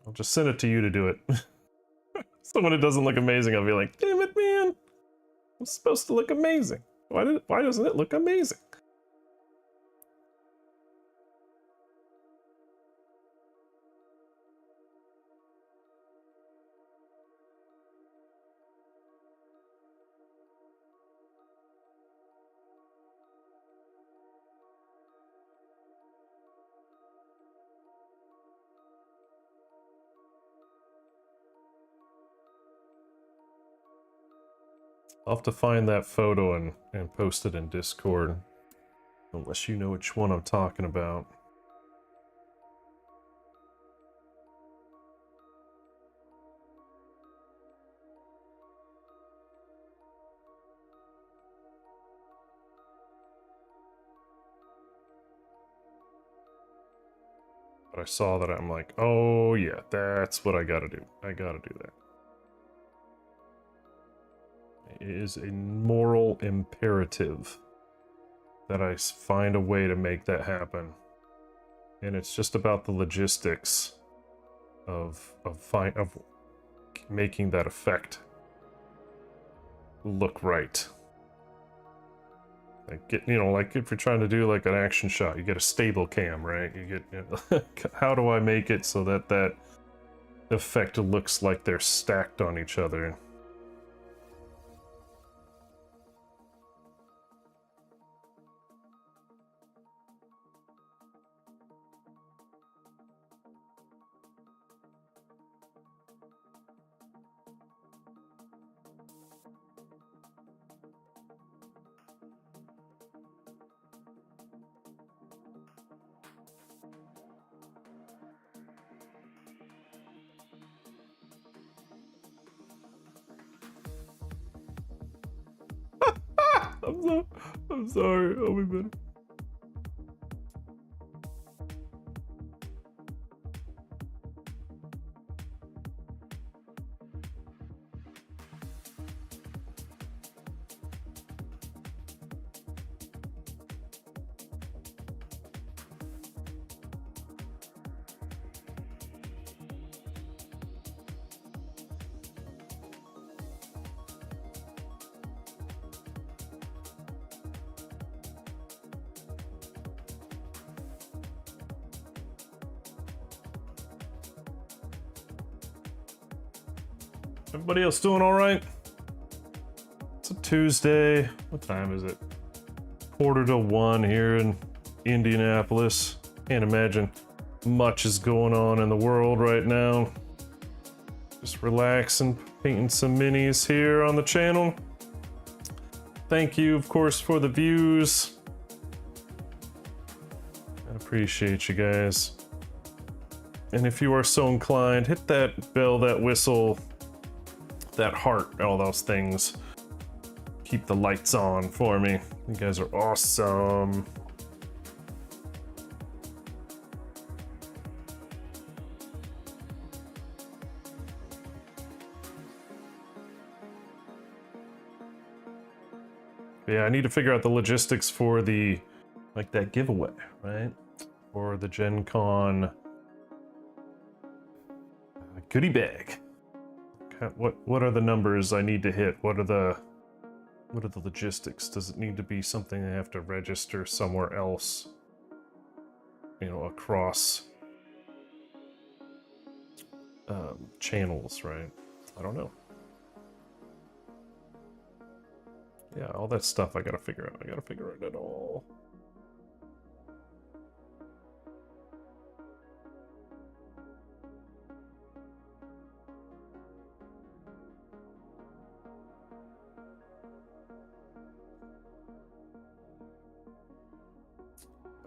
I'll just send it to you to do it. So when it doesn't look amazing, I'll be like, damn it, man. I'm supposed to look amazing. Why doesn't it look amazing? I'll have to find that photo and post it in Discord. Unless you know which one I'm talking about. But I saw that, I'm like, oh yeah, that's what I gotta do. I gotta do that. It is a moral imperative that I find a way to make that happen. And it's just about the logistics of making that effect look right. Like, like if you're trying to do like an action shot, you get a stable cam, right? You get, how do I make it so that that effect looks like they're stacked on each other? I'm sorry, I'll be better. Everybody else doing all right? It's a Tuesday. What time is it? 1:45 here in Indianapolis. Can't imagine much is going on in the world right now. Just relaxing, painting some minis here on the channel. Thank you, of course, for the views. I appreciate you guys. And if you are so inclined, hit that bell, that whistle, that heart, all those things. Keep the lights on for me. You guys are awesome. Yeah, I need to figure out the logistics for the, like, that giveaway, right? For the Gen Con goodie bag. what are the numbers I need to hit? What are the logistics? Does it need to be something I have to register somewhere else? You know, across channels, right? I don't know. Yeah, all that stuff I gotta figure out. I gotta figure out it all.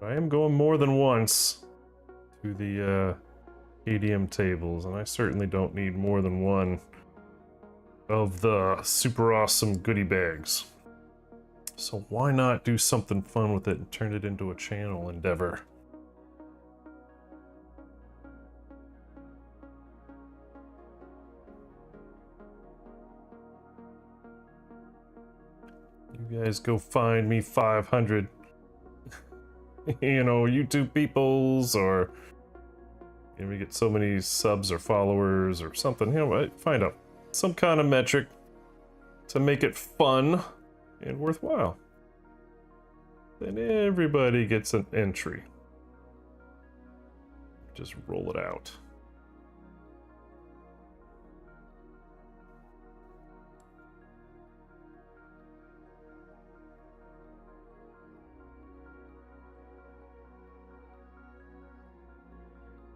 I am going more than once to the ADM tables, and I certainly don't need more than one of the super awesome goodie bags. So why not do something fun with it and turn it into a channel endeavor? You guys go find me 500 you know, YouTube peoples, or you know, we get so many subs or followers or something. You know, find out some kind of metric to make it fun and worthwhile. Then everybody gets an entry. Just roll it out.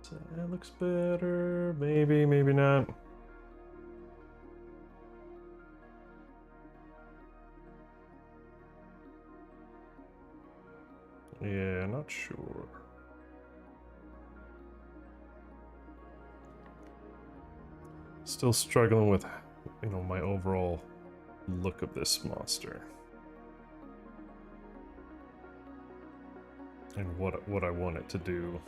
So that looks better. Maybe, maybe not. Yeah, not sure. Still struggling with, you know, my overall look of this monster. And what I want it to do.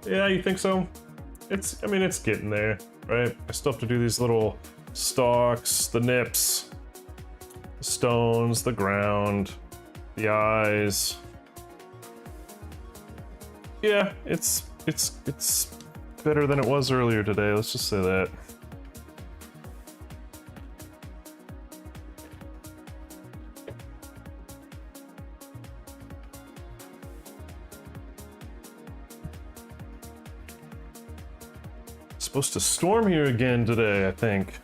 Yeah, you think so? I mean, it's getting there, right? I still have to do these little stalks, the nips, the stones, the ground, the eyes. Yeah, it's better than it was earlier today, let's just say that. Supposed to storm here again today, I think.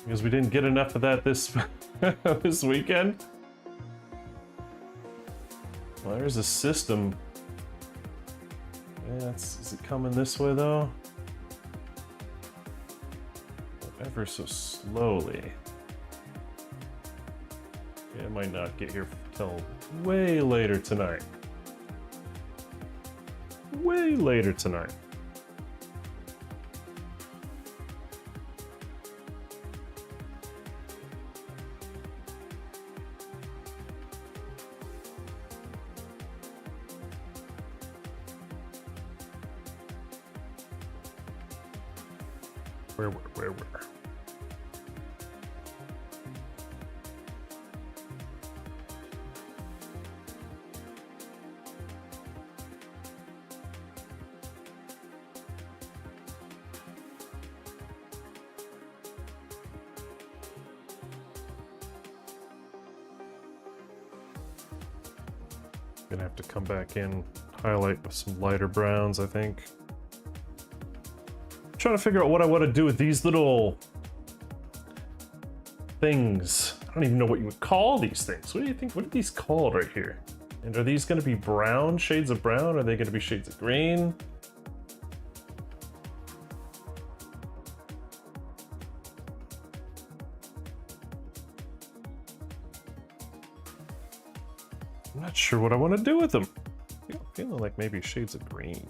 Because we didn't get enough of that this this weekend. Well, there's a system. Yeah, is it coming this way though? Ever so slowly. Yeah, it might not get here till way later tonight. Way later tonight. Where? Gonna have to come back in, highlight with some lighter browns, I think. Trying to figure out what I want to do with these little things. I don't even know what you would call these things. What do you think? What are these called right here? And are these going to be brown, shades of brown? Are they going to be shades of green? I'm not sure what I want to do with them. I'm feeling like maybe shades of green.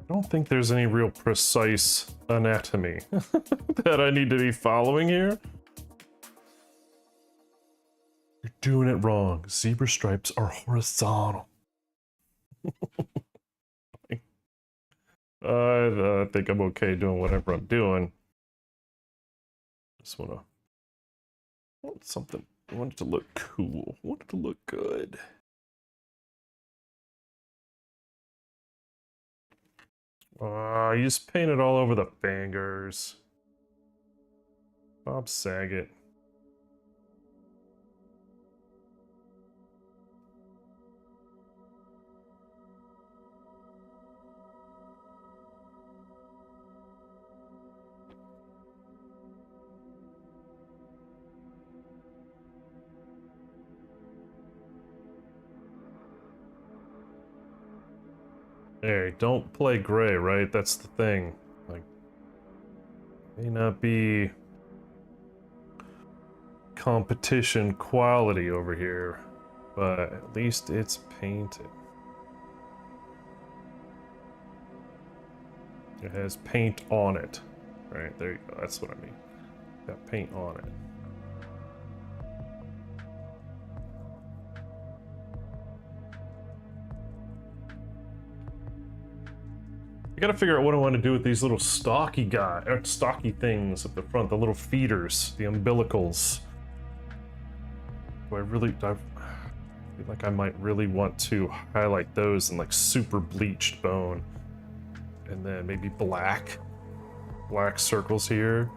I don't think there's any real precise anatomy that I need to be following here. You're doing it wrong. Zebra stripes are horizontal. I think I'm okay doing whatever I'm doing. Just want something. I want it to look cool. I want it to look good. You just painted all over the fingers. Bob Saget. Hey, don't play gray, right? That's the thing. Like, may not be competition quality over here, but at least it's painted. It has paint on it. Right, there you go. That's what I mean. Got paint on it. I gotta figure out what I want to do with these little stocky things at the front, the little feeders, the umbilicals. I feel like I might really want to highlight those in like super bleached bone. And then maybe black circles here.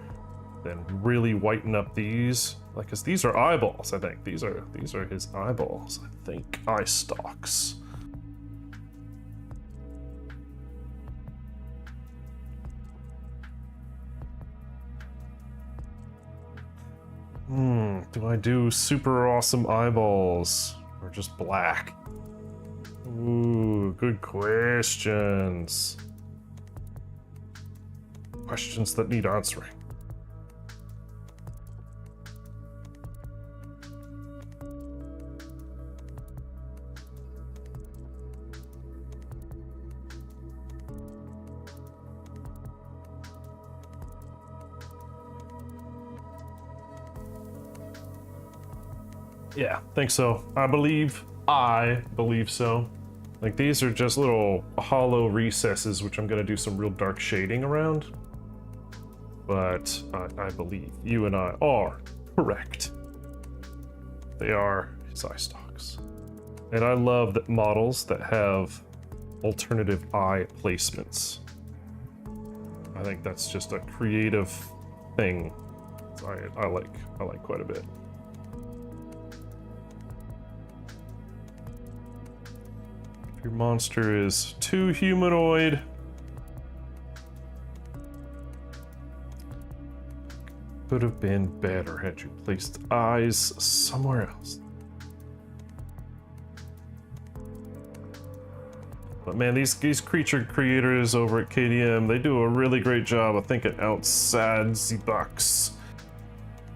Then really whiten up these. Like, cause these are eyeballs, I think. These are his eyeballs, I think. Eye stalks. Do I do super awesome eyeballs or just black? Ooh, good questions. Questions that need answering. Yeah, think so. I believe so. Like, these are just little hollow recesses, which I'm gonna do some real dark shading around. But I believe you and I are correct. They are his eye stalks. And I love that models that have alternative eye placements. I think that's just a creative thing I like quite a bit. Your monster is too humanoid. Could have been better had you placed eyes somewhere else. But man, these creature creators over at KDM, they do a really great job of thinking outside the box.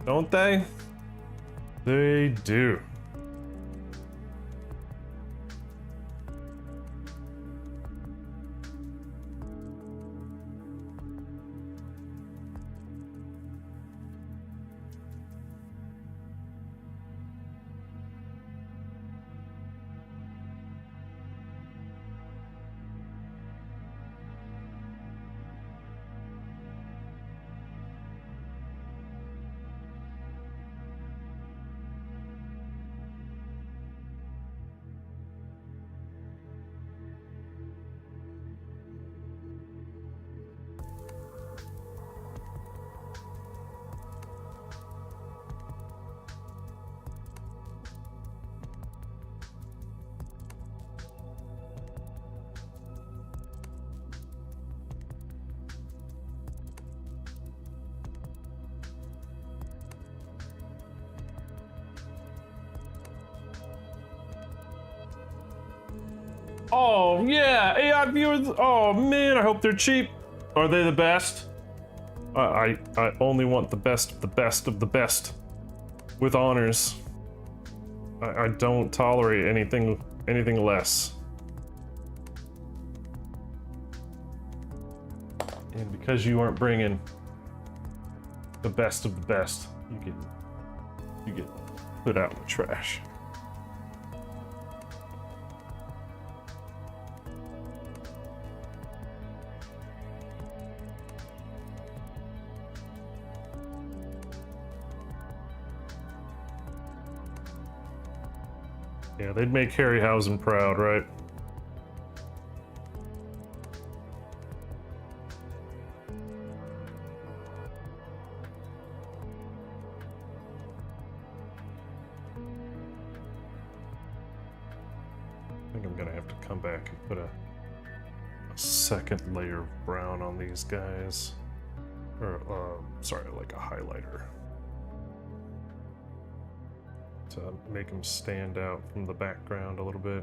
Don't they? They do. Oh, yeah, AI viewers. Oh, man, I hope they're cheap. Are they the best? I only want the best of the best of the best. With honors. I don't tolerate anything less. And because you aren't bringing the best of the best, you get put out in the trash. Yeah, they'd make Harryhausen proud, right? I think I'm gonna have to come back and put a second layer of brown on these guys. Or, sorry, like a highlighter. To make them stand out from the background a little bit.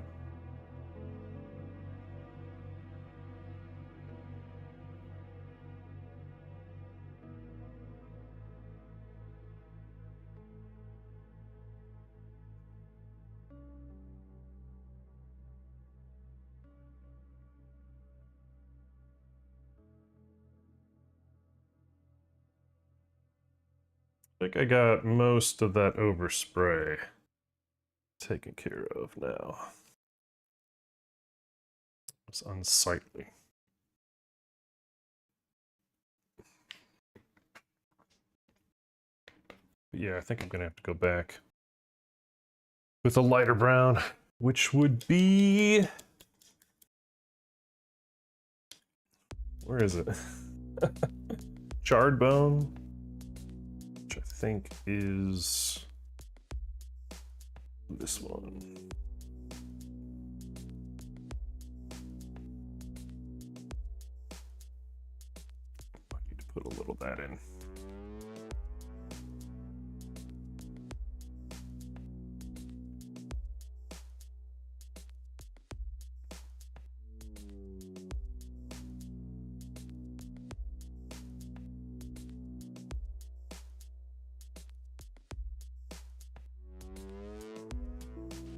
I think I got most of that overspray taken care of now. It's unsightly. But yeah, I think I'm gonna have to go back with a lighter brown, which would be... Where is it? Charred bone, which I think is this one. I need to put a little of that in.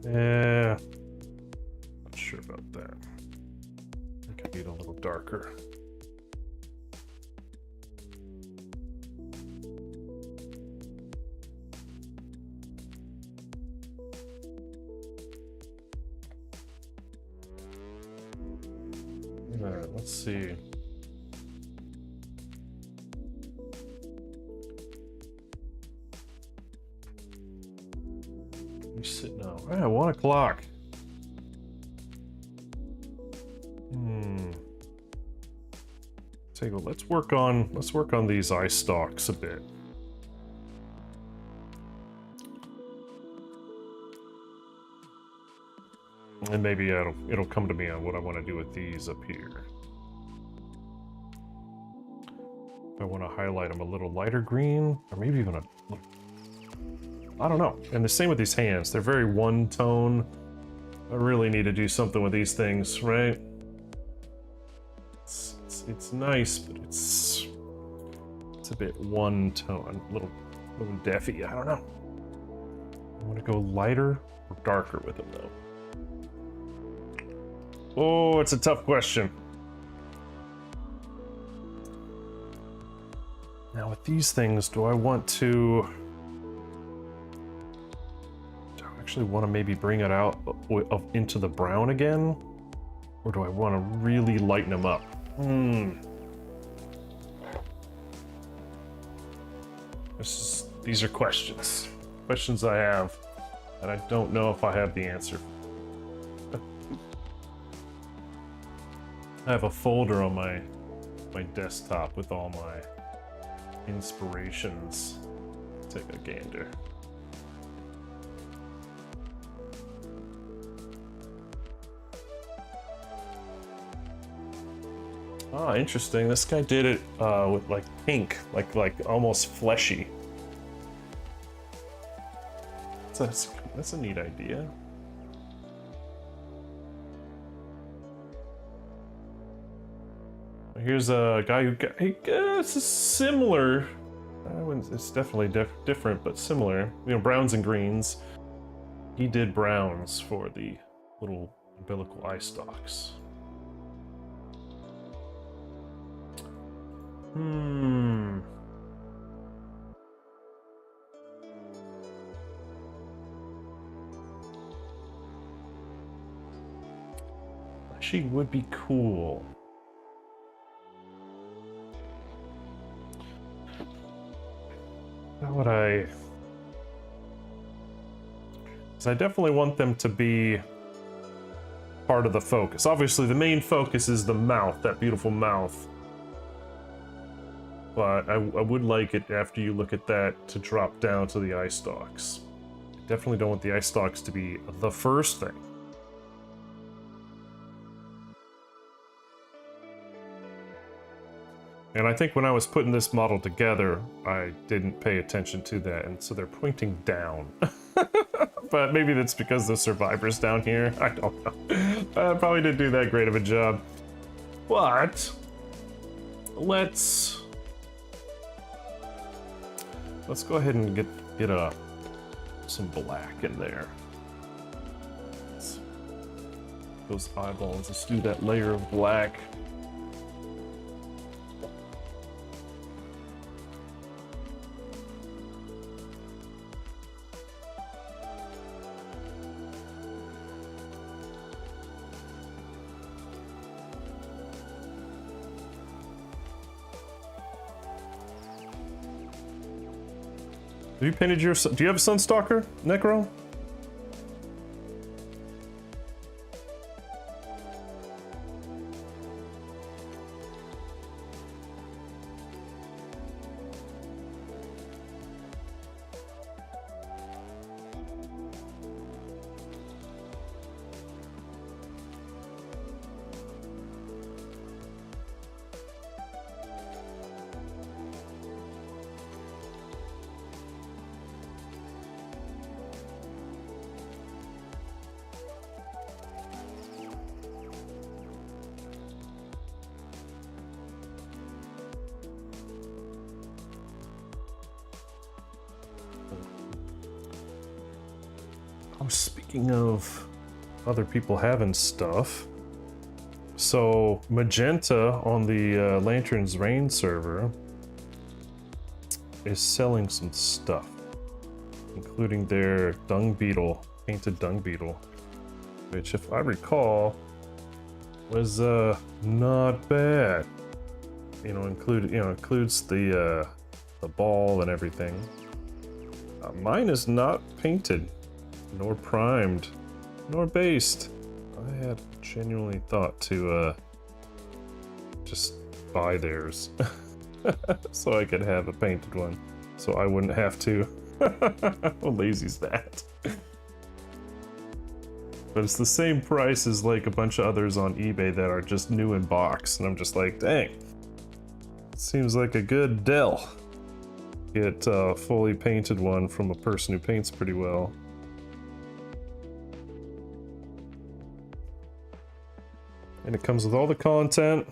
Yeah, not sure about that. I think I need a little darker. All right, let's see. You sit now. Ah, 1 o'clock. Take a, let's work on these eye stalks a bit. And maybe it'll come to me on what I want to do with these up here. If I want to highlight them a little lighter green, or maybe even a, I don't know. And the same with these hands. They're very one tone. I really need to do something with these things, right? It's nice, but it's a bit one tone, a little deafy. I don't know. I want to go lighter or darker with them though. Oh, it's a tough question. Now with these things, do I actually want to maybe bring it out into the brown again? Or do I want to really lighten them up? These are questions. Questions I have, and I don't know if I have the answer. I have a folder on my desktop with all my inspirations. Take a gander. Ah, interesting. This guy did it with like pink, like almost fleshy. That's a neat idea. Here's a guy who got, it's similar. It's definitely different, but similar. You know, browns and greens. He did browns for the little umbilical eye stalks. Hmm. She would be cool. How would I... Because I definitely want them to be part of the focus. Obviously, the main focus is the mouth, that beautiful mouth. But I would like it, after you look at that, to drop down to the eye stalks. I definitely don't want the eye stalks to be the first thing. And I think when I was putting this model together, I didn't pay attention to that, and so they're pointing down. But maybe that's because the survivor's down here. I don't know. I probably didn't do that great of a job. But let's go ahead and get some black in there. Those eyeballs. Let's do that layer of black. Have you painted your... Do you have a Sunstalker, Necro? Oh, speaking of other people having stuff, so Magenta on the Lantern's Reign server is selling some stuff, including their dung beetle, painted dung beetle, which, if I recall, was not bad. You know, includes the ball and everything. Mine is not painted, nor primed, nor based. I had genuinely thought to just buy theirs so I could have a painted one, so I wouldn't have to. How lazy's that? But it's the same price as like a bunch of others on eBay that are just new in box, and I'm just like, dang. Seems like a good deal. Get a fully painted one from a person who paints pretty well. And it comes with all the content.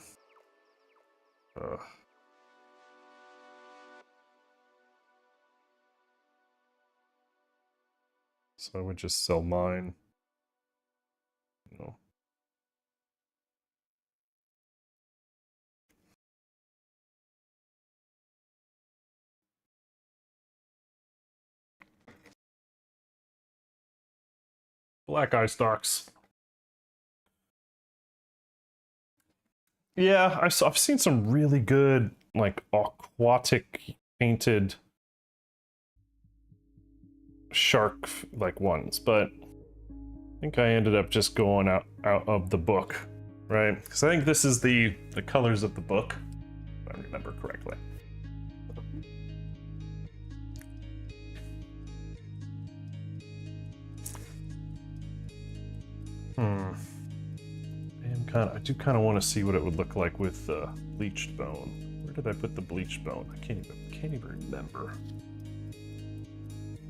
So I would just sell mine. You know. Black eye stalks. Yeah, I've seen some really good, like, aquatic painted shark like ones, but I think I ended up just going out of the book, right? Because I think this is the colors of the book, if I remember correctly. I do kind of want to see what it would look like with bleached bone. Where did I put the bleached bone? I can't even remember.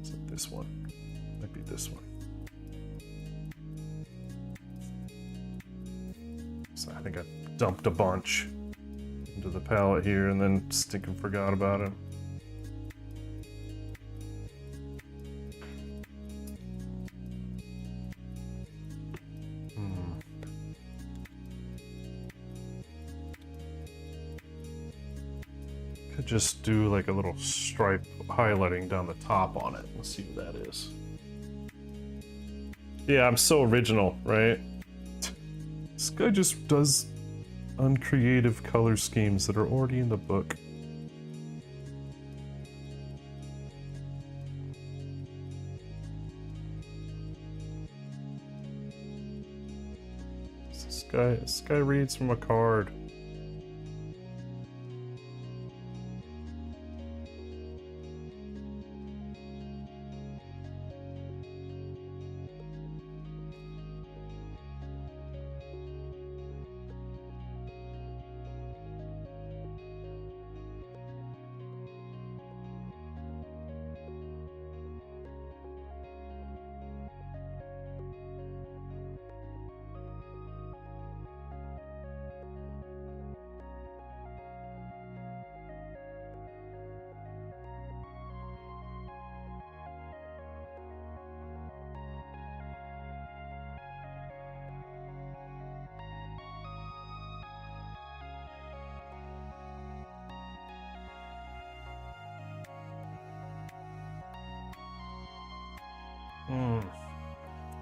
Is it this one? Might be this one. So I think I dumped a bunch into the palette here and then stinking forgot about it. could just do like a little stripe highlighting down the top on it. Let's see what that is. Yeah, I'm so original, right? This guy just does uncreative color schemes that are already in the book. This guy reads from a card.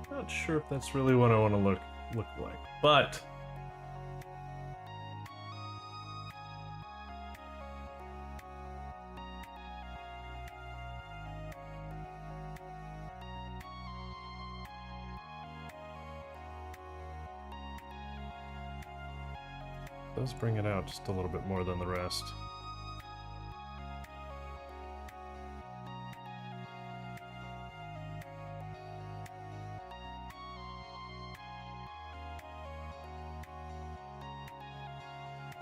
Not sure if that's really what I want to look like, but it does bring it out just a little bit more than the rest.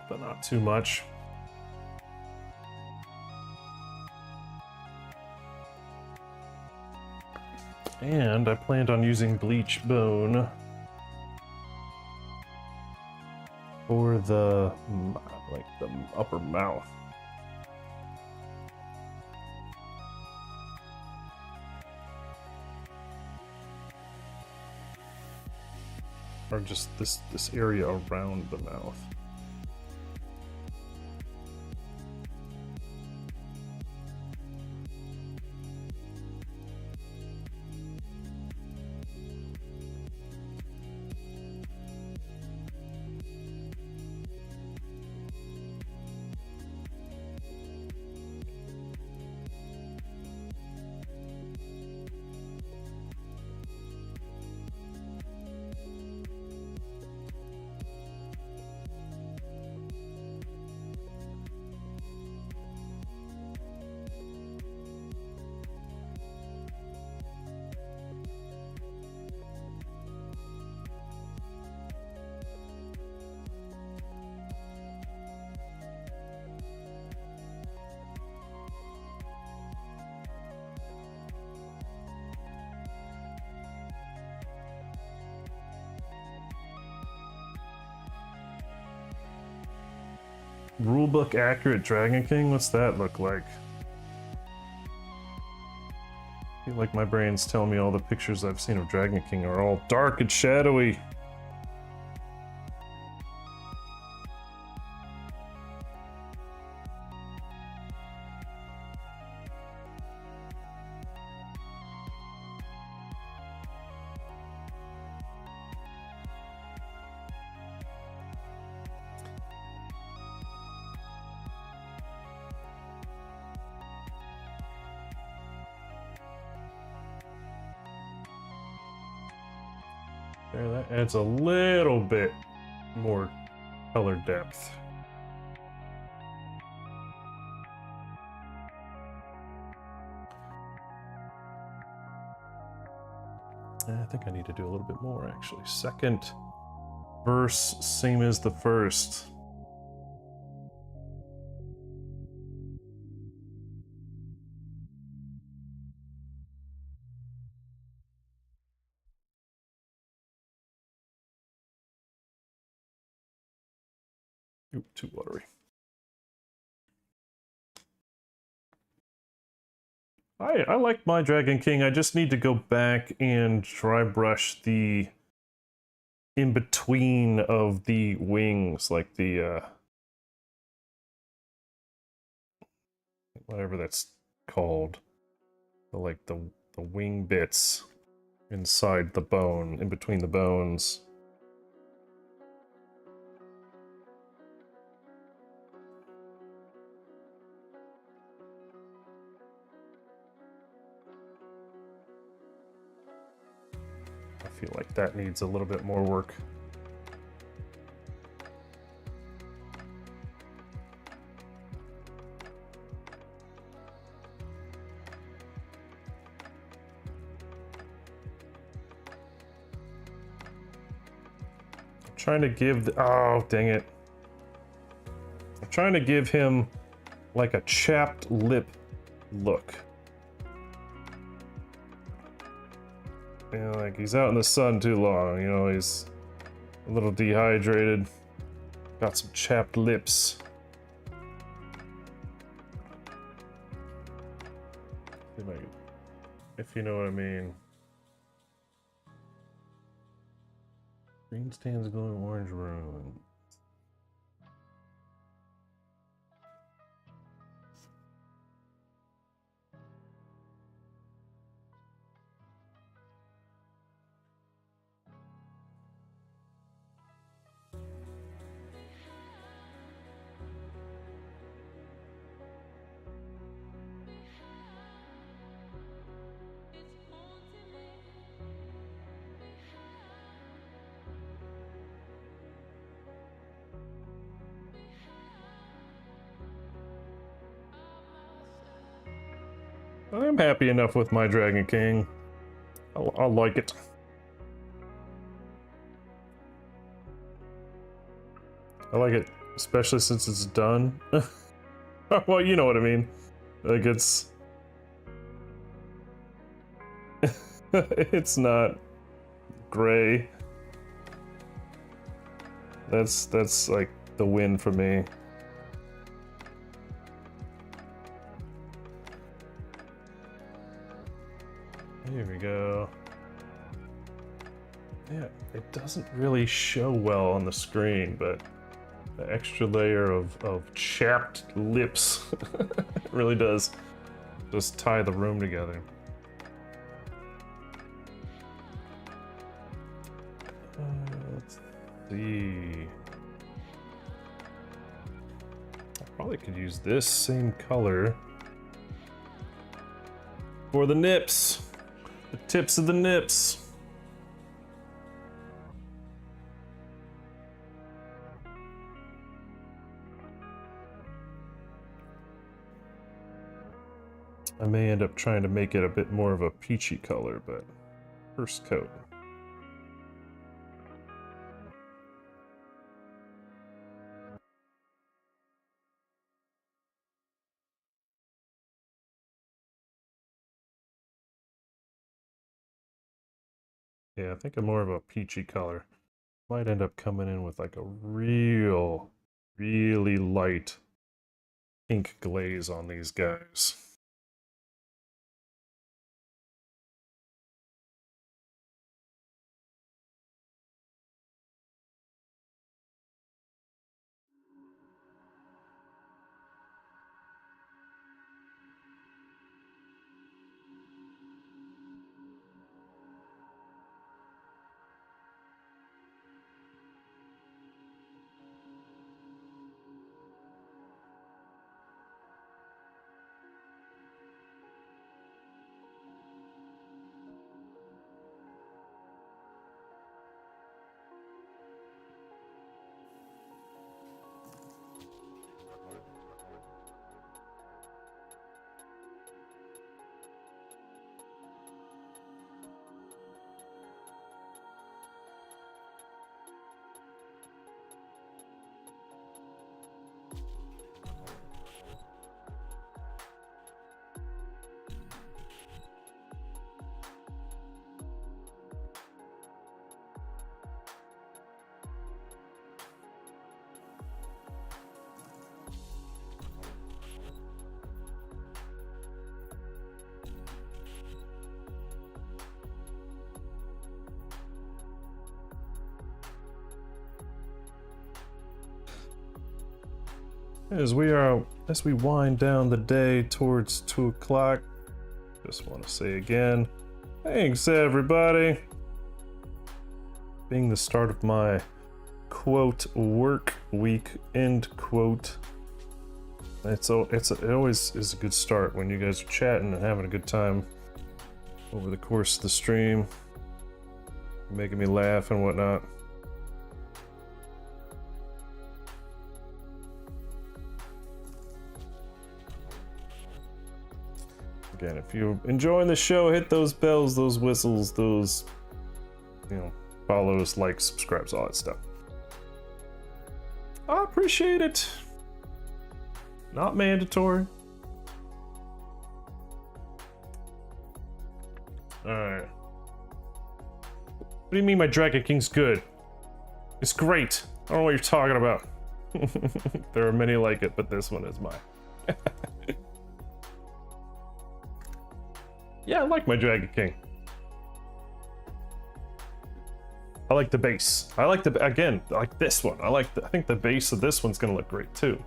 But not too much. And I planned on using bleach bone for the, like, the upper mouth. Or just this area around the mouth. Rulebook accurate Dragon King? What's that look like? I feel like my brain's telling me all the pictures I've seen of Dragon King are all dark and shadowy. There, that adds a little bit more color depth. I think I need to do a little bit more, actually. Second verse, same as the first. Oop, too watery. I like my Dragon King. I just need to go back and dry brush the in between of the wings, like the whatever that's called. Like the wing bits inside the bone, in between the bones. I feel like that needs a little bit more work. Trying to give the, oh dang it, I'm trying to give him like a chapped lip look. You know, like he's out in the sun too long, you know, he's a little dehydrated, got some chapped lips. If you know what I mean. Green stands glowing orange ruin. I'm happy enough with my Dragon King. I like it. I like it, especially since it's done. Well, you know what I mean. Like it's... it's not gray. That's like the win for me. Here we go. Yeah, it doesn't really show well on the screen, but the extra layer of chapped lips really does just tie the room together. Let's see. I probably could use this same color for the nips. The tips of the nips. I may end up trying to make it a bit more of a peachy color, but first coat. Yeah, I think I'm more of a peachy color. Might end up coming in with like a really light pink glaze on these guys. As we wind down the day towards 2 o'clock, just want to say again, thanks everybody. Being the start of my quote work week end quote. It always is a good start when you guys are chatting and having a good time over the course of the stream, making me laugh and whatnot. Again, if you're enjoying the show, hit those bells, those whistles, those, follows, likes, subscribes, all that stuff. I appreciate it. Not mandatory. Alright. What do you mean my Dragon King's good? It's great. I don't know what you're talking about. There are many like it, but this one is mine. Yeah, I like my Dragon King. I like the base. I like this one. I think the base of this one's gonna look great too.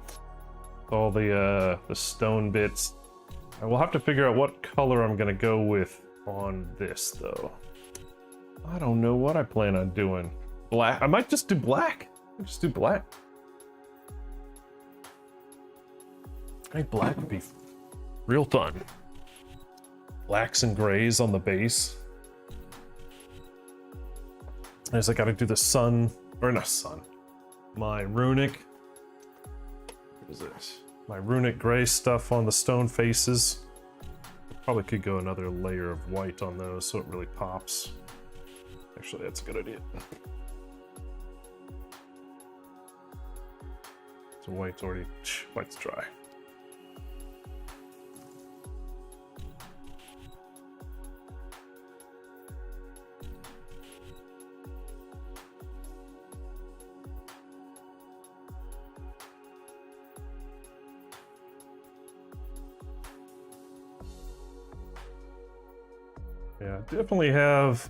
All the stone bits. I will have to figure out what color I'm gonna go with on this though. I don't know what I plan on doing. Black. I might just do black. Just do black. I think black would be real fun. Blacks and grays on the base. I just gotta do the sun, or not sun. My runic. What is it? My runic gray stuff on the stone faces. Probably could go another layer of white on those so it really pops. Actually, that's a good idea. So white's dry. Yeah, definitely have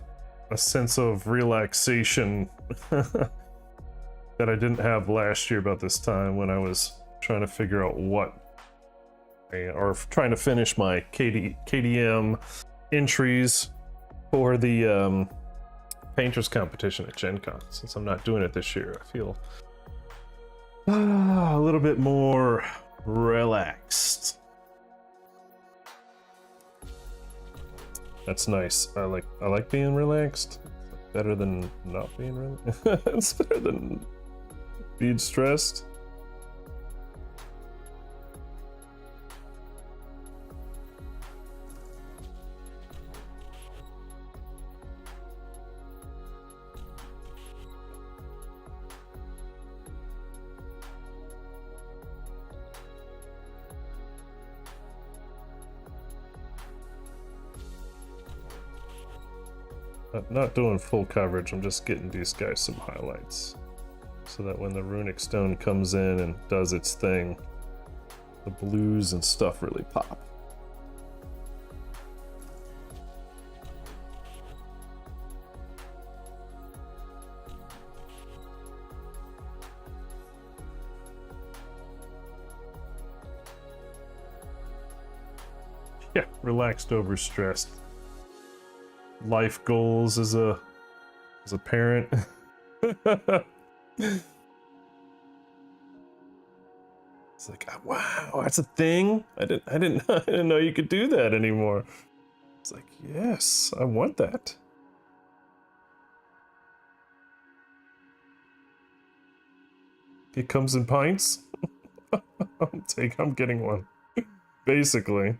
a sense of relaxation that I didn't have last year about this time when I was trying to figure out or trying to finish my KDM entries for the painters competition at Gen Con. Since I'm not doing it this year, I feel a little bit more relaxed. That's nice. I like being relaxed. Better than not being relaxed. It's better than being stressed. Not doing full coverage, I'm just getting these guys some highlights. So that when the runic stone comes in and does its thing, the blues and stuff really pop. Yeah, relaxed over stressed. Life goals as a parent. It's like, wow, that's a thing. I didn't know you could do that anymore. It's like, yes, I want that. It comes in pints. I'm getting one, basically.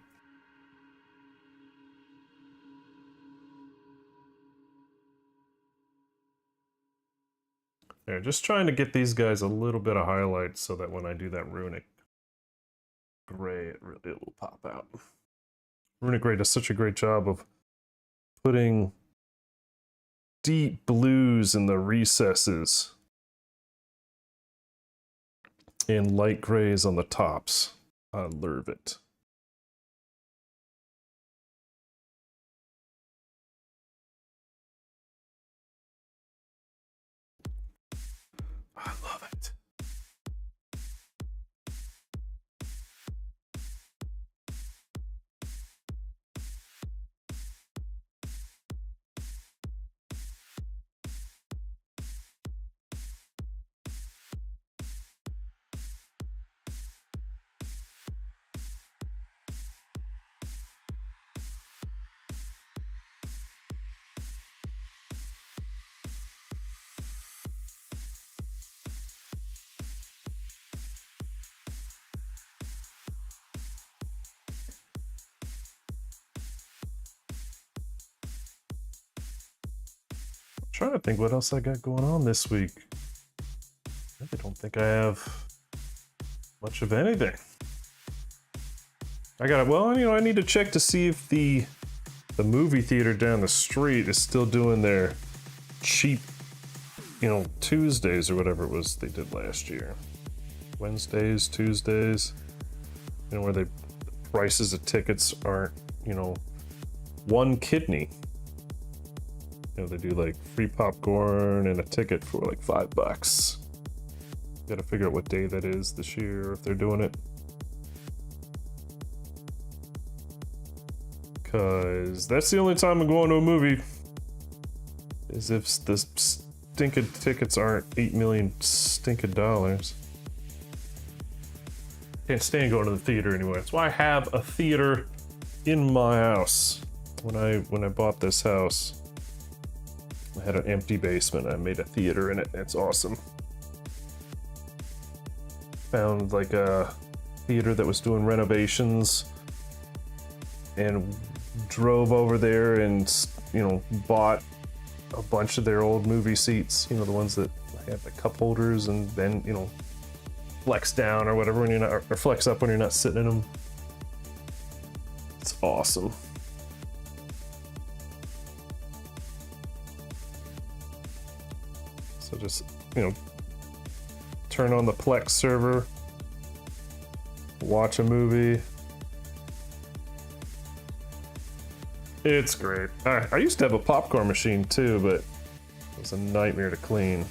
Yeah, just trying to get these guys a little bit of highlights so that when I do that runic gray, it will pop out. Runic Gray does such a great job of putting deep blues in the recesses and light grays on the tops. I love it. I love it. trying to think what else I got going on this week. I don't think I have much of anything. Well, you know, I need to check to see if the movie theater down the street is still doing their cheap, you know, Tuesdays or whatever it was they did last year. Wednesdays, Tuesdays, you know, where the prices of tickets aren't, you know, one kidney. You know, they do like free popcorn and a ticket for like $5. Gotta figure out what day that is this year, if they're doing it. Cause that's the only time I'm going to a movie, is if the stinking tickets aren't 8 million stinking dollars. Can't stand going to the theater anyway. That's why I have a theater in my house. When I bought this house, I had an empty basement. I made a theater in it. It's awesome. Found like a theater that was doing renovations and drove over there and, you know, bought a bunch of their old movie seats, you know, the ones that have the cup holders and then, you know, flex down or whatever when you're not, or flex up when you're not sitting in them. It's awesome. So just, you know, turn on the Plex server, watch a movie. It's great. I used to have a popcorn machine too, but it was a nightmare to clean.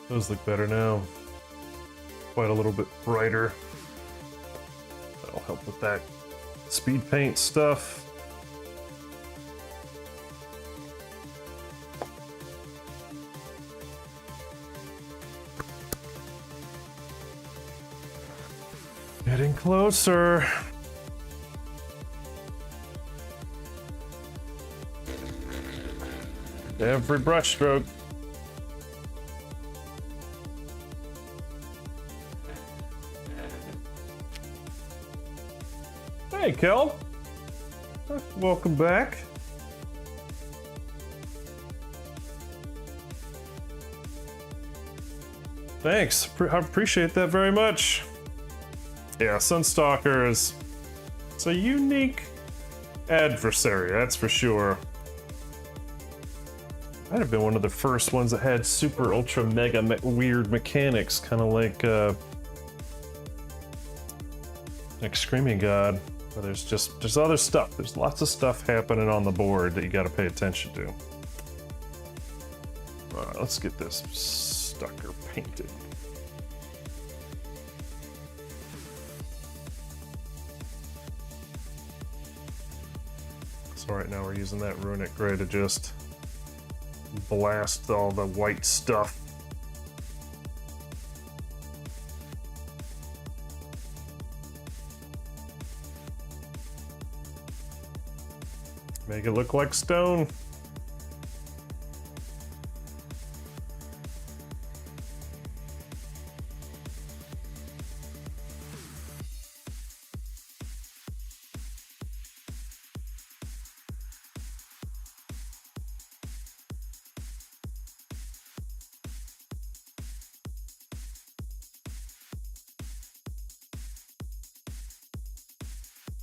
Those look better now. Quite a little bit brighter. That'll help with that speed paint stuff. Getting closer. Every brush stroke. Hey, Kel. Welcome back. Thanks. I appreciate that very much. Yeah, Sunstalker is... it's a unique adversary, that's for sure. Might have been one of the first ones that had super ultra mega weird mechanics, kind of like Screaming God. Where there's other stuff. There's lots of stuff happening on the board that you got to pay attention to. All right, let's get this sucker painted. So right now we're using that runic gray to just blast all the white stuff. Make it look like stone.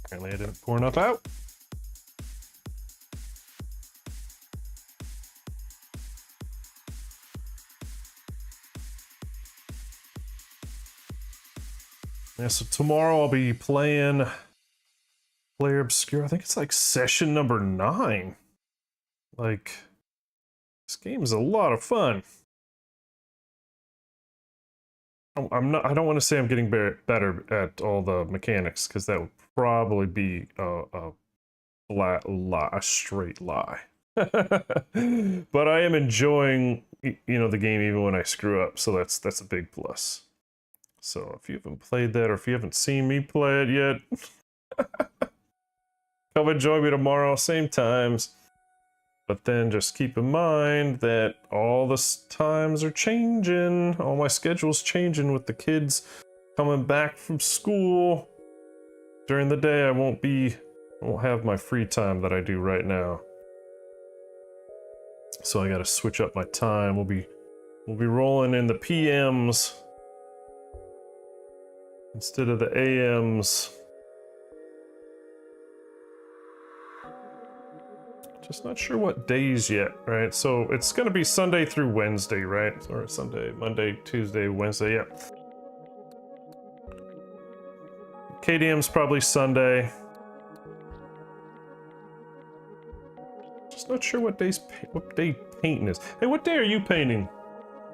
Apparently I didn't pour enough out. Yeah, so tomorrow I'll be playing Player Obscure. I think it's like session number 9. Like, this game is a lot of fun. I don't want to say I'm getting better at all the mechanics, because that would probably be a straight lie. But I am enjoying, the game even when I screw up, so that's a big plus. So if you haven't played that, or if you haven't seen me play it yet, come and join me tomorrow, same times. But then just keep in mind that all the times are changing. All my schedule's changing with the kids coming back from school. During the day, I won't have my free time that I do right now. So I gotta switch up my time. We'll be rolling in the PMs instead of the AMs. Just not sure what days yet, right? So it's gonna be Sunday through Wednesday, right? Or Sunday, Monday, Tuesday, Wednesday, yeah. KDM's probably Sunday. Just not sure what day painting is. Hey, what day are you painting?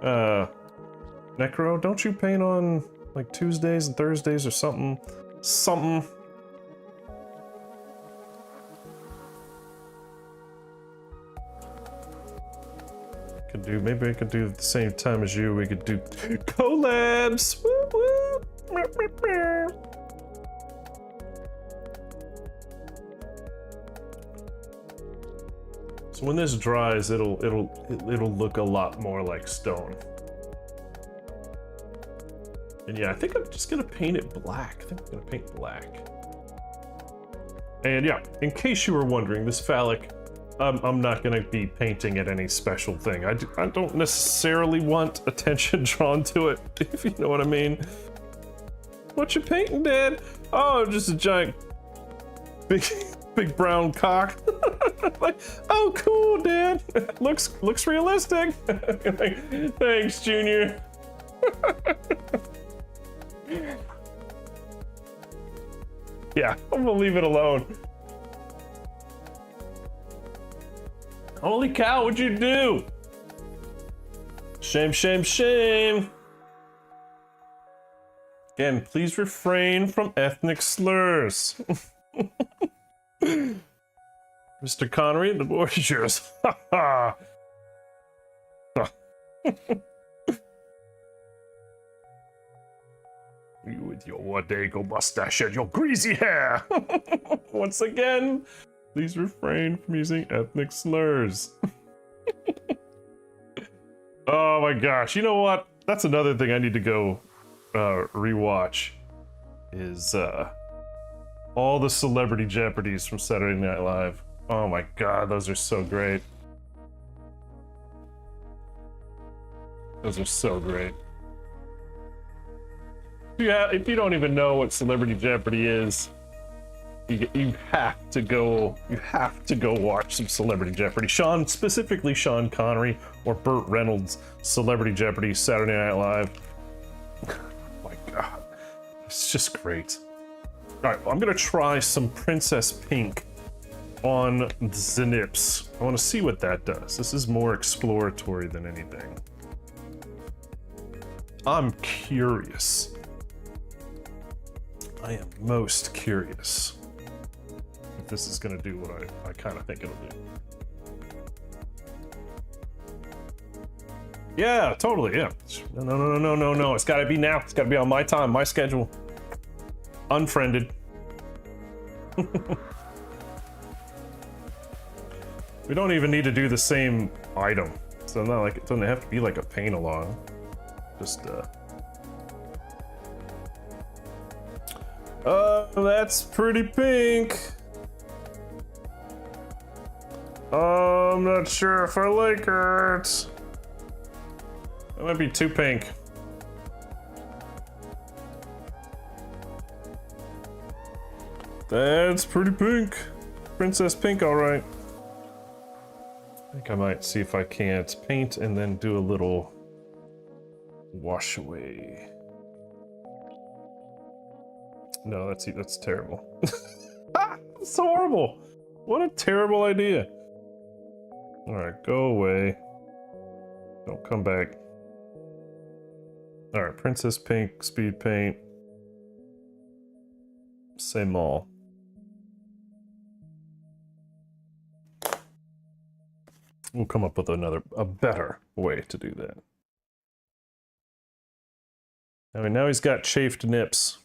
Necro, don't you paint on like Tuesdays and Thursdays or something? Maybe I could do at the same time as you. We could do collabs. Woo woo. So when this dries, it'll look a lot more like stone. And yeah, I think I'm just gonna paint it black. I think I'm gonna paint black. And yeah, in case you were wondering, this phallic, I'm not gonna be painting it any special thing. I don't necessarily want attention drawn to it, if you know what I mean. What you painting, Dad? Oh, just a giant, big brown cock. Like, oh, cool, Dad. looks realistic. Thanks, Junior. Yeah, I'm gonna leave it alone. Holy cow, what'd you do? Shame, shame, shame. Again, please refrain from ethnic slurs. Mr. Connery, the board is yours. Ha ha. You with your Wadego mustache and your greasy hair. Once again, please refrain from using ethnic slurs. Oh my gosh, you know what? That's another thing I need to go rewatch. Is all the Celebrity Jeopardies from Saturday Night Live. Oh my god, those are so great. Those are so great. Yeah, if you don't even know what Celebrity Jeopardy is, you have to go watch some Celebrity Jeopardy. Specifically Sean Connery or Burt Reynolds' Celebrity Jeopardy Saturday Night Live. Oh my god, it's just great. All right, well, I'm gonna try some Princess Pink on Zenips. I want to see what that does. This is more exploratory than anything. I'm curious. I am most curious if this is gonna do what I kind of think it'll do. Yeah, totally, yeah. No. It's gotta be now. It's gotta be on my time, my schedule. Unfriended. We don't even need to do the same item. So not like, it doesn't have to be like a paint along. Just, that's pretty pink. I'm not sure if I like it. That might be too pink. That's pretty pink. Princess Pink, alright. I think I might see if I can't paint and then do a little wash away. No, that's terrible. It's horrible. What a terrible idea. All right, go away. Don't come back. All right, Princess Pink, Speed Paint. Same all. We'll come up with a better way to do that. I mean, now he's got chafed nips.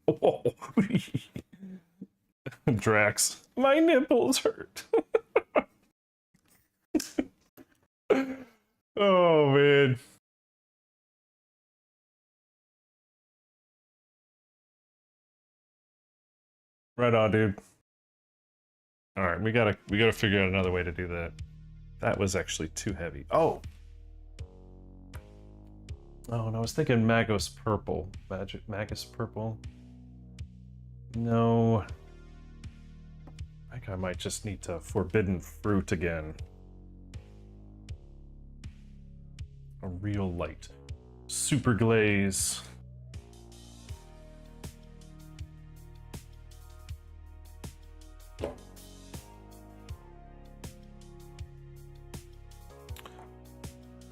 Whoa. Drax, my nipples hurt. Oh, man. Right on, dude. All right, we gotta figure out another way to do that. That was actually too heavy. Oh. Oh, and I was thinking Magus Purple. Magus Purple. No. I think I might just need to Forbidden Fruit again. A real light. Super glaze.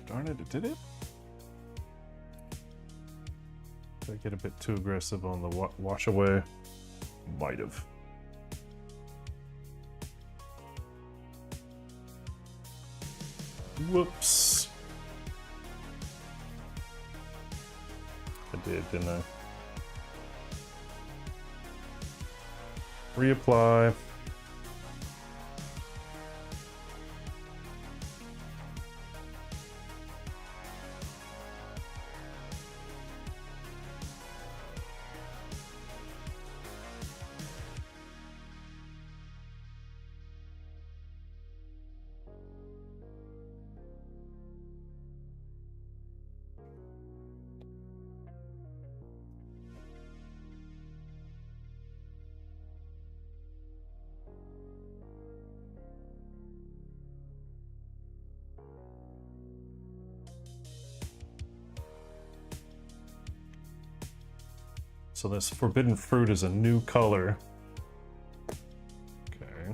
Darn it did it? Did I get a bit too aggressive on the wash away? Might have. Whoops. I did, didn't I? Reapply. So this Forbidden Fruit is a new color. Okay.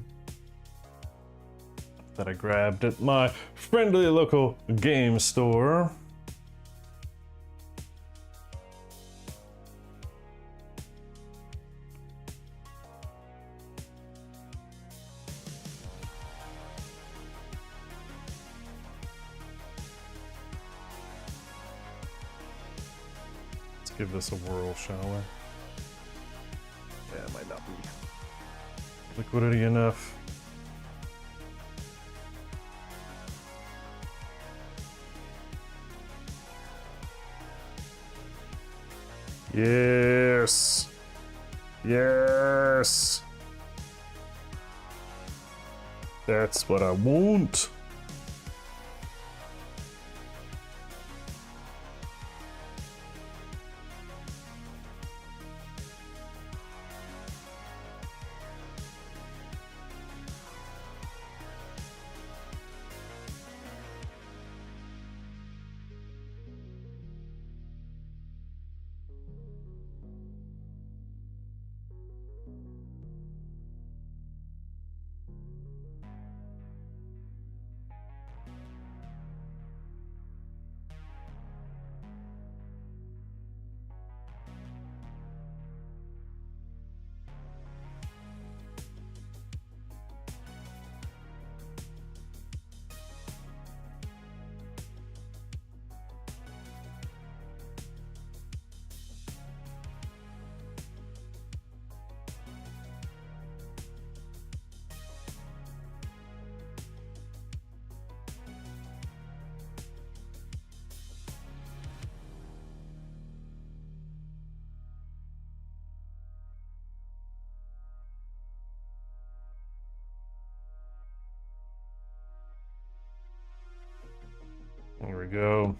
That I grabbed at my friendly local game store. Let's give this a whirl, shall we? Yeah, it might not be liquidity enough. Yes. Yes. That's what I want. There we go.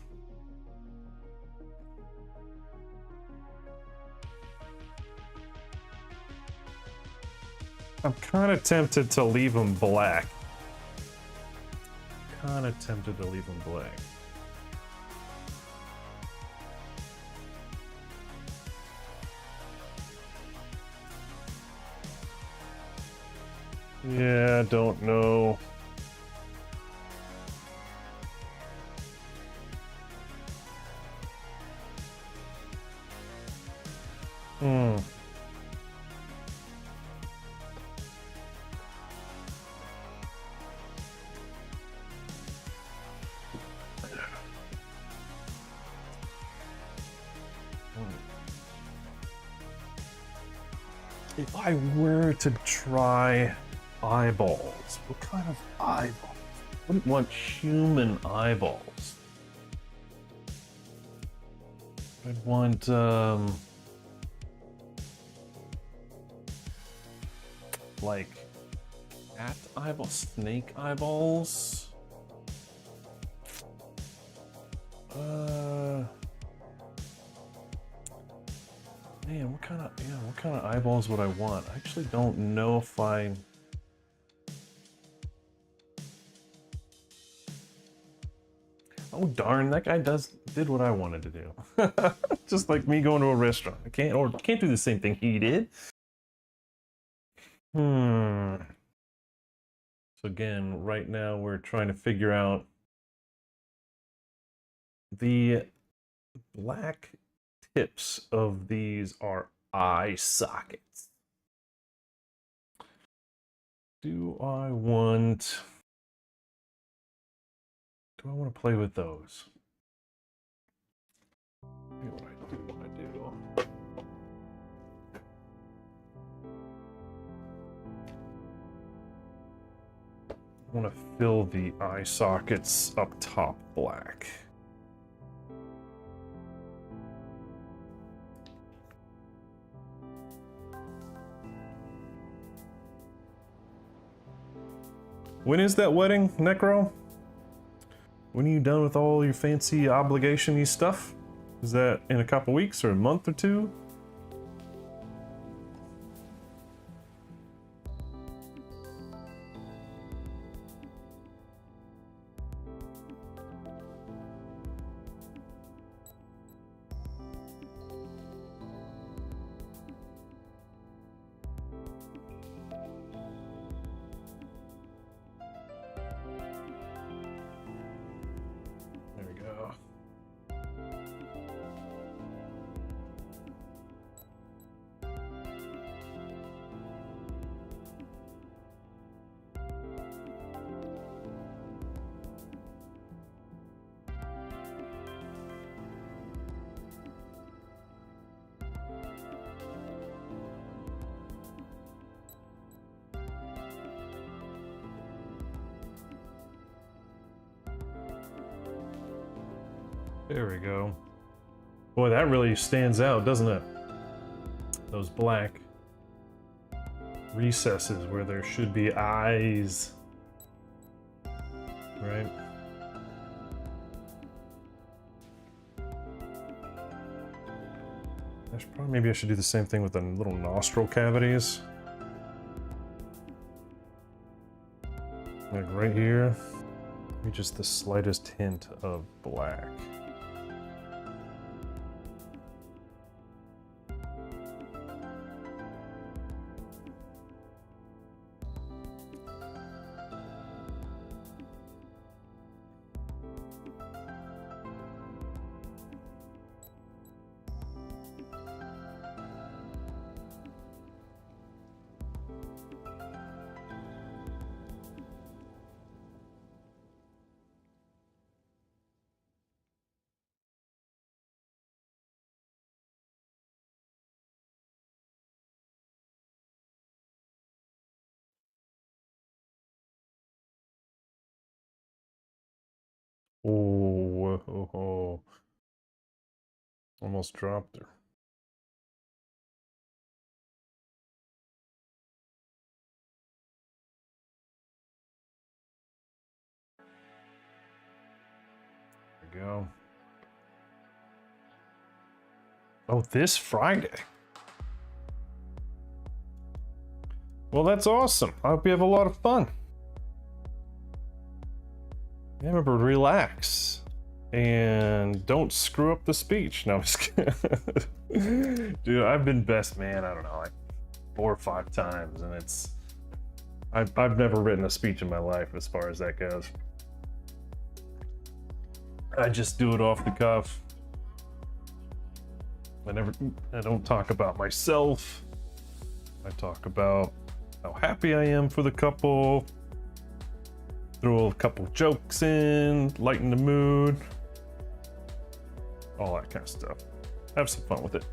I'm kind of tempted to leave them black. Kind of tempted to leave them black. Yeah, don't know. Hmm. If I were to try eyeballs, what kind of eyeballs? I wouldn't want human eyeballs. I'd want, like, cat eyeballs, snake eyeballs. Man, what kind of eyeballs would I want? I actually don't know if I... Oh darn, that guy did what I wanted to do. Just like me going to a restaurant. I can't do the same thing he did. So again, right now we're trying to figure out the black tips of these are eye sockets. Do I want to play with those? Maybe what I do want to do. I want to fill the eye sockets up top black. When is that wedding, Necro? When are you done with all your fancy obligation-y stuff? Is that in a couple weeks or a month or two? There we go. Boy, that really stands out, doesn't it? Those black recesses where there should be eyes. Right? Maybe I should do the same thing with the little nostril cavities. Like right here. Maybe just the slightest hint of black. Oh, almost dropped her. There we go. Oh, this Friday. Well, that's awesome. I hope you have a lot of fun. Yeah, remember, relax. And don't screw up the speech. No, I'm just kidding. Dude, I've been best man, I don't know, like 4 or 5 times, and I've never written a speech in my life as far as that goes. I just do it off the cuff. I don't talk about myself. I talk about how happy I am for the couple. Throw a couple jokes in, lighten the mood. All that kind of stuff. Have some fun with it.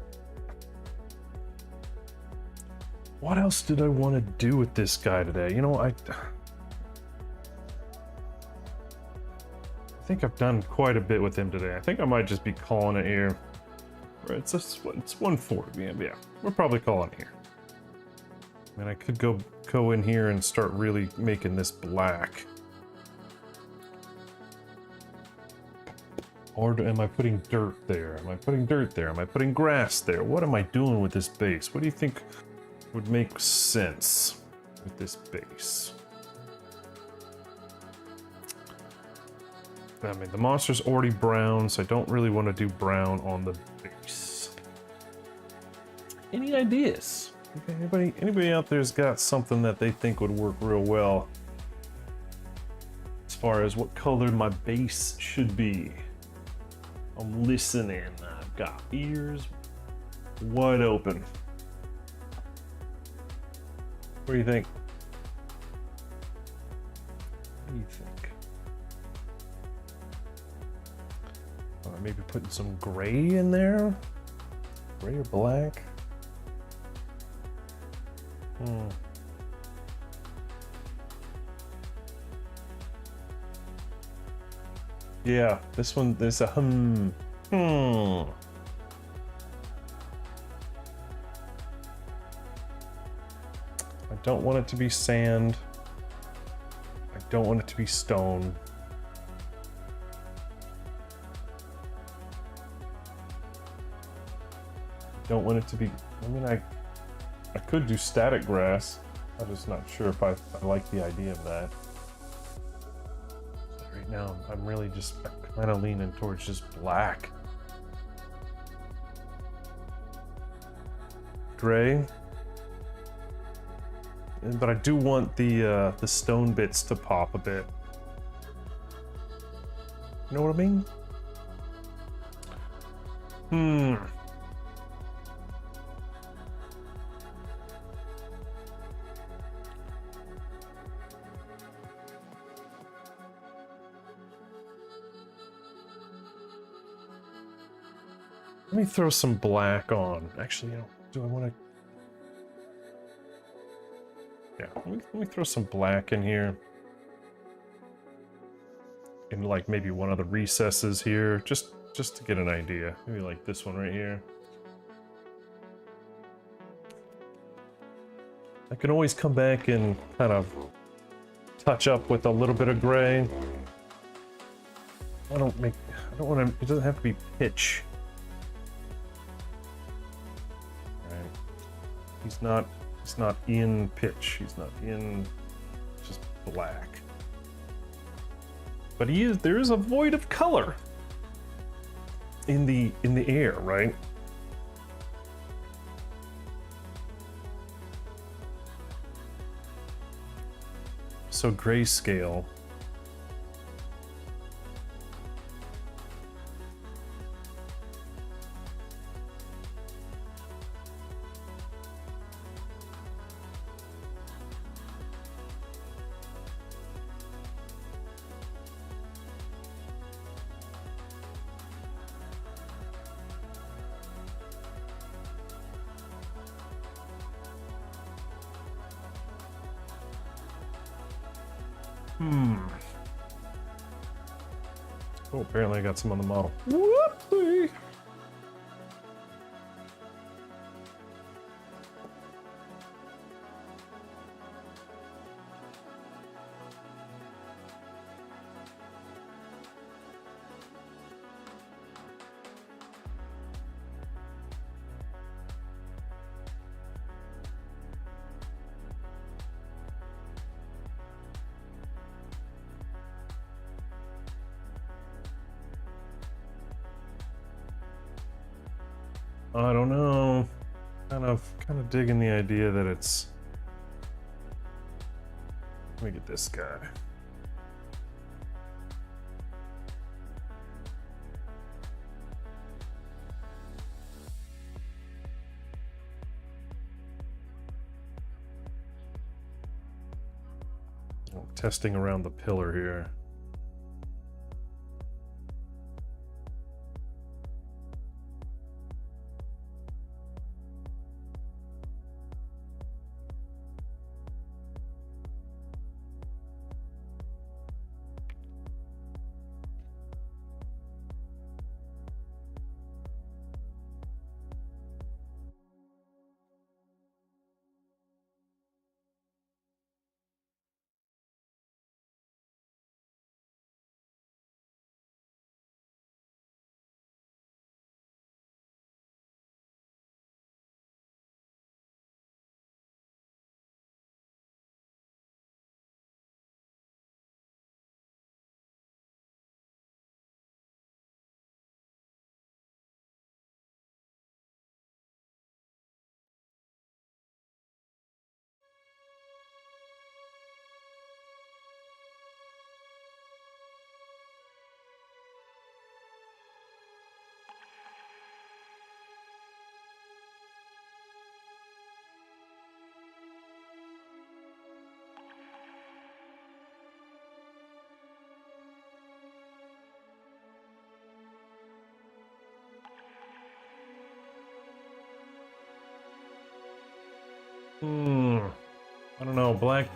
What else did I want to do with this guy today? You know, I think I've done quite a bit with him today. I think I might just be calling it here. It's 140. Yeah, we're probably calling it here. I mean, I could go in here and start really making this black. Or am I putting dirt there? Am I putting dirt there? Am I putting grass there? What am I doing with this base? What do you think would make sense with this base? I mean, the monster's already brown, so I don't really want to do brown on the base. Any ideas? Okay, anybody out there's got something that they think would work real well as far as what color my base should be? I'm listening. I've got ears wide open. What do you think? What do you think? Maybe putting some gray in there? Gray or black? Yeah, this one, there's a I don't want it to be sand. I don't want it to be stone. I don't want it to be, I mean, I could do static grass. I'm just not sure if I like the idea of that. But right now, I'm really just kind of leaning towards just black. Gray. But I do want the stone bits to pop a bit. You know what I mean? Let me throw some black on. Actually, you know, do I want to? Yeah, let me throw some black in here. In like maybe one of the recesses here, just to get an idea. Maybe like this one right here. I can always come back and kind of touch up with a little bit of gray. I don't want to, it doesn't have to be pitch. Right. He's not in pitch. He's not in just black. But there is a void of color in the air, right? So grayscale. Oh, apparently I got some on the model. Whoopsie! I don't know. Kind of digging the idea that it's Let me get this guy. I'm testing around the pillar here. I don't know, black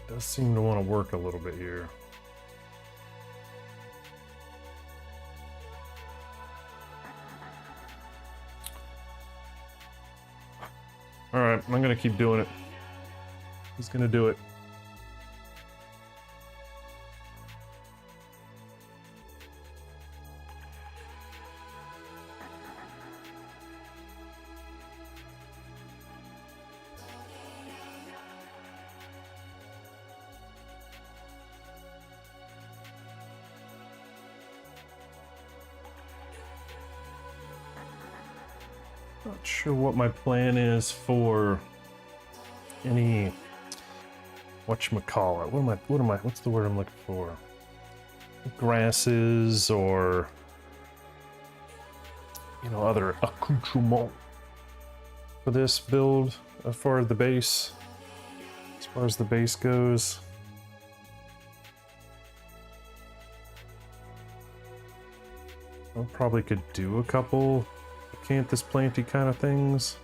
does seem to want to work a little bit here. Alright, I'm gonna keep doing it. He's gonna do it. Not sure what my plan is for any whatchamacallit. What's the word I'm looking for? Grasses or, you know, other accoutrement for this build as far as the base. As far as the base goes. I probably could do a couple acanthus planty kind of things.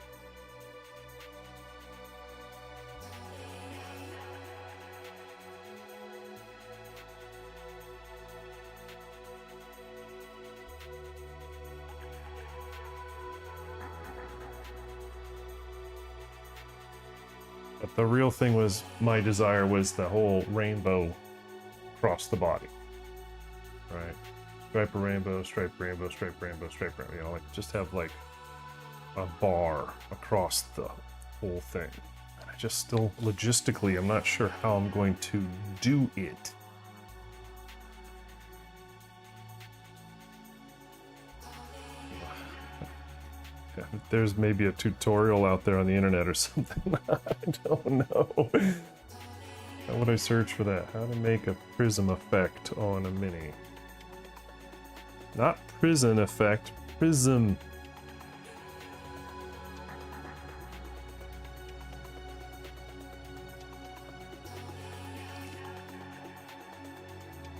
But the real thing was, my desire was the whole rainbow across the body. Right? Stripe rainbow, stripe rainbow, stripe rainbow, stripe rainbow. You know, like just have like a bar across the whole thing. And I just still, logistically, I'm not sure how I'm going to do it. There's maybe a tutorial out there on the internet or something. I don't know. How would I search for that? How to make a prism effect on a mini. Not prison effect, prism.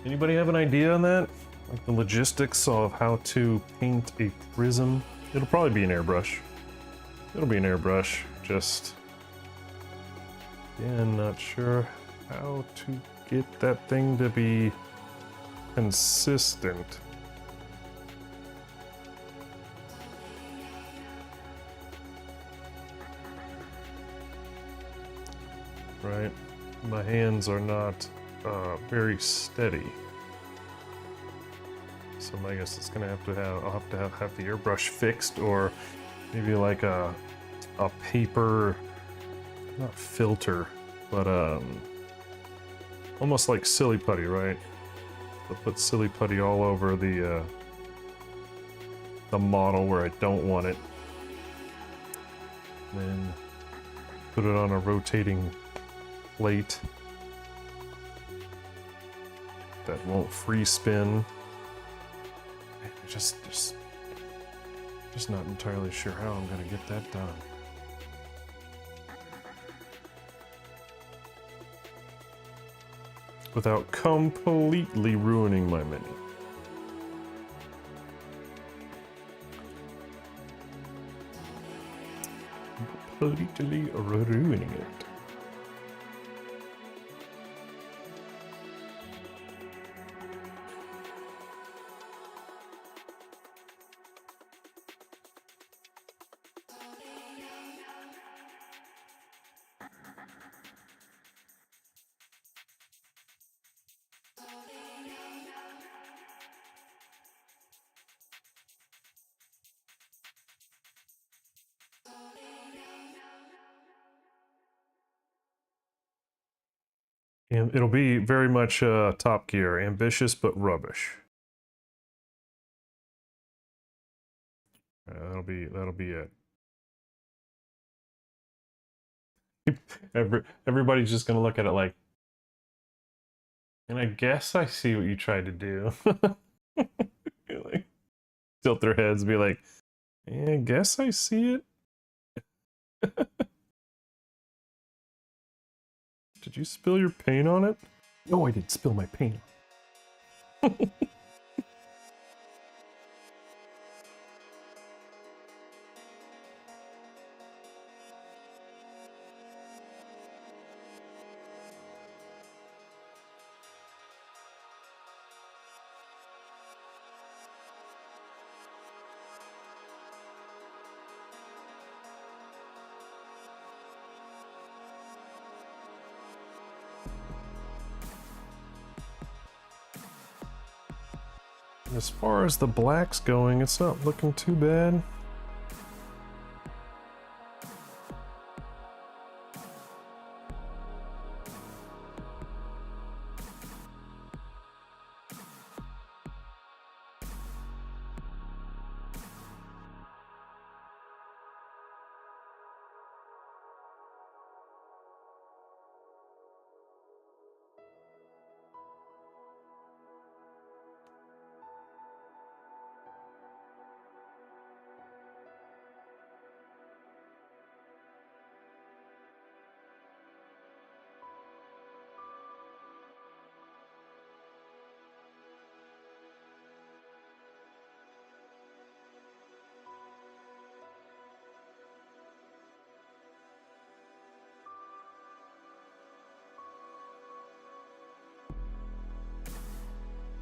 Anybody have an idea on that? Like the logistics of how to paint a prism? It'll probably be an airbrush. It'll be an airbrush, just... again, not sure how to get that thing to be consistent. Right? My hands are not very steady. So I guess it's gonna have to have, I'll have to have the airbrush fixed, or maybe like a paper, not filter, but almost like silly putty, right? I'll put silly putty all over the model where I don't want it. Then Put it on a rotating plate that won't free spin. I'm just not entirely sure how I'm gonna get that done. Without completely ruining my mini. Completely ruining it. And it'll be very much Top Gear, ambitious but rubbish. That'll be it. Everybody's just gonna look at it like, and I guess I see what you tried to do. Like, tilt their heads, be like, yeah, I guess I see it. Did you spill your paint on it? No, I didn't spill my paint. As far as the black's going, it's not looking too bad.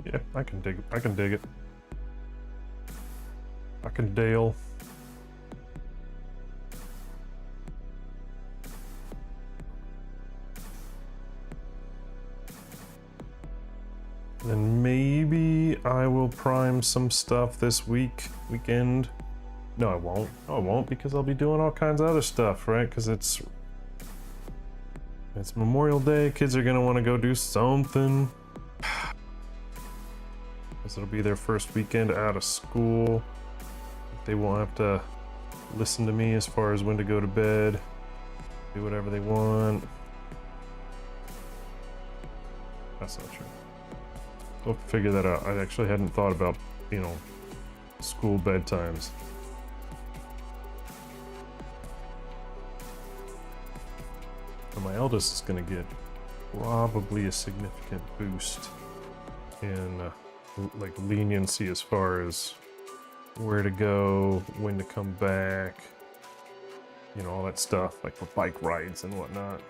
Yeah, I can dig it. I can dig it. I can Dale. Then maybe I will prime some stuff this weekend. No, I won't. No, I won't, because I'll be doing all kinds of other stuff, right? Because it's Memorial Day. Kids are gonna want to go do something. Because it'll be their first weekend out of school. They won't have to listen to me as far as when to go to bed. Do whatever they want. That's not true. We'll figure that out. I actually hadn't thought about, you know, school bedtimes. But my eldest is going to get probably a significant boost in like leniency as far as where to go, when to come back, you know, all that stuff, like for bike rides and whatnot.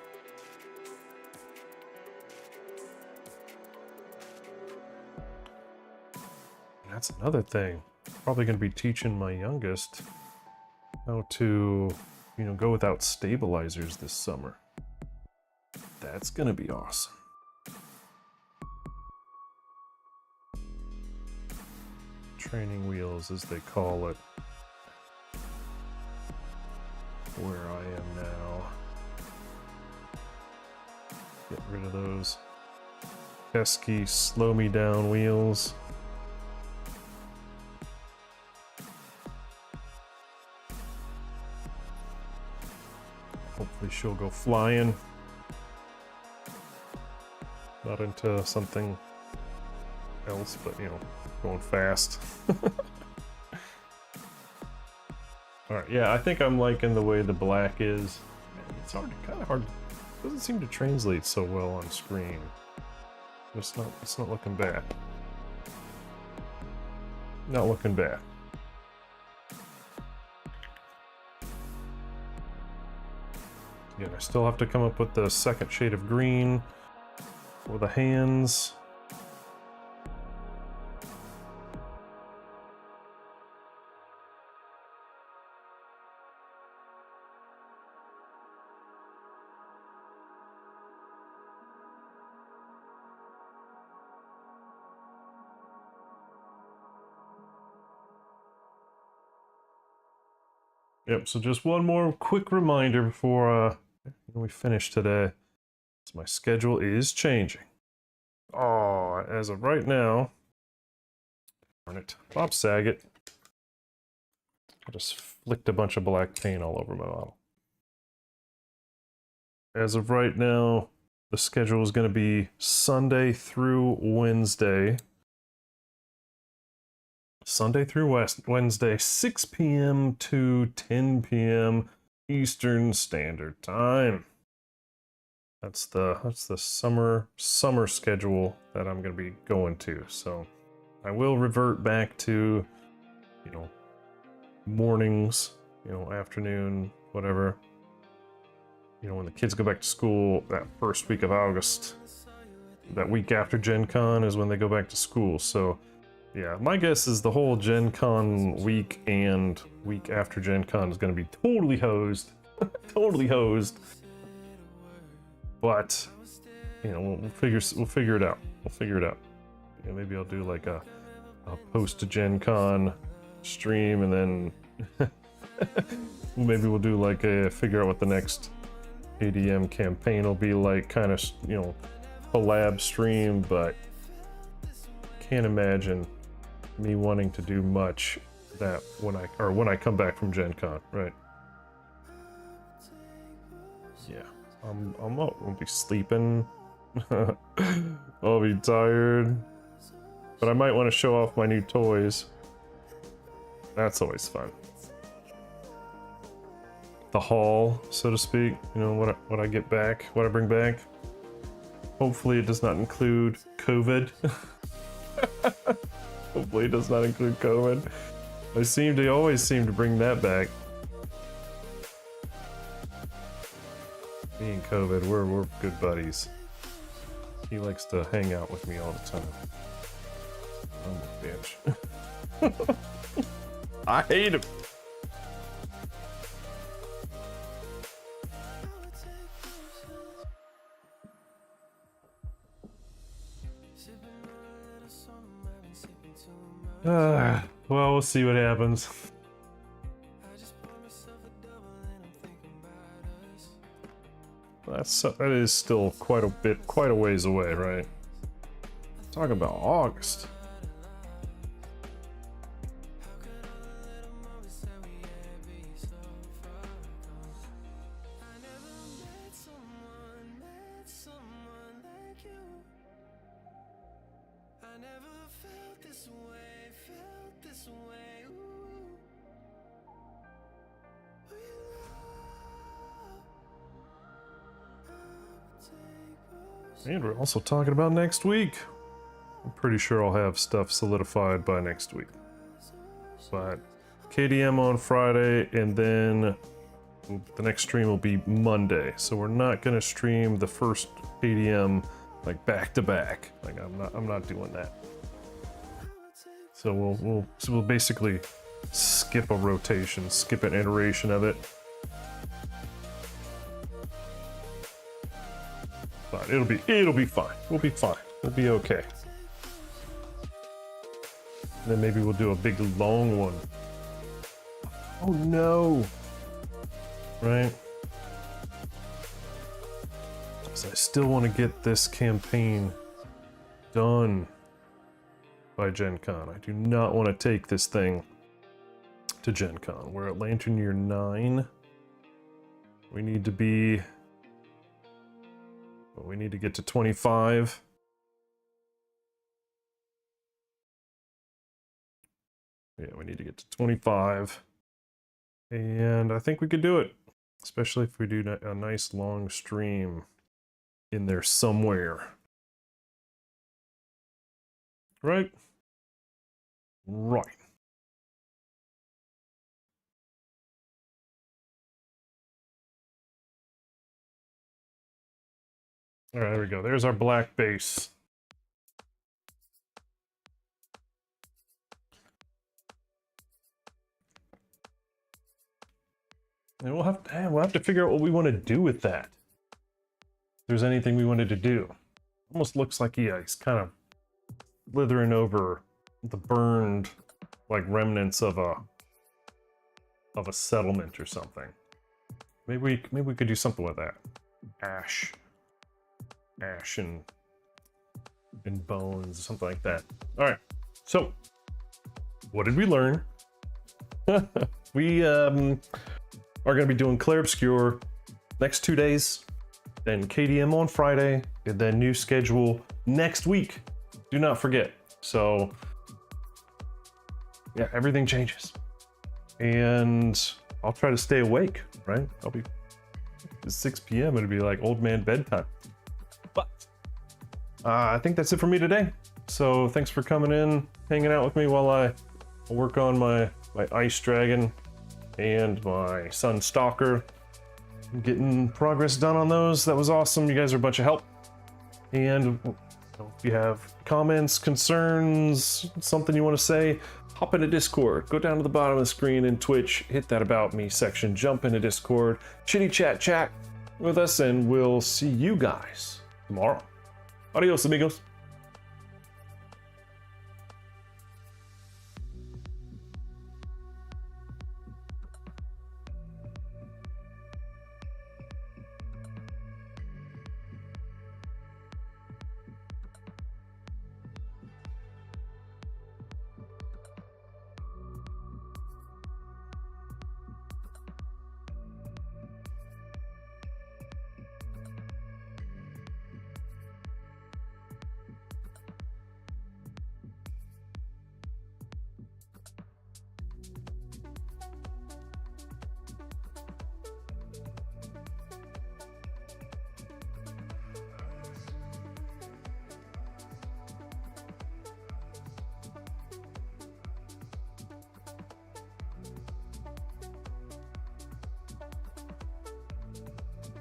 And that's another thing. Probably going to be teaching my youngest how to, you know, go without stabilizers this summer. That's going to be awesome. Training wheels, as they call it. Where I am now. Get rid of those pesky slow me down wheels. Hopefully she'll go flying. Not into something else, but you know, going fast. Alright, yeah, I think I'm liking the way the black is. It's kind of hard. It doesn't seem to translate so well on screen. It's not looking bad. Not looking bad. Yeah, I still have to come up with the second shade of green for the hands. Yep, so just one more quick reminder before we finish today. So my schedule is changing. Oh, as of right now, darn it, Bob Saget. I just flicked a bunch of black paint all over my model. As of right now, the schedule is going to be Sunday through Wednesday. Sunday through Wednesday, 6 p.m. to 10 p.m. Eastern Standard Time. That's the summer schedule that I'm going to be going to. So I will revert back to, you know, mornings, you know, afternoon, whatever. You know, when the kids go back to school, that first week of August, that week after Gen Con is when they go back to school. So yeah, my guess is the whole Gen Con week and week after Gen Con is going to be totally hosed. Totally hosed. But, you know, we'll figure it out. We'll figure it out. Yeah, maybe I'll do like a post Gen Con stream, and then maybe we'll do like a figure out what the next ADM campaign will be like, kind of, you know, collab stream. But can't imagine me wanting to do much that when I come back from Gen Con, right? Yeah, I won't be sleeping. I'll be tired, but I might want to show off my new toys. That's always fun. The haul, so to speak. You know, what I get back, what I bring back. Hopefully, it does not include COVID. Hopefully it does not include COVID. They always seem to bring that back. Me and COVID, we're good buddies. He likes to hang out with me all the time. I'm a bitch. I hate him. Well, we'll see what happens. That is still quite a ways away, right? Talk about August. And we're also talking about next week. I'm pretty sure I'll have stuff solidified by next week. But KDM on Friday, and then the next stream will be Monday. So we're not gonna stream the first KDM like back to back. Like I'm not doing that. So we'll basically skip a rotation, skip an iteration of it. But it'll be fine. We'll be fine. We'll be okay. And then maybe we'll do a big long one. Oh no! Right? So I still want to get this campaign done by Gen Con. I do not want to take this thing to Gen Con. We're at Lantern Year 9. We need to be... Well, we need to get to 25. Yeah, we need to get to 25. And I think we could do it. Especially if we do a nice long stream in there somewhere. Right? Right. All right, there we go. There's our black base. And we'll have to figure out what we want to do with that. If there's anything we wanted to do. Almost looks like he's kind of slithering over the burned, like, remnants of a settlement or something. Maybe we could do something with that. Ash and bones, something like that. All right. So, what did we learn? We are going to be doing Clair Obscure next 2 days, then KDM on Friday, and then new schedule next week. Do not forget. So, yeah, everything changes. And I'll try to stay awake, right? I'll be at 6 p.m. It'll be like old man bedtime. But I think that's it for me today. So thanks for coming in, hanging out with me while I work on my Ice Dragon and my Sunstalker. Getting progress done on those. That was awesome. You guys are a bunch of help. And if you have comments, concerns, something you want to say, hop into Discord. Go down to the bottom of the screen in Twitch, hit that About Me section, jump into Discord, chitty chat with us, and we'll see you guys tomorrow. Adios, amigos.